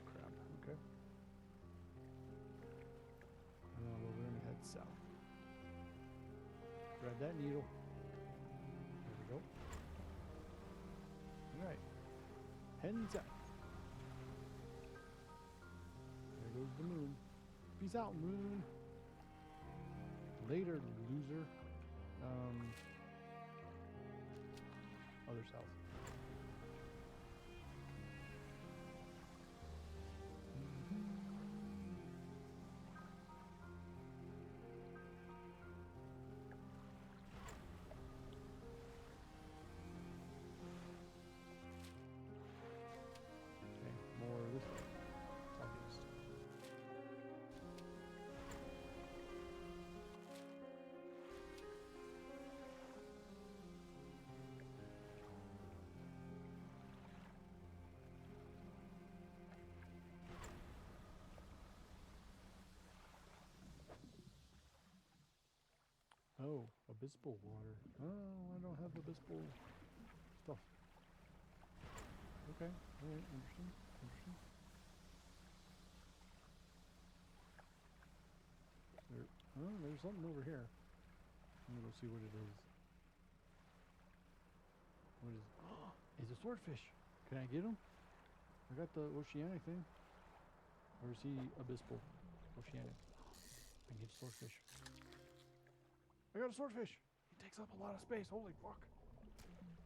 Crap, okay. Well, we're gonna head south. Grab that needle. There we go. Alright. Heading south. There goes the moon. Peace out, moon. Later, loser. Other south. Okay, more this way. Southeast. Abyssal water. Oh, I don't have abyssal stuff. Okay, alright, interesting, interesting. There, oh, there's something over here. I'm gonna go see what it is. What is? It's a swordfish. Can I get him? I got the oceanic thing. Or is he abyssal? Oceanic. I can get a swordfish. I got a swordfish. He takes up a lot of space. Holy fuck.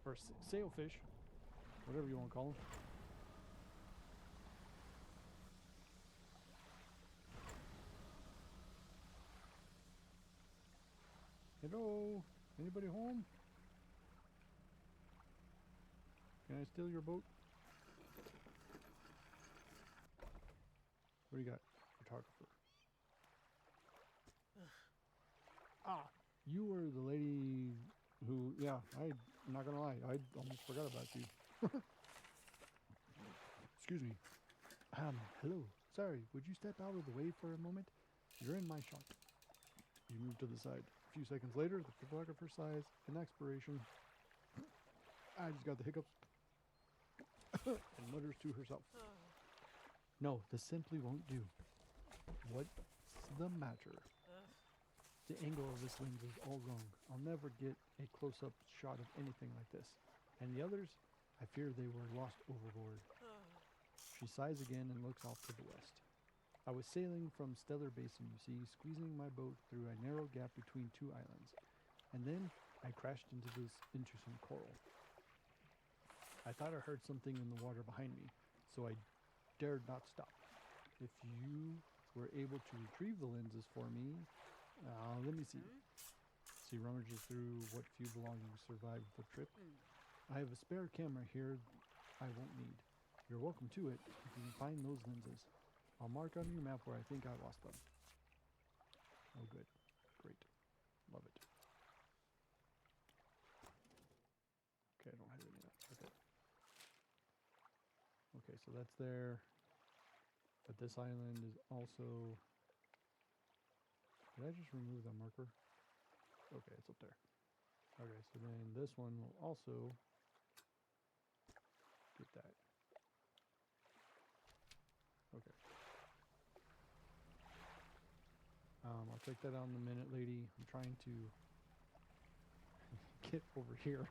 Or a sailfish. Whatever you want to call him. Hello? Anybody home? Can I steal your boat? What do you got? Photographer. Ah! You were the lady who... Yeah, I'm not gonna lie. I almost forgot about you. Excuse me. Hello. Sorry, would you step out of the way for a moment? You're in my shot. You move to the side. A few seconds later, the photographer sighs in expiration. I just got the hiccups. And mutters to herself. No, this simply won't do. What's the matter? The angle of this lens is all wrong. I'll never get a close-up shot of anything like this. And the others, I fear they were lost overboard. She sighs again and looks off to the west. I was sailing from Stellar Basin, you see, squeezing my boat through a narrow gap between two islands. And then I crashed into some coral. I thought I heard something in the water behind me, so I dared not stop. If you were able to retrieve the lenses for me, let me see. She rummages through what few belongings survived the trip. I have a spare camera here I won't need. You're welcome to it if you can find those lenses. I'll mark on your map where I think I lost them. Oh good. Great. Love it. Okay, I don't have any of that. Okay. Okay, so that's there. But this island is also... Did I just remove the marker? Okay, it's up there. Okay, so then this one will also get that. Okay. I'll take that on in a minute, lady. I'm trying to get over here.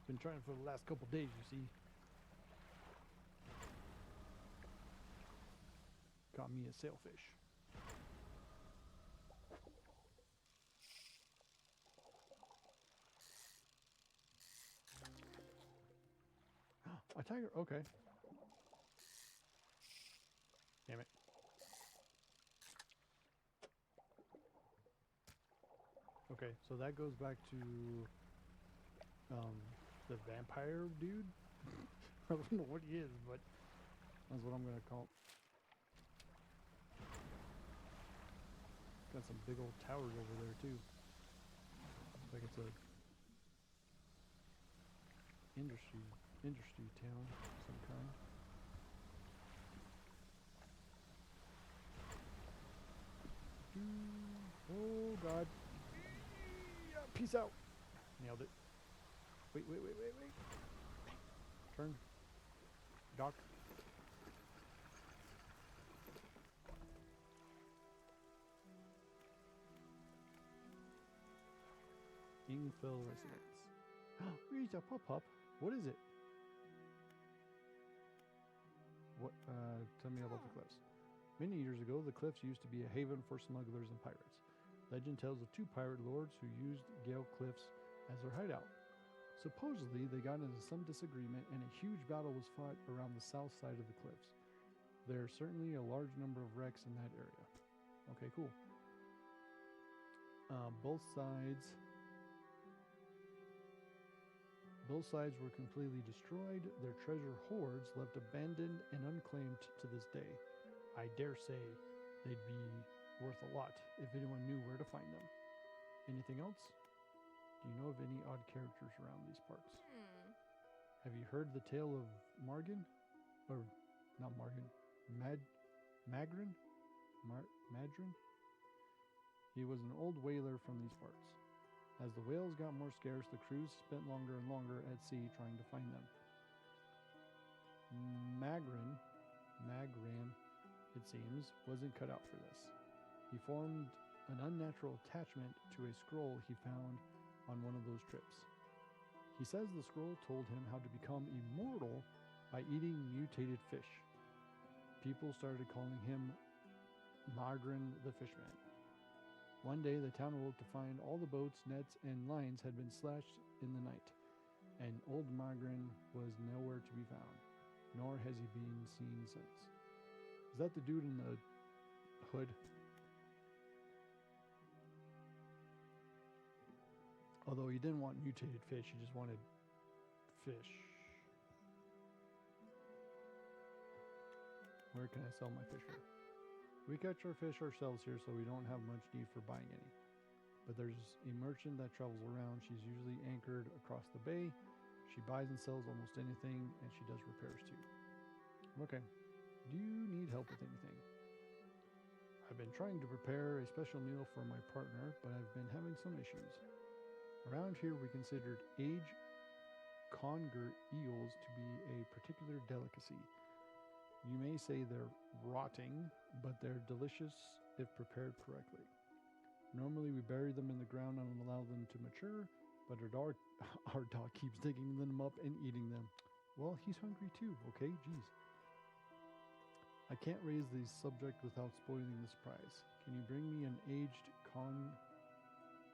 Been trying for the last couple days, you see. Got me a sailfish. A tiger, okay. Damn it. Okay, so that goes back to the vampire dude. I don't know what he is, but that's what I'm gonna call him. Got some big old towers over there too. Looks like it's a industry town of some kind. Oh god. Peace out. Nailed it. Wait. Turn. Dock. Ingfell residence. Reach a pop-up. What is it? What? Tell me about the cliffs. Many years ago, the cliffs used to be a haven for smugglers and pirates. Legend tells of two pirate lords who used Gale Cliffs as their hideout. Supposedly, they got into some disagreement and a huge battle was fought around the south side of the cliffs. There are certainly a large number of wrecks in that area. Okay, cool. Both sides were completely destroyed, their treasure hoards left abandoned and unclaimed to this day. I dare say they'd be worth a lot if anyone knew where to find them. Anything else? Do you know of any odd characters around these parts? Have you heard the tale of Margan? Or, not Margan, Magrin? Madrin? He was an old whaler from these parts. As the whales got more scarce, the crews spent longer and longer at sea trying to find them. Magran, it seems, wasn't cut out for this. He formed an unnatural attachment to a scroll he found on one of those trips. He says the scroll told him how to become immortal by eating mutated fish. People started calling him Magran the Fishman. One day, the town awoke to find all the boats, nets, and lines had been slashed in the night, and old Magran was nowhere to be found, nor has he been seen since. Is that the dude in the hood? Although he didn't want mutated fish, he just wanted fish. Where can I sell my fish from? We catch our fish ourselves here, so we don't have much need for buying any. But there's a merchant that travels around. She's usually anchored across the bay. She buys and sells almost anything, and she does repairs too. Okay. Do you need help with anything? I've been trying to prepare a special meal for my partner, but I've been having some issues. Around here, we considered aged conger eels to be a particular delicacy. You may say they're rotting, but they're delicious if prepared correctly. Normally, we bury them in the ground and allow them to mature, but our dog keeps digging them up and eating them. Well, he's hungry too, okay? Jeez. I can't raise the subject without spoiling the surprise. Can you bring me an aged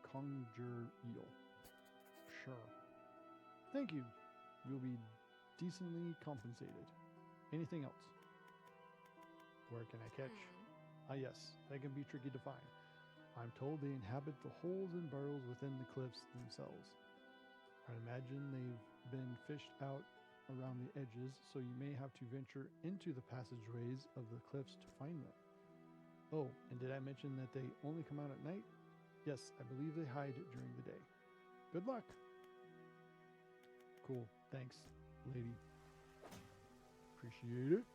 conger eel? Sure. Thank you. You'll be decently compensated. Anything else? Where can I catch? Ah, yes, they can be tricky to find. I'm told they inhabit the holes and burrows within the cliffs themselves. I imagine they've been fished out around the edges, so you may have to venture into the passageways of the cliffs to find them. Oh, and did I mention that they only come out at night? Yes, I believe they hide during the day. Good luck. Cool. Thanks, lady. Appreciate it.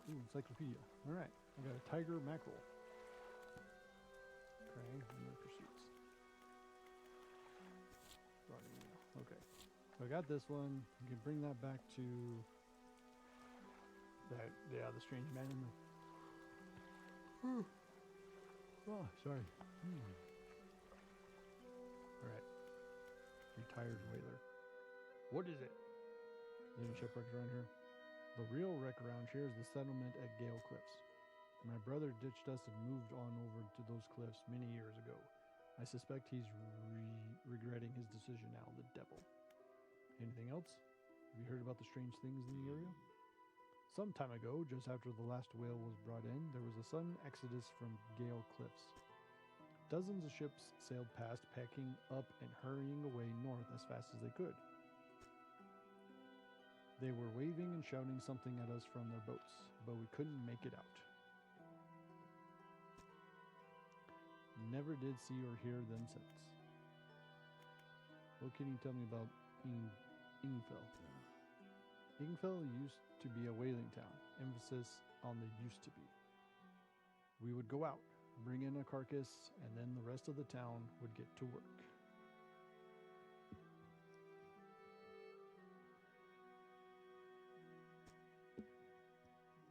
Encyclopedia. All right. I got a tiger mackerel. Okay. No pursuits. Okay. So I got this one. You can bring that back to that. Yeah, the strange man in the. Oh, sorry. All right. Retired whaler. What is it? Any shipwrecks around here? The real wreck around here is the settlement at Gale Cliffs. My brother ditched us and moved on over to those cliffs many years ago. I suspect he's regretting his decision now, the devil. Anything else? Have you heard about the strange things in the area? Some time ago, just after the last whale was brought in, there was a sudden exodus from Gale Cliffs. Dozens of ships sailed past, packing up and hurrying away north as fast as they could. They were waving and shouting something at us from their boats, but we couldn't make it out. Never did see or hear them since. What can you tell me about Ingfell? Ingfell used to be a whaling town, emphasis on the used to be. We would go out, bring in a carcass, and then the rest of the town would get to work.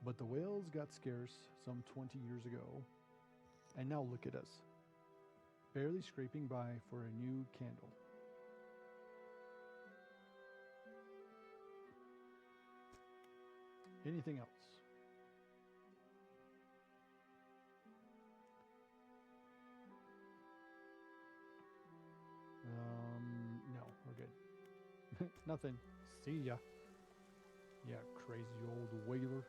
But the whales got scarce some 20 years ago, and now look at us, barely scraping by for a new candle. Anything else? No, we're good. Nothing. See ya. Yeah, crazy old whaler.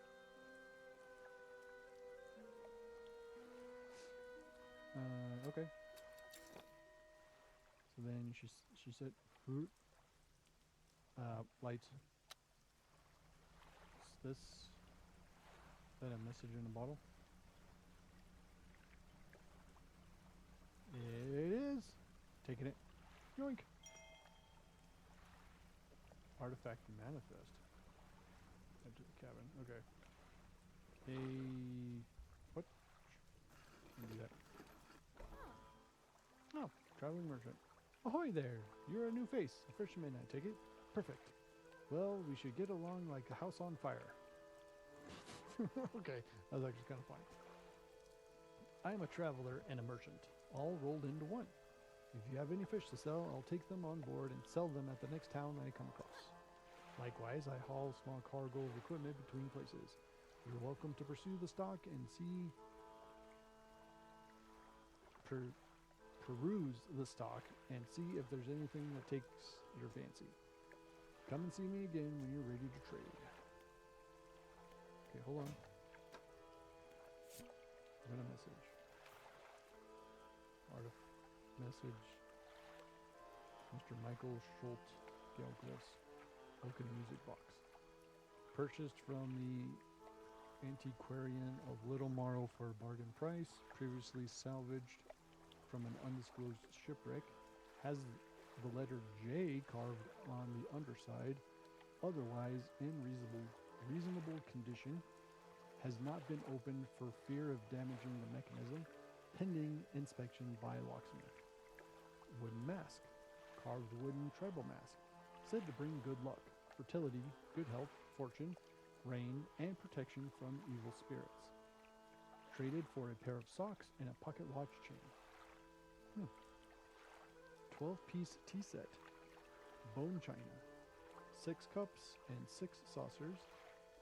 Okay. So then she said, lights. What's this? Is that a message in a bottle? It is. Taking it. Yoink. Artifact manifest. Into the cabin. Okay. What? Can do that. Oh, traveling merchant. Ahoy there! You're a new face. A fisherman, I take it? Perfect. Well, we should get along like a house on fire. Okay, that was actually kind of funny. I am a traveler and a merchant, all rolled into one. If you have any fish to sell, I'll take them on board and sell them at the next town I come across. Likewise, I haul small cargo of equipment between places. You're welcome to pursue the stock and see... peruse the stock and see if there's anything that takes your fancy. Come and see me again when you're ready to trade. Okay, hold on. I got a message. Message. Mr. Michael Schultz, Gelglis. Look in the music box. Purchased from the antiquarian of Little Marl for a bargain price. Previously salvaged from an undisclosed shipwreck. Has the letter J carved on the underside. Otherwise in reasonable condition. Has not been opened for fear of damaging the mechanism. Pending inspection by locksmith. Wooden mask. Carved wooden tribal mask. Said to bring good luck, fertility, good health, fortune, rain, and protection from evil spirits. Traded for a pair of socks and a pocket watch chain. 12-piece tea set. Bone china. 6 cups and 6 saucers.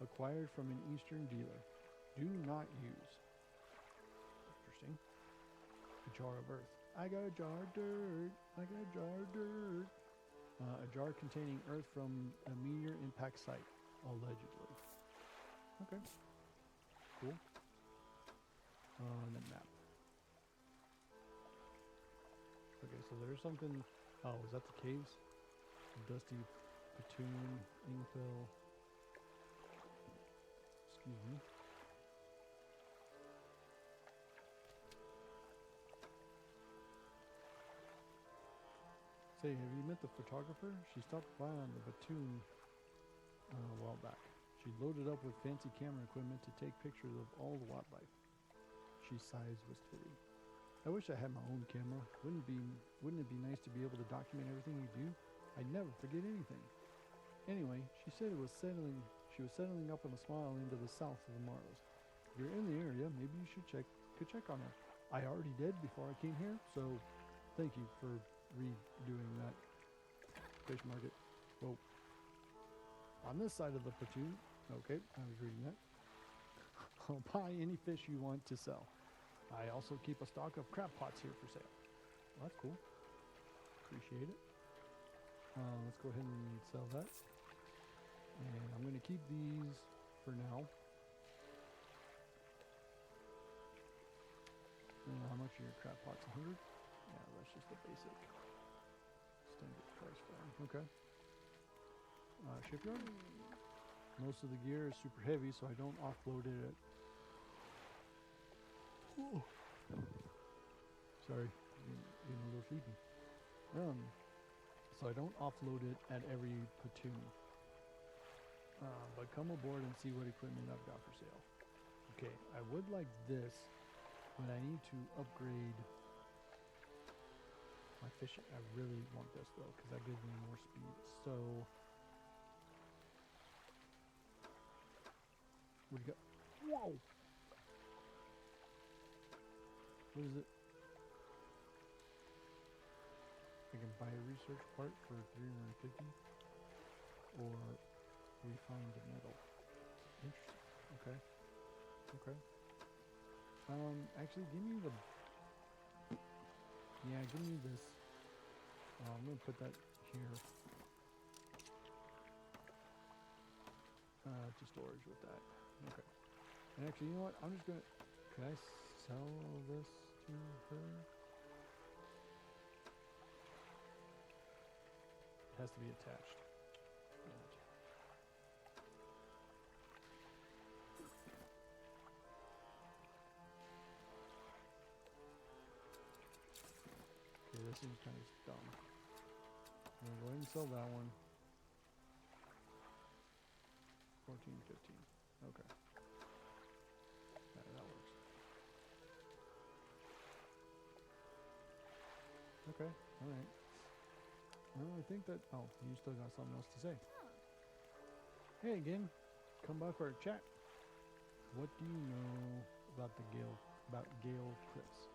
Acquired from an Eastern dealer. Do not use. Interesting. A jar of earth. I got a jar of dirt. I got a jar of dirt. A jar containing earth from a meteor impact site, allegedly. Okay. Cool. And then map. Okay, so there's something. Oh, is that the caves? Dusty Platoon, Infill. Excuse me. Say, have you met the photographer? She stopped by on the Platoon a while back. She loaded up with fancy camera equipment to take pictures of all the wildlife. She sighs wistfully. I wish I had my own camera. Wouldn't it be nice to be able to document everything you do? I'd never forget anything. Anyway, she said she was settling up on a small island to the south of the Marls. If you're in the area, maybe you could check on her. I already did before I came here, so thank you for redoing that. Fish market. Whoa. On this side of the platoon. Okay, I was reading that. I'll buy any fish you want to sell. I also keep a stock of crab pots here for sale. Well, that's cool. Appreciate it. Let's go ahead and sell that. And I'm going to keep these for now. How much are your crab pots? 100? Yeah, that's just the basic standard price for them. Okay. Shipyard. Most of the gear is super heavy, so I don't offload it at... Ooh. Sorry, getting a little sleepy. So I don't offload it at every platoon. But come aboard and see what equipment I've got for sale. Okay, I would like this, but I need to upgrade my fishing. I really want this though, because that gives me more speed. So, what do you got? Whoa! What is it? I can buy a research part for 350, or refine the metal. Interesting. Okay. Okay. Actually, give me the... Yeah, give me this. I'm going to put that here. To storage with that. Okay. And actually, you know what? I'm just going to... Can I sell this to her? It has to be attached. Okay, this is kind of dumb. I'm going to go ahead and sell that one. 14, 15. Okay. Yeah, that works. Okay. All right. Well, I think that. Oh, you still got something else to say. Hey again. Come by for a chat. What do you know about Gale Cliffs?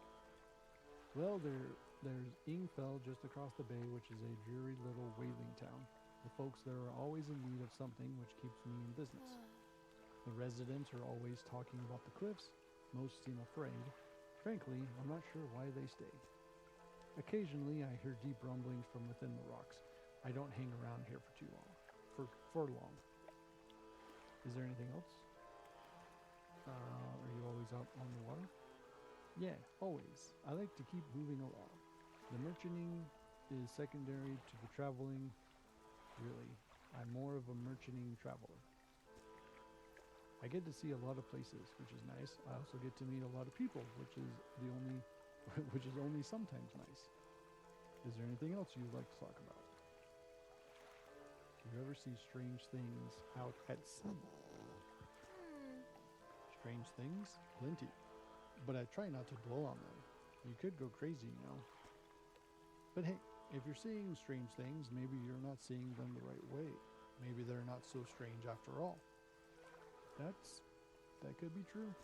Well, there's Ingfell just across the bay, which is a dreary little whaling town. The folks there are always in need of something, which keeps me in business. The residents are always talking about the cliffs. Most seem afraid. Frankly, I'm not sure why they stay. Occasionally, I hear deep rumblings from within the rocks. I don't hang around here for too long. For long. Is there anything else? Are you always out on the water? Yeah, always. I like to keep moving along. The merchanting is secondary to the traveling. Really, I'm more of a merchanting traveler. I get to see a lot of places, which is nice. I also get to meet a lot of people, which is only sometimes nice. Is there anything else you'd like to talk about? Do you ever see strange things out at sea? Strange things? Plenty. But I try not to dwell on them. You could go crazy, you know. But hey, if you're seeing strange things, maybe you're not seeing them the right way. Maybe they're not so strange after all. That could be true.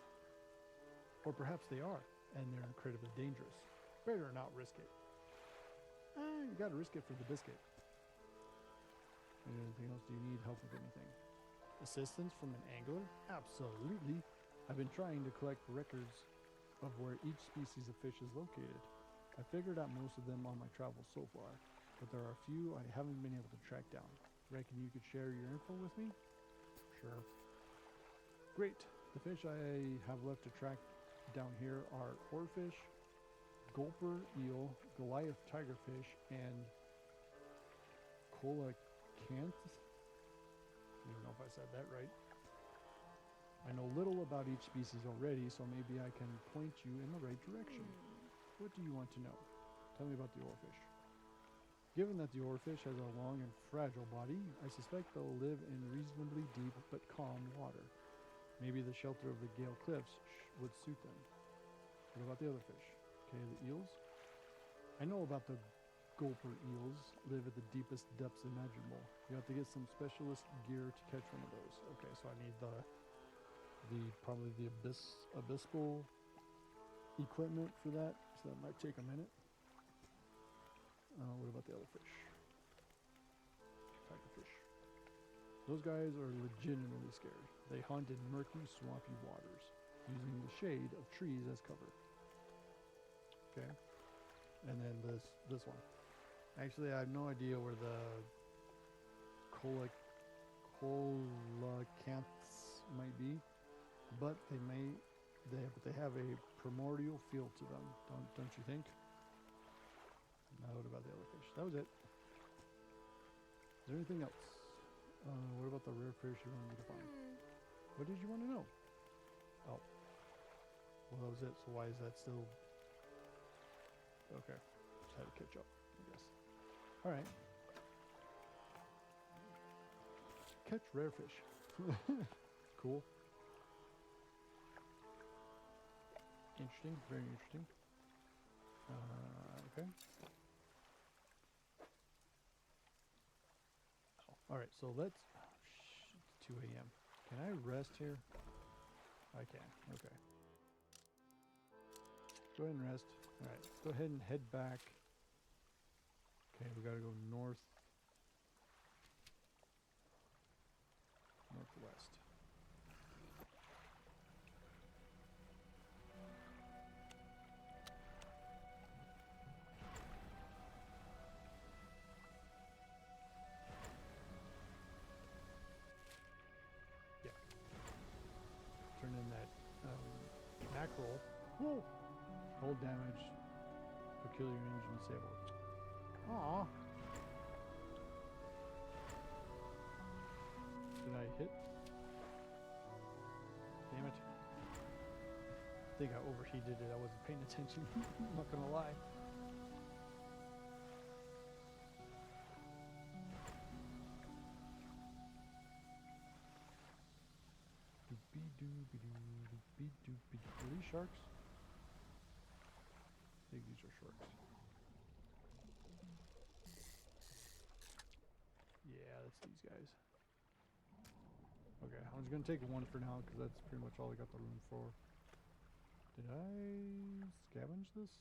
Or perhaps they are, and they're incredibly dangerous. Better not risk it. You gotta risk it for the biscuit. Anything else? Do you need help with anything? Assistance from an angler? Absolutely. I've been trying to collect records of where each species of fish is located. I figured out most of them on my travels so far, but there are a few I haven't been able to track down. Reckon you could share your info with me? Sure. Great. The fish I have left to track down here are oarfish, gulper eel, Goliath tigerfish, and coelacanth. I don't know if I said that right. I know little about each species already, so maybe I can point you in the right direction. What do you want to know? Tell me about the oarfish. Given that the oarfish has a long and fragile body, I suspect they'll live in reasonably deep but calm water. Maybe the shelter of the Gale Cliffs would suit them. What about the other fish? Okay, the eels? I know about the gulper eels, live at the deepest depths imaginable. You have to get some specialist gear to catch one of those. Okay, so I need probably the abyssal equipment for that, so that might take a minute. What about the other fish? Tigerfish. Those guys are legitimately scary. They hunt in murky, swampy waters, using the shade of trees as cover. Okay. And then this one. Actually, I have no idea where the coelacanths might be, but they have a primordial feel to them. Don't you think? Now what about the other fish? That was it. Is there anything else? What about the rare fish you wanted me to find? What did you want to know? Oh. Well, that was it. So why is that still... Okay. Just had to catch up, I guess. Alright. Catch rare fish. Cool. Interesting. Very interesting. Okay. Alright, so let's... it's 2 a.m. Can I rest here? I can. Okay. Go ahead and rest. Alright, let's go ahead and head back. Okay, we gotta go northwest. Yeah. Turn in that mackerel. Whoa! Hold damage. Peculiar engine disabled. Aww. Did I hit? Damn it. I think I overheated it. I wasn't paying attention. I'm not gonna lie. Are these sharks? I think these are sharks. it's these guys. Okay, I'm just gonna take one for now because that's pretty much all I got the room for. Did I scavenge this?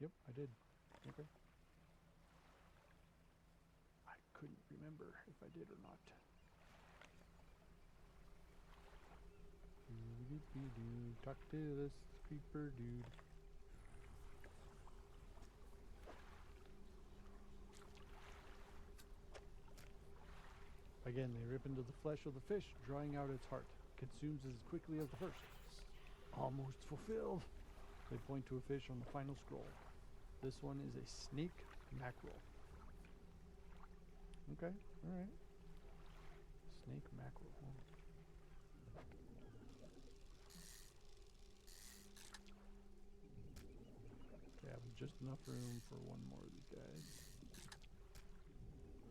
Yep, I did. Okay. I couldn't remember if I did or not. Talk to this creeper dude. Again, they rip into the flesh of the fish, drawing out its heart. Consumes as quickly as the first. Almost fulfilled. They point to a fish on the final scroll. This one is a snake mackerel. Okay, alright. Snake mackerel. Okay, I have just enough room for one more of these guys.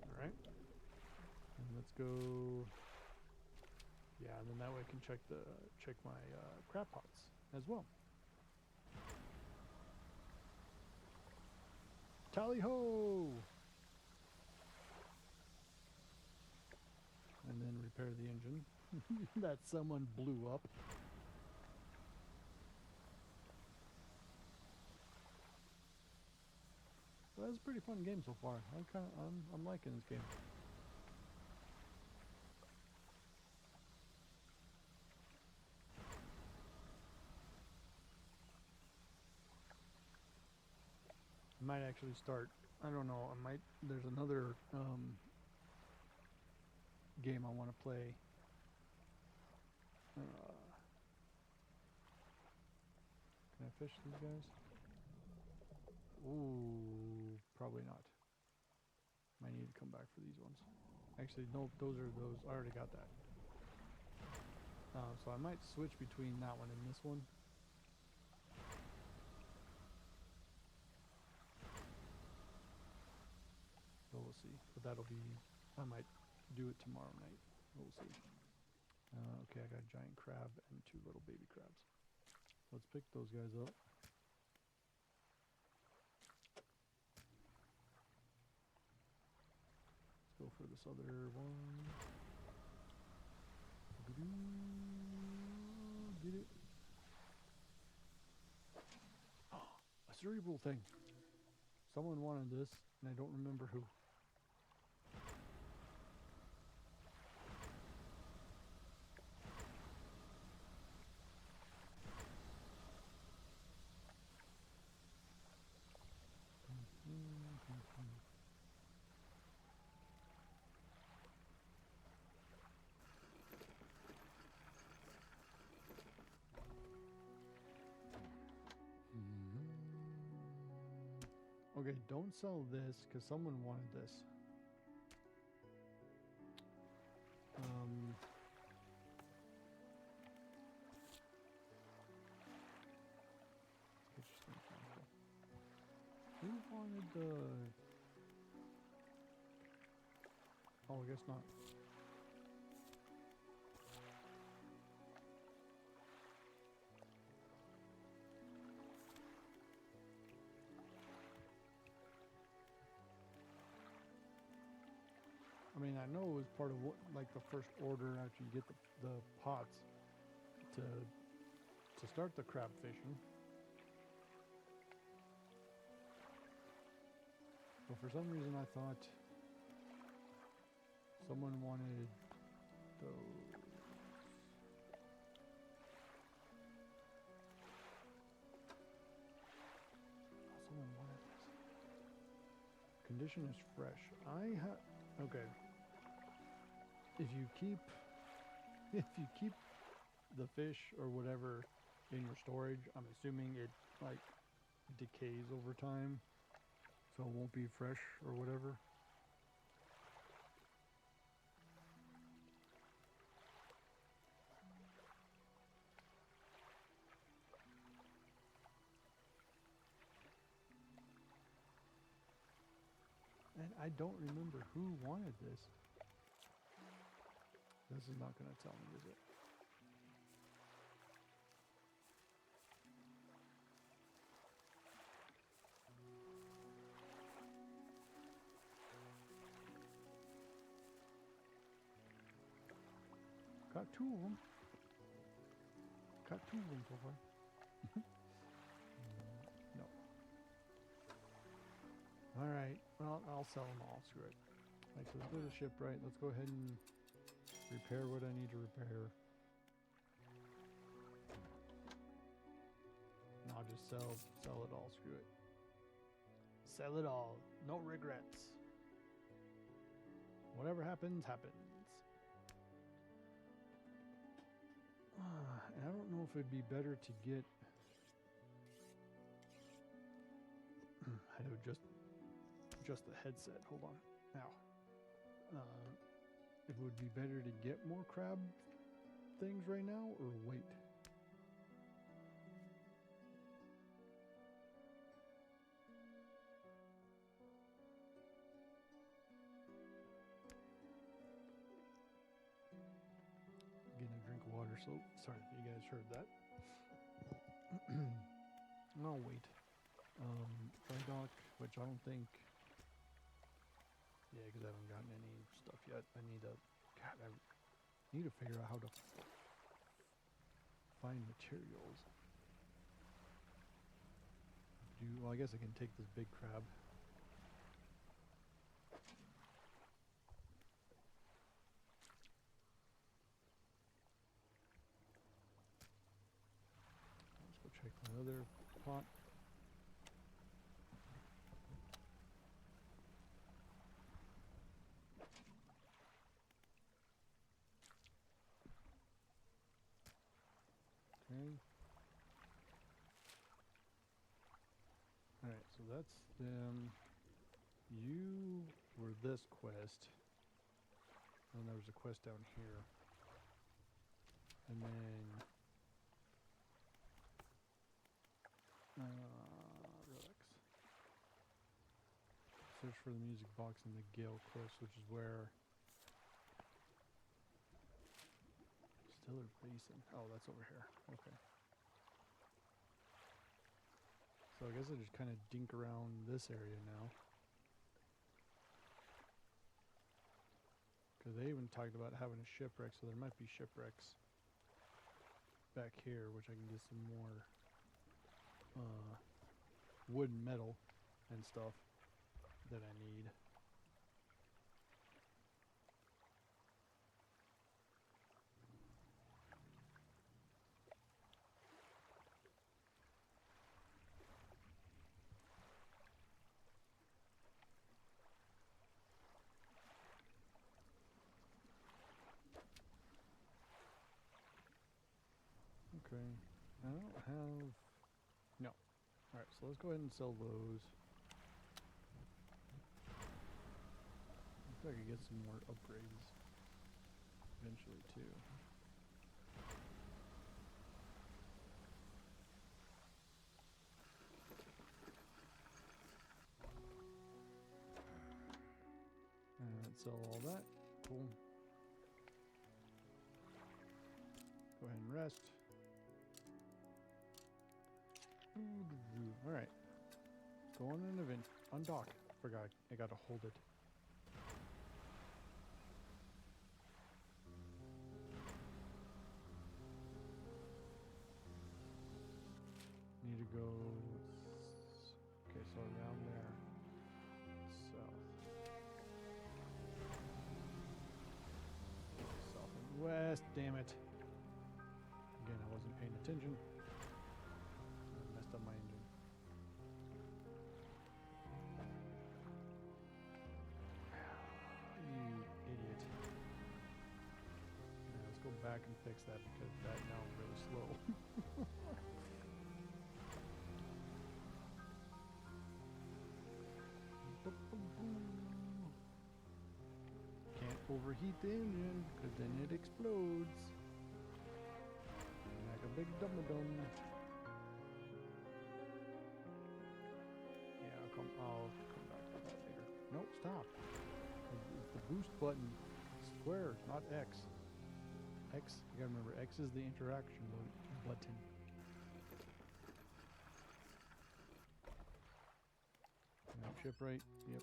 Alright. And let's go. Yeah, and then that way I can check my crab pots as well. Tally ho! And then repair the engine that someone blew up. Well, that's a pretty fun game so far. I'm liking this game. I might actually start. I don't know. There's another game I want to play. Can I fish these guys? Ooh, probably not. Might need to come back for these ones. Actually, nope. Those. I already got that. So I might switch between that one and this one. So we'll see. But that'll be. I might do it tomorrow night. We'll see. Okay, I got a giant crab and 2 little baby crabs. Let's pick those guys up. Let's go for this other one. Get it. A cerebral thing. Someone wanted this, and I don't remember who. Okay, don't sell this because someone wanted this. Who wanted the... Oh, I guess not. I mean, I know it was part of what, like the first order after you get the pots to start the crab fishing. But for some reason I thought someone wanted those. Someone wanted this. Condition is fresh. Okay. If you keep the fish or whatever in your storage, I'm assuming it like decays over time, so it won't be fresh or whatever. And I don't remember who wanted this. This is not going to tell me, is it? Got two of them. Got two of them so far. No. Alright, well, I'll sell them all. Screw it. Right, so let's go to shipwright. Let's go ahead and repair what I need to repair. And I'll just sell it all. Screw it. Sell it all. No regrets. Whatever happens, happens. And I don't know if it'd be better to get... I know just the headset. Hold on. Now. It would be better to get more crab things right now or wait. Getting a drink of water, so sorry if you guys heard that. I'll wait. Dry dock, which I don't think. Yeah, because I haven't gotten any stuff yet. I need to. God, I need to figure out how to find materials. Well, I guess I can take this big crab. Let's go check my other pot. Okay. Alright, so that's them. You were this quest. And there was a quest down here. And then... relics. Search for the music box in the Gale Cliffs, which is where... Stiller Basin. Oh, that's over here. Okay. So I guess I just kind of dink around this area now. Because they even talked about having a shipwreck, so there might be shipwrecks back here, which I can get some more wood and metal and stuff that I need. Okay, I don't have... No. Alright, so let's go ahead and sell those. I think I could get some more upgrades eventually too. And sell all that. Cool. Go ahead and rest. Alright. Go on an event. Undock. Forgot. I gotta hold it. Need to go... Okay, so down there. South. South and west. Damn it. Again, I wasn't paying attention. I messed up my engine. You idiot. Yeah, let's go back and fix that because that now is really slow. Can't overheat the engine because then it explodes. Like a big dum-dum. Yeah, I'll come back to that later. Nope, stop. It's the boost button. Square, not X. X, you gotta remember, X is the interaction button. Nope, shipwright, yep.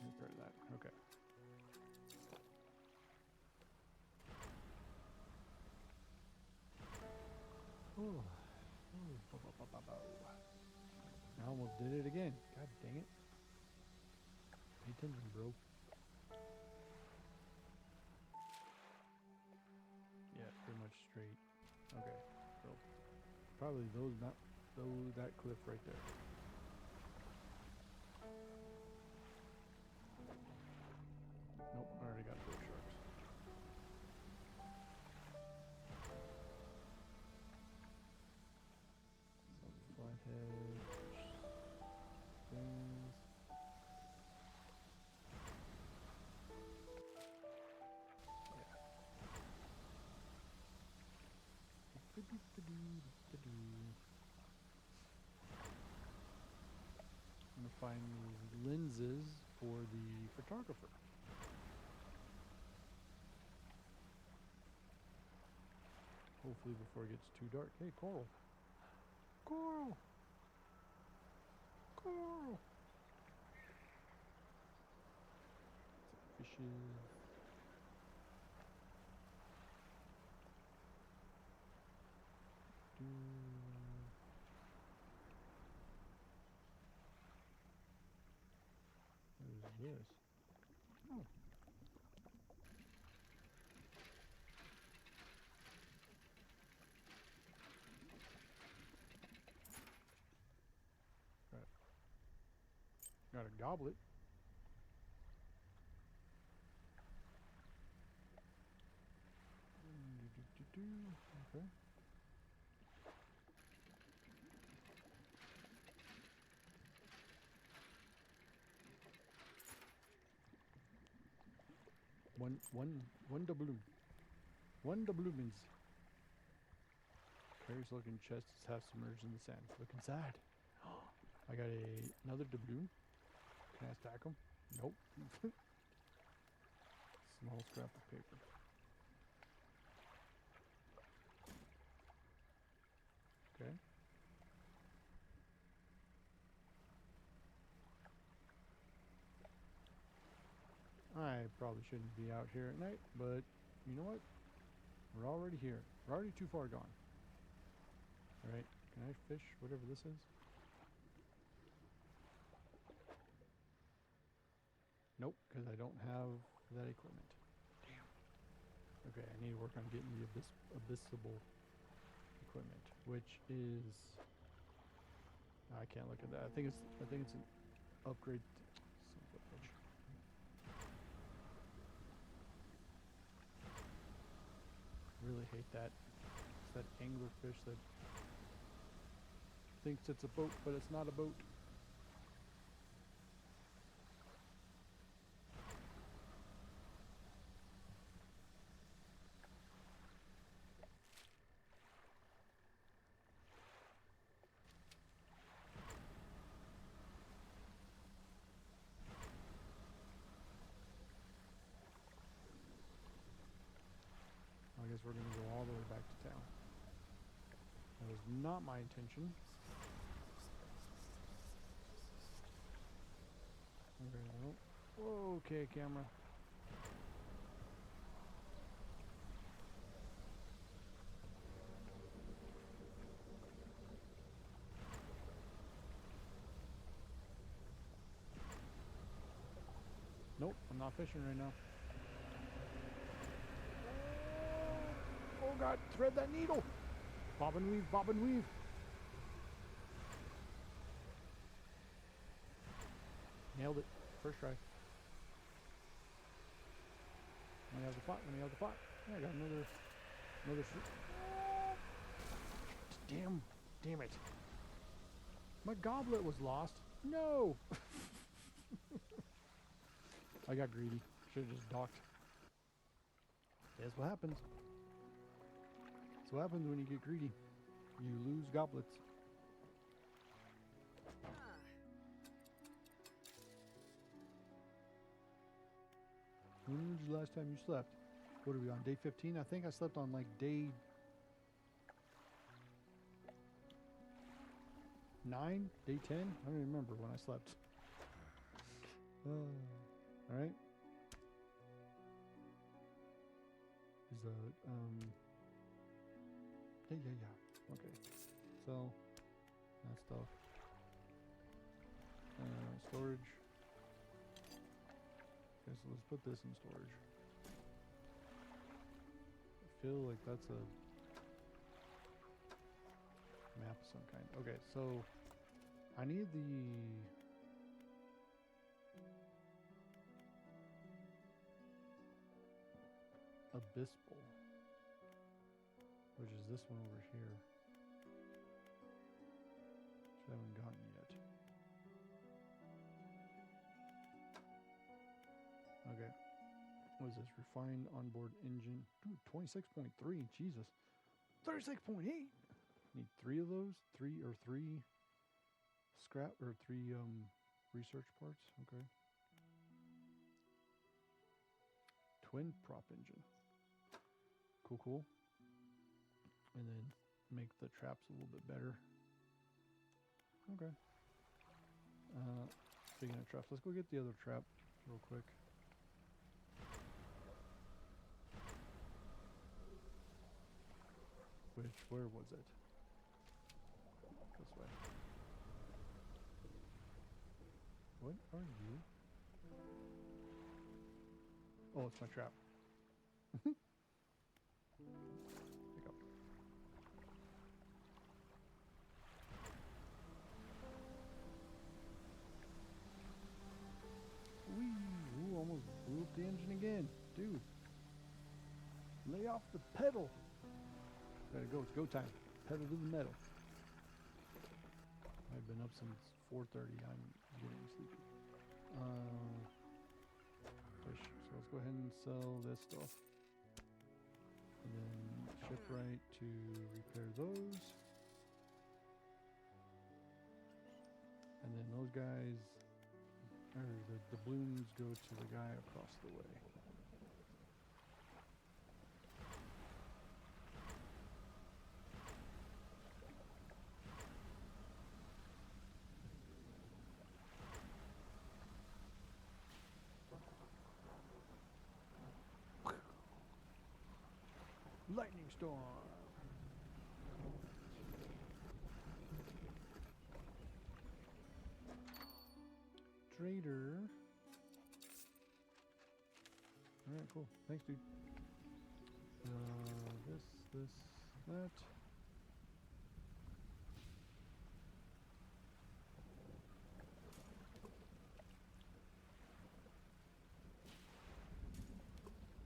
Repair that, okay. I almost did it again. God dang it. Pay attention, bro. Yeah, pretty much straight. Okay, so probably that cliff right there. Nope, I already got those sharks. Some flathead things. I'm gonna find these lenses for the photographer. Hopefully before it gets too dark. Hey, coral. Coral! Coral! Some fishes. What is this? Oh. Got a goblet. Okay. One doubloon. One doubloons. Curious looking chest is half submerged in the sand. Look inside. I got another doubloon. Can I stack them? Nope. Small scrap of paper. Okay. I probably shouldn't be out here at night, but you know what? We're already here. We're already too far gone. Alright, can I fish whatever this is? Nope, because I don't have that equipment. Damn. Okay, I need to work on getting the abyssable equipment, which is... I can't look at that. I think it's an upgrade. Son of a bitch. Really hate that. It's that anglerfish that thinks it's a boat, but it's not a boat. I guess we're going to go all the way back to town. That was not my intention. Okay, well, okay, camera. Nope, I'm not fishing right now. Oh God, thread that needle! Bob and weave, bob and weave. Nailed it. First try. Let me have the pot, let me have the pot. Yeah, I got another damn it. My goblet was lost. No! I got greedy. Should've just docked. That's what happens. That's what happens when you get greedy. You lose goblets. When was the last time you slept? What are we on, day 15? I think I slept on like day 9, day 10? I don't even remember when I slept. Alright. Is yeah. Okay. So, that stuff. Storage. Okay, so let's put this in storage. I feel like that's a map of some kind. Okay, so I need the abyssal, which is this one over here, which I haven't gotten yet. Okay, what is this? Refined onboard engine. Dude, 26.3, Jesus. 36.8. Need 3 of those. Three scrap or 3 research parts. Okay. Twin prop engine. Cool, cool. And then make the traps a little bit better. Okay. Speaking of traps, let's go get the other trap real quick. Where was it? This way. What are you? Oh, it's my trap. Pick up. Whee! Ooh, almost blew up the engine again. Dude. Lay off the pedal. Gotta go, it's go time. Pedal to the metal. I've been up since 4:30. I'm getting sleepy. Fish. So let's go ahead and sell this stuff. And then shipwright to repair those. And then those guys, or the doubloons go to the guy across the way. Lightning storm. Trader. Alright, cool. Thanks, dude. This, that.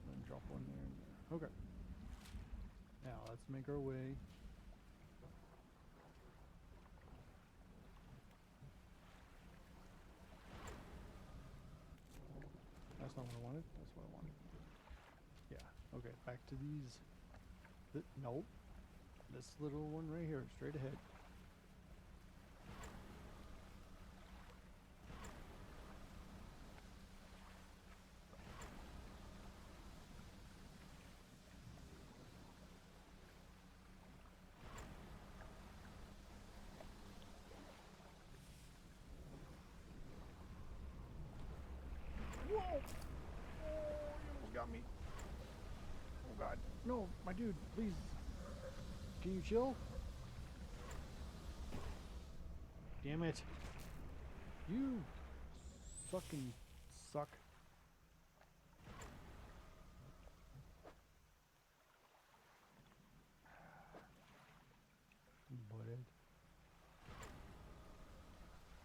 And drop one there and there. Okay. Now let's make our way. That's not what I wanted. That's what I wanted. Yeah. Okay. Back to these. Nope. This little one right here, straight ahead. Whoa! Oh, you almost got me. Oh God. No, my dude, please. Can you chill? Damn it. You fucking suck. Butthead.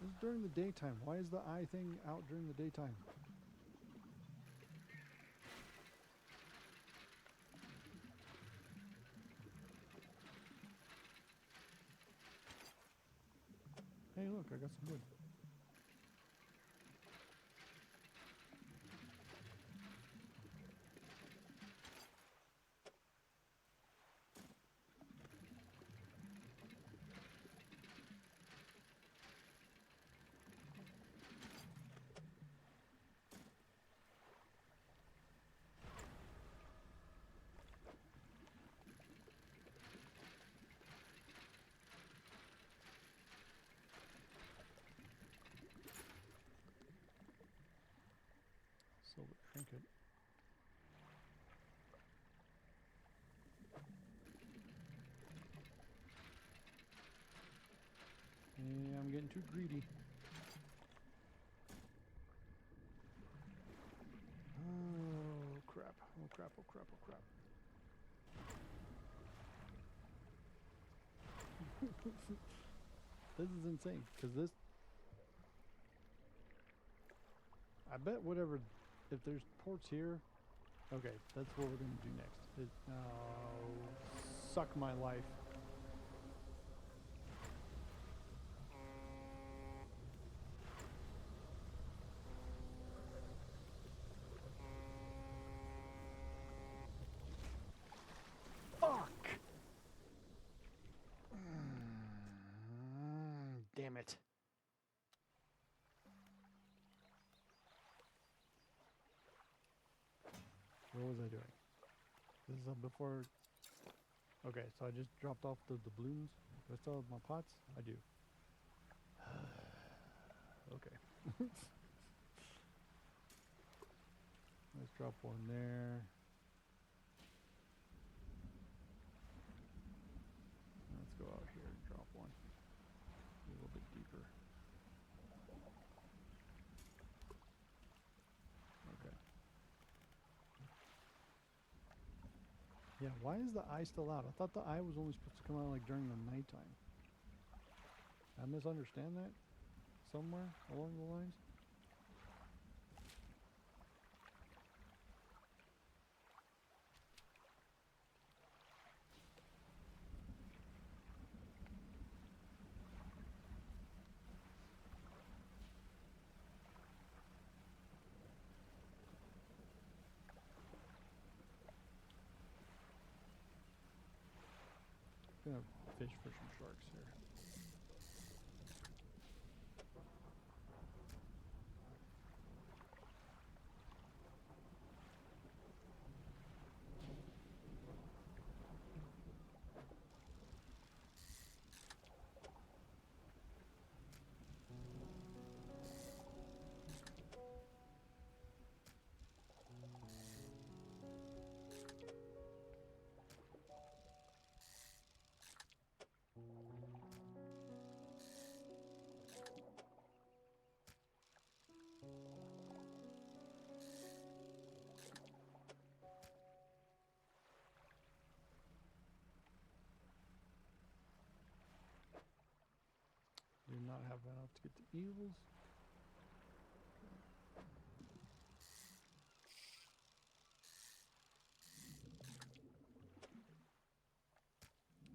This is during the daytime. Why is the eye thing out during the daytime? Hey, look, I got some wood. Silver trinket. been too greedy. Oh crap, oh crap, oh crap, oh crap. This is insane, because this... I bet whatever... If there's ports here... Okay, that's what we're going to do next. Suck my life. Fuck! Damn it. What was I doing? This is before... Okay, so I just dropped off the balloons. Do I still have my pots? I do. Okay. Let's drop one there. Let's go out here and drop one. A little bit deeper. Okay. Yeah, why is the eye still out? I thought the eye was only supposed to come out like during the nighttime. I misunderstand that somewhere along the lines. I'm gonna fish for some sharks here. Do not have enough to get the eels.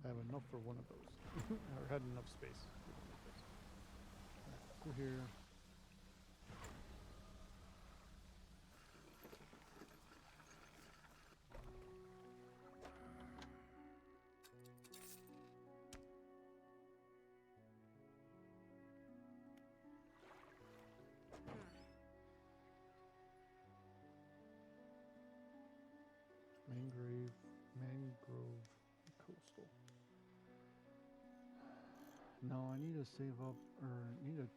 I have enough for one of those. I had enough space. Right, go here. Mangrove coastal. No, I need to save up, or need to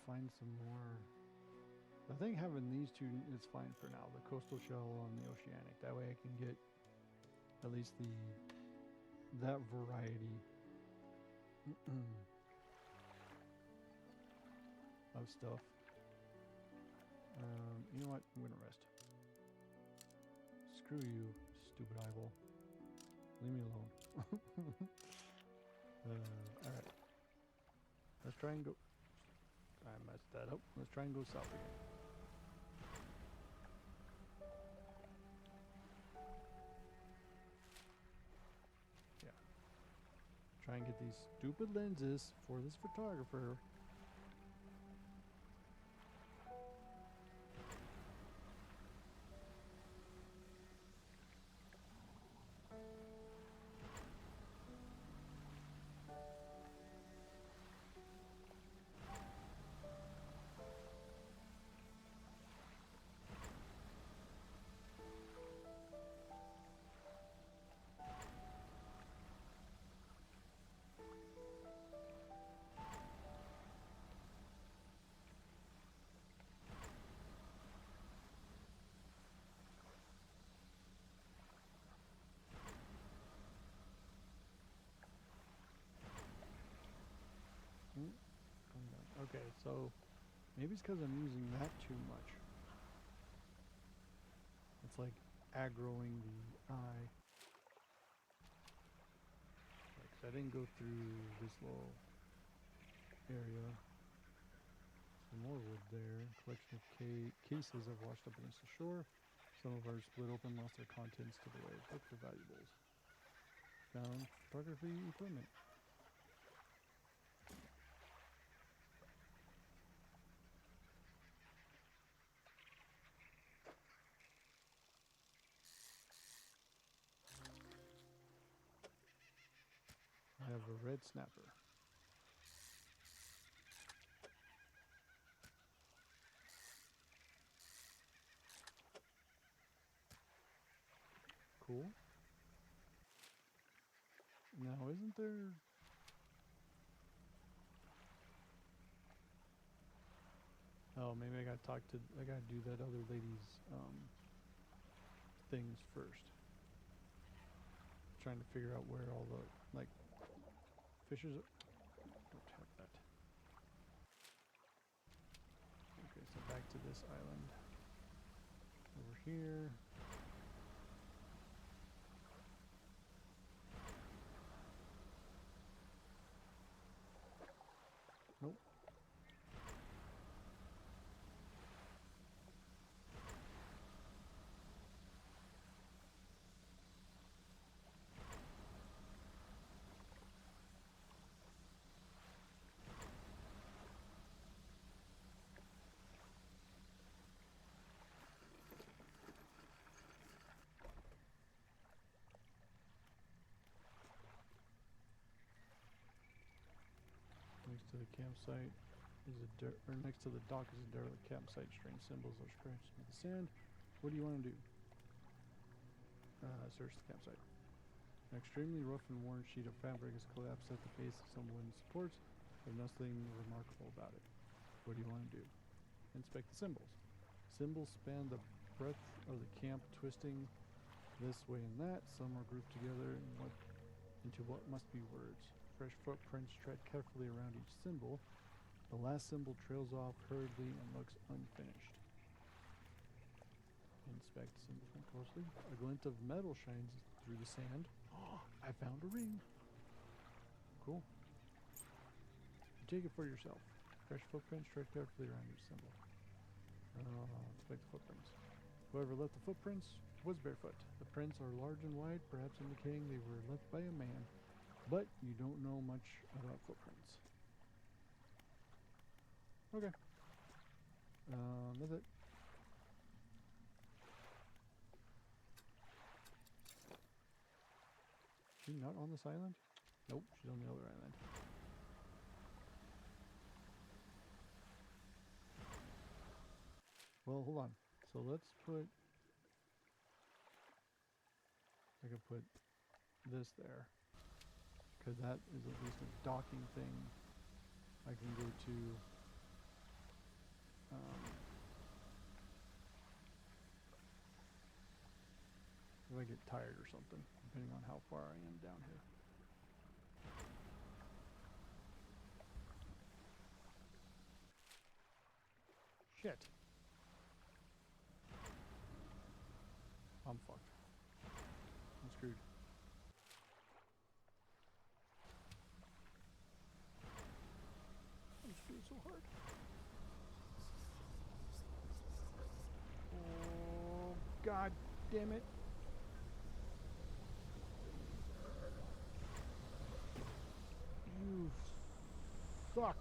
find some more. I think having these two is fine for now. The coastal shell and the oceanic. That way I can get at least that variety of stuff. You know what? I'm gonna rest. Screw you, stupid eyeball. Leave me alone. Alright. Let's try and go... I messed that up. Let's try and go south again. Yeah. Try and get these stupid lenses for this photographer. Okay, so maybe it's because I'm using that too much. It's like aggroing the eye. Like, I didn't go through this little area. Some more wood there. Collection of cases have washed up against the shore. Some of our split open, lost their contents to the waves. Look for valuables. Found photography equipment. I have a red snapper. Cool. Now, isn't there... Oh, maybe I gotta do that other lady's, things first. Trying to figure out where all the, like, fishes are. Don't have that. Okay, so back to this island. Over here. Nope. Next to the campsite is next to the dock is a derelict campsite. Strange symbols are scratched into the sand. What do you want to do? Search the campsite. An extremely rough and worn sheet of fabric is collapsed at the base of some wooden supports. There's nothing remarkable about it. What do you want to do? Inspect the symbols. Symbols span the breadth of the camp, twisting this way and that. Some are grouped together into what must be words. Fresh footprints tread carefully around each symbol. The last symbol trails off hurriedly and looks unfinished. Inspect the symbol more closely. A glint of metal shines through the sand. Oh, I found a ring. Cool. Take it for yourself. Fresh footprints tread carefully around each symbol. Inspect the footprints. Whoever left the footprints was barefoot. The prints are large and wide, perhaps indicating they were left by a man. But you don't know much about footprints. Okay. That's it. Is she not on this island? Nope, she's on the other island. Well, hold on. So let's put... I can put this there. Because that is at least a docking thing. I can go to... if I get tired or something, depending on how far I am down here. Shit. I'm fucked. I'm screwed. I'm screwed so hard. Oh, God damn it. You suck.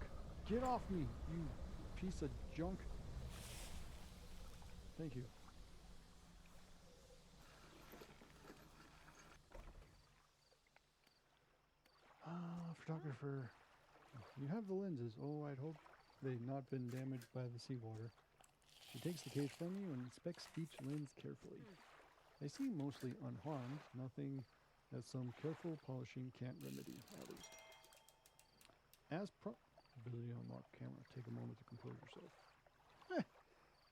Get off me, you piece of junk. Thank you. Photographer. You have the lenses. Oh, I'd hope they'd not been damaged by the seawater. She takes the case from you and inspects each lens carefully. They seem mostly unharmed, nothing that some careful polishing can't remedy, at least. Ability to unlock camera. Take a moment to compose yourself.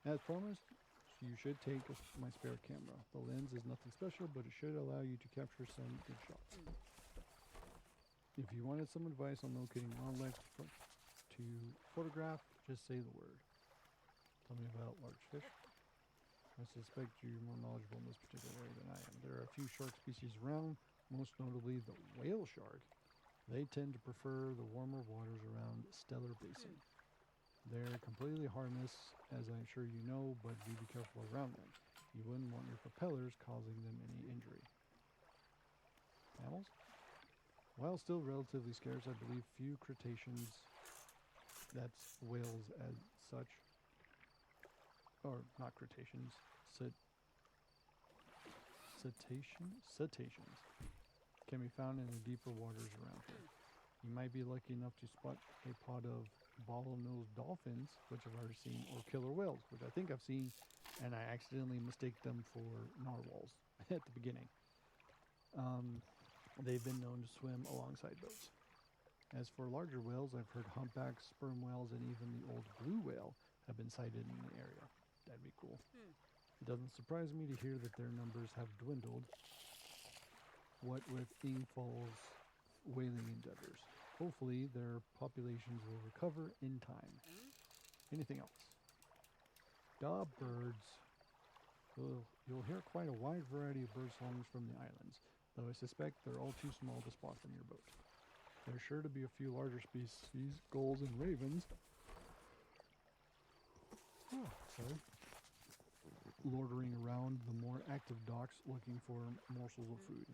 As promised, you should take my spare camera. The lens is nothing special, but it should allow you to capture some good shots. If you wanted some advice on locating wildlife to photograph, just say the word. Tell me about large fish. I suspect you're more knowledgeable in this particular area than I am. There are a few shark species around, most notably the whale shark. They tend to prefer the warmer waters around Stellar Basin. They're completely harmless, as I'm sure you know, but do be careful around them. You wouldn't want your propellers causing them any injury. Mammals? While still relatively scarce, I believe few crustaceans, that's whales as such, or not crustaceans, cetaceans can be found in the deeper waters around here. You might be lucky enough to spot a pod of bottlenose dolphins, which I've already seen, or killer whales, which I think I've seen, and I accidentally mistake them for narwhals at the beginning. They've been known to swim alongside boats. As for larger whales, I've heard humpbacks, sperm whales, and even the old blue whale have been sighted in the area. That'd be cool. It doesn't surprise me to hear that their numbers have dwindled, what with Ingfall's whaling endeavors. Hopefully, their populations will recover in time. Anything else? Daw birds. You'll hear quite a wide variety of bird songs from the islands, though I suspect they're all too small to spot from your boat. There's sure to be a few larger species, gulls and ravens. Loitering around the more active docks looking for morsels of food.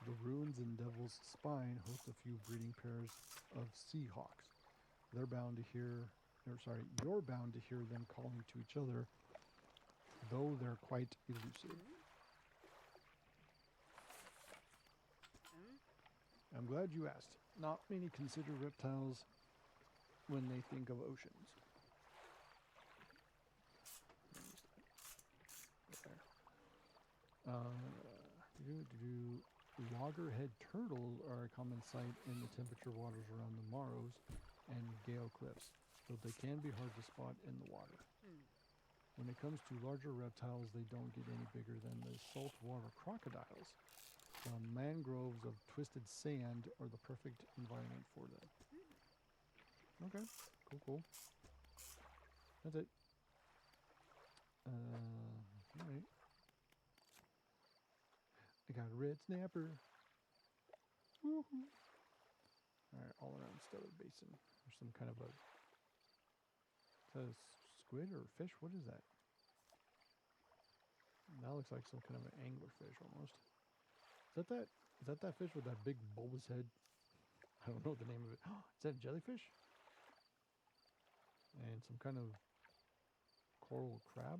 The ruins in Devil's Spine host a few breeding pairs of sea hawks. You're bound to hear them calling to each other, though they're quite elusive. I'm glad you asked. Not many consider reptiles when they think of oceans. Loggerhead turtles are a common sight in the temperature waters around the Maros and Gale Cliffs, though they can be hard to spot in the water. When it comes to larger reptiles, they don't get any bigger than the saltwater crocodiles. The mangroves of twisted sand are the perfect environment for them. Okay, cool. That's it. Alright. I got a red snapper. Woohoo! Alright, all around Stellar Basin. There's some kind of a... Is that a squid or a fish? What is that? That looks like some kind of an anglerfish almost. Is that that fish with that big bulbous head? I don't know the name of it. Is that a jellyfish? And some kind of coral crab?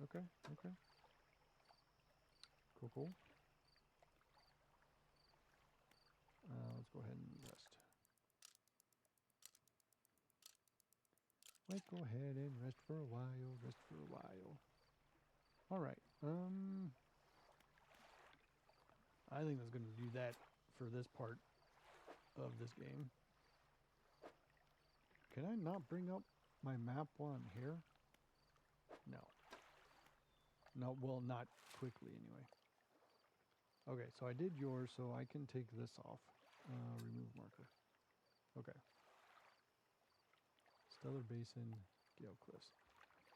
Okay. Cool. Let's go ahead and rest. Let's go ahead and rest for a while. Alright. I think that's going to do that for this part of this game. Can I not bring up my map while I'm here? No, well, not quickly anyway. Okay, so I did yours, so I can take this off. Remove marker. Okay. Stellar Basin, Gale Cliffs.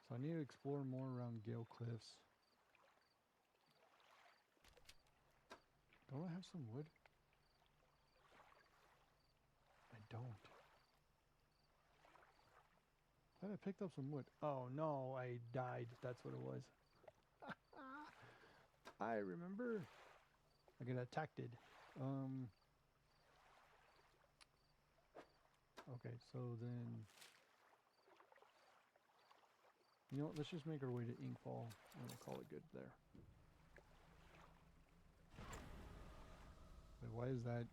So I need to explore more around Gale Cliffs. Don't I have some wood? I don't. I thought I picked up some wood. Oh no, I died. That's what it was. I remember. I got attacked. Okay, so then... You know what, let's just make our way to Inkfall, and we'll call it good there. Wait, why is that?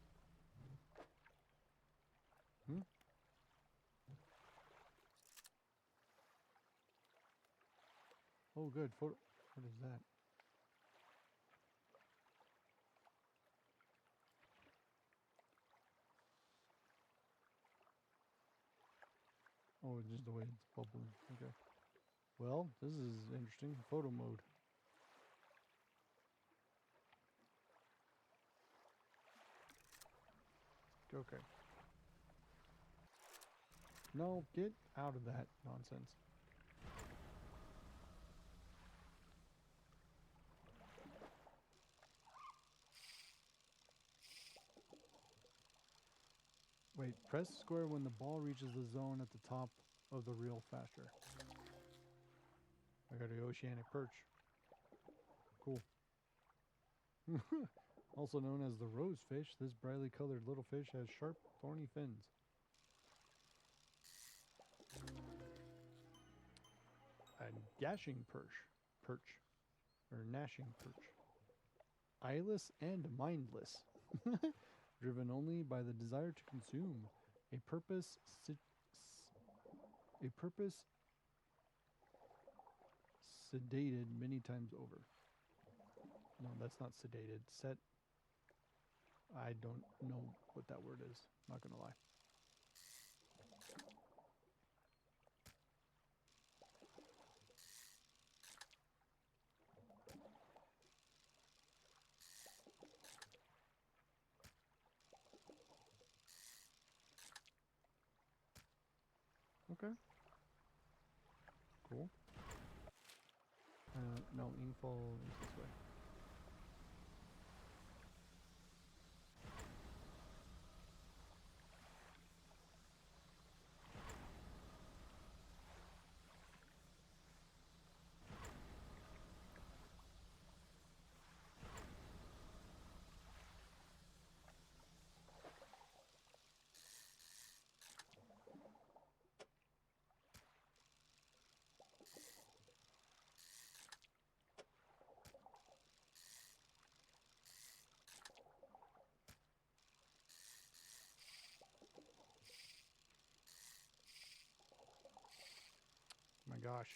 Oh, good. What is that? Oh, just the way it's bubbling. Okay. Well, this is interesting. Photo mode. Okay. No, get out of that nonsense. Wait, press square when the ball reaches the zone at the top of the reel faster. I got an oceanic perch. Cool. Also known as the rose fish, this brightly colored little fish has sharp, thorny fins. A gashing perch, or gnashing perch. Eyeless and mindless. Driven only by the desire to consume. A purpose sedated many times over. No, that's not sedated. I don't know what that word is. Not gonna lie. Okay. Cool. No, Inkfall is this way. My gosh.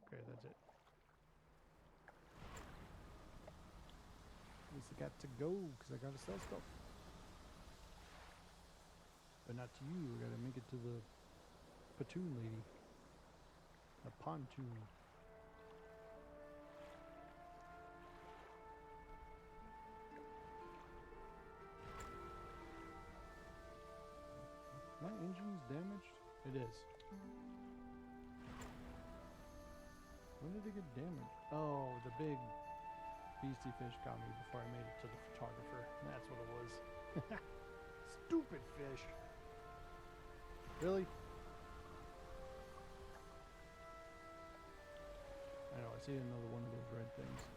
Okay, that's it. At least I got to go, because I gotta sell stuff. But not to you, I gotta make it to the pontoon lady. A pontoon. My engine's damaged? It is. When did it get damaged? Oh, the big beastie fish got me before I made it to the photographer. That's what it was. Stupid fish. Really? I know, I see another one of those red things.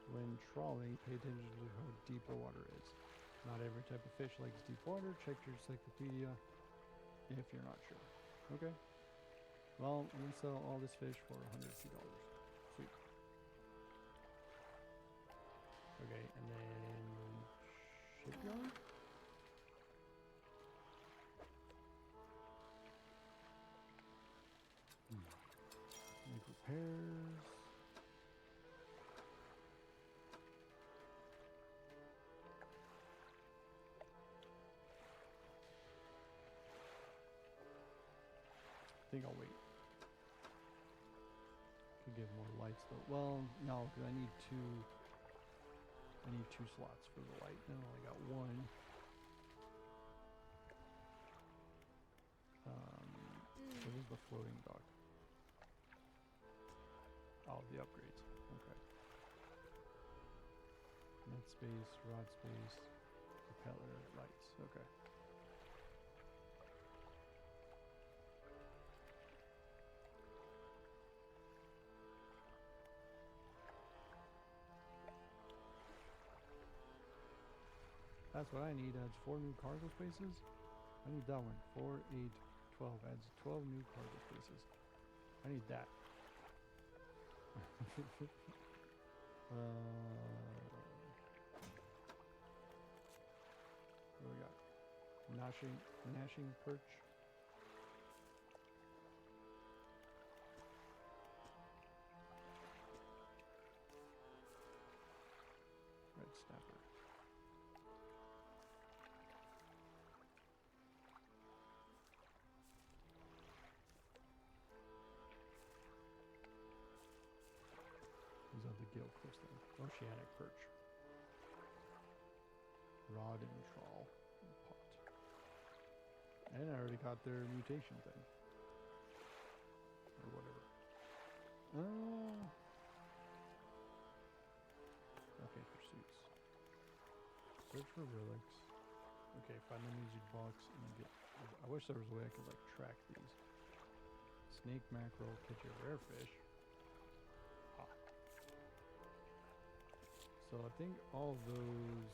When trawling, pay attention to how deep the water is. Not every type of fish likes deep water. Check your encyclopedia if you're not sure. Okay. Well, I'm going to sell all this fish for $102. Sweet. Okay, and then shipyard? Make repairs. I think I'll wait. Could give more lights though. Well, no, because I need two slots for the light. And I only got one. What is the floating dock? Oh, the upgrades. Okay. Net space, rod space, propeller, lights. Okay. That's what I need. Adds 4 new cargo spaces. I need that one. 4, 8, 12. Adds 12 new cargo spaces. I need that. What do we got? Gnashing perch. Red snapper. oceanic perch. Rod and trawl pot. And I already got their mutation thing. Or whatever. Okay, pursuits. Search for relics. Okay, find the music box and get... I wish there was a way I could, like, track these. Snake, mackerel, catch a rare fish. Ah. So I think all those...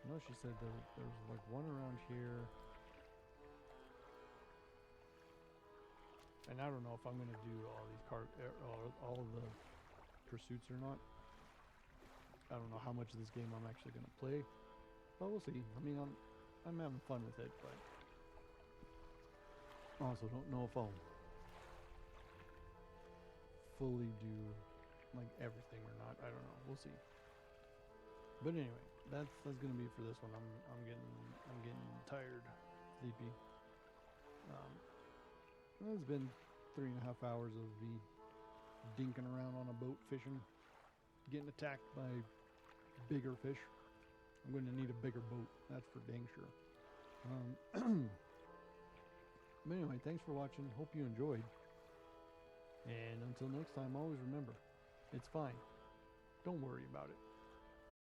No, she said there's like one around here. And I don't know if I'm gonna do all these all of the pursuits or not. I don't know how much of this game I'm actually gonna play, but we'll see. I mean, I'm having fun with it, but also don't know if I'll fully do like everything or not. I don't know. We'll see. But anyway, that's gonna be it for this one. I'm getting tired, sleepy. It's been 3.5 hours of me dinking around on a boat fishing, getting attacked by bigger fish. I'm going to need a bigger boat, that's for dang sure. But anyway, thanks for watching. Hope you enjoyed. And until next time, always remember, it's fine. Don't worry about it.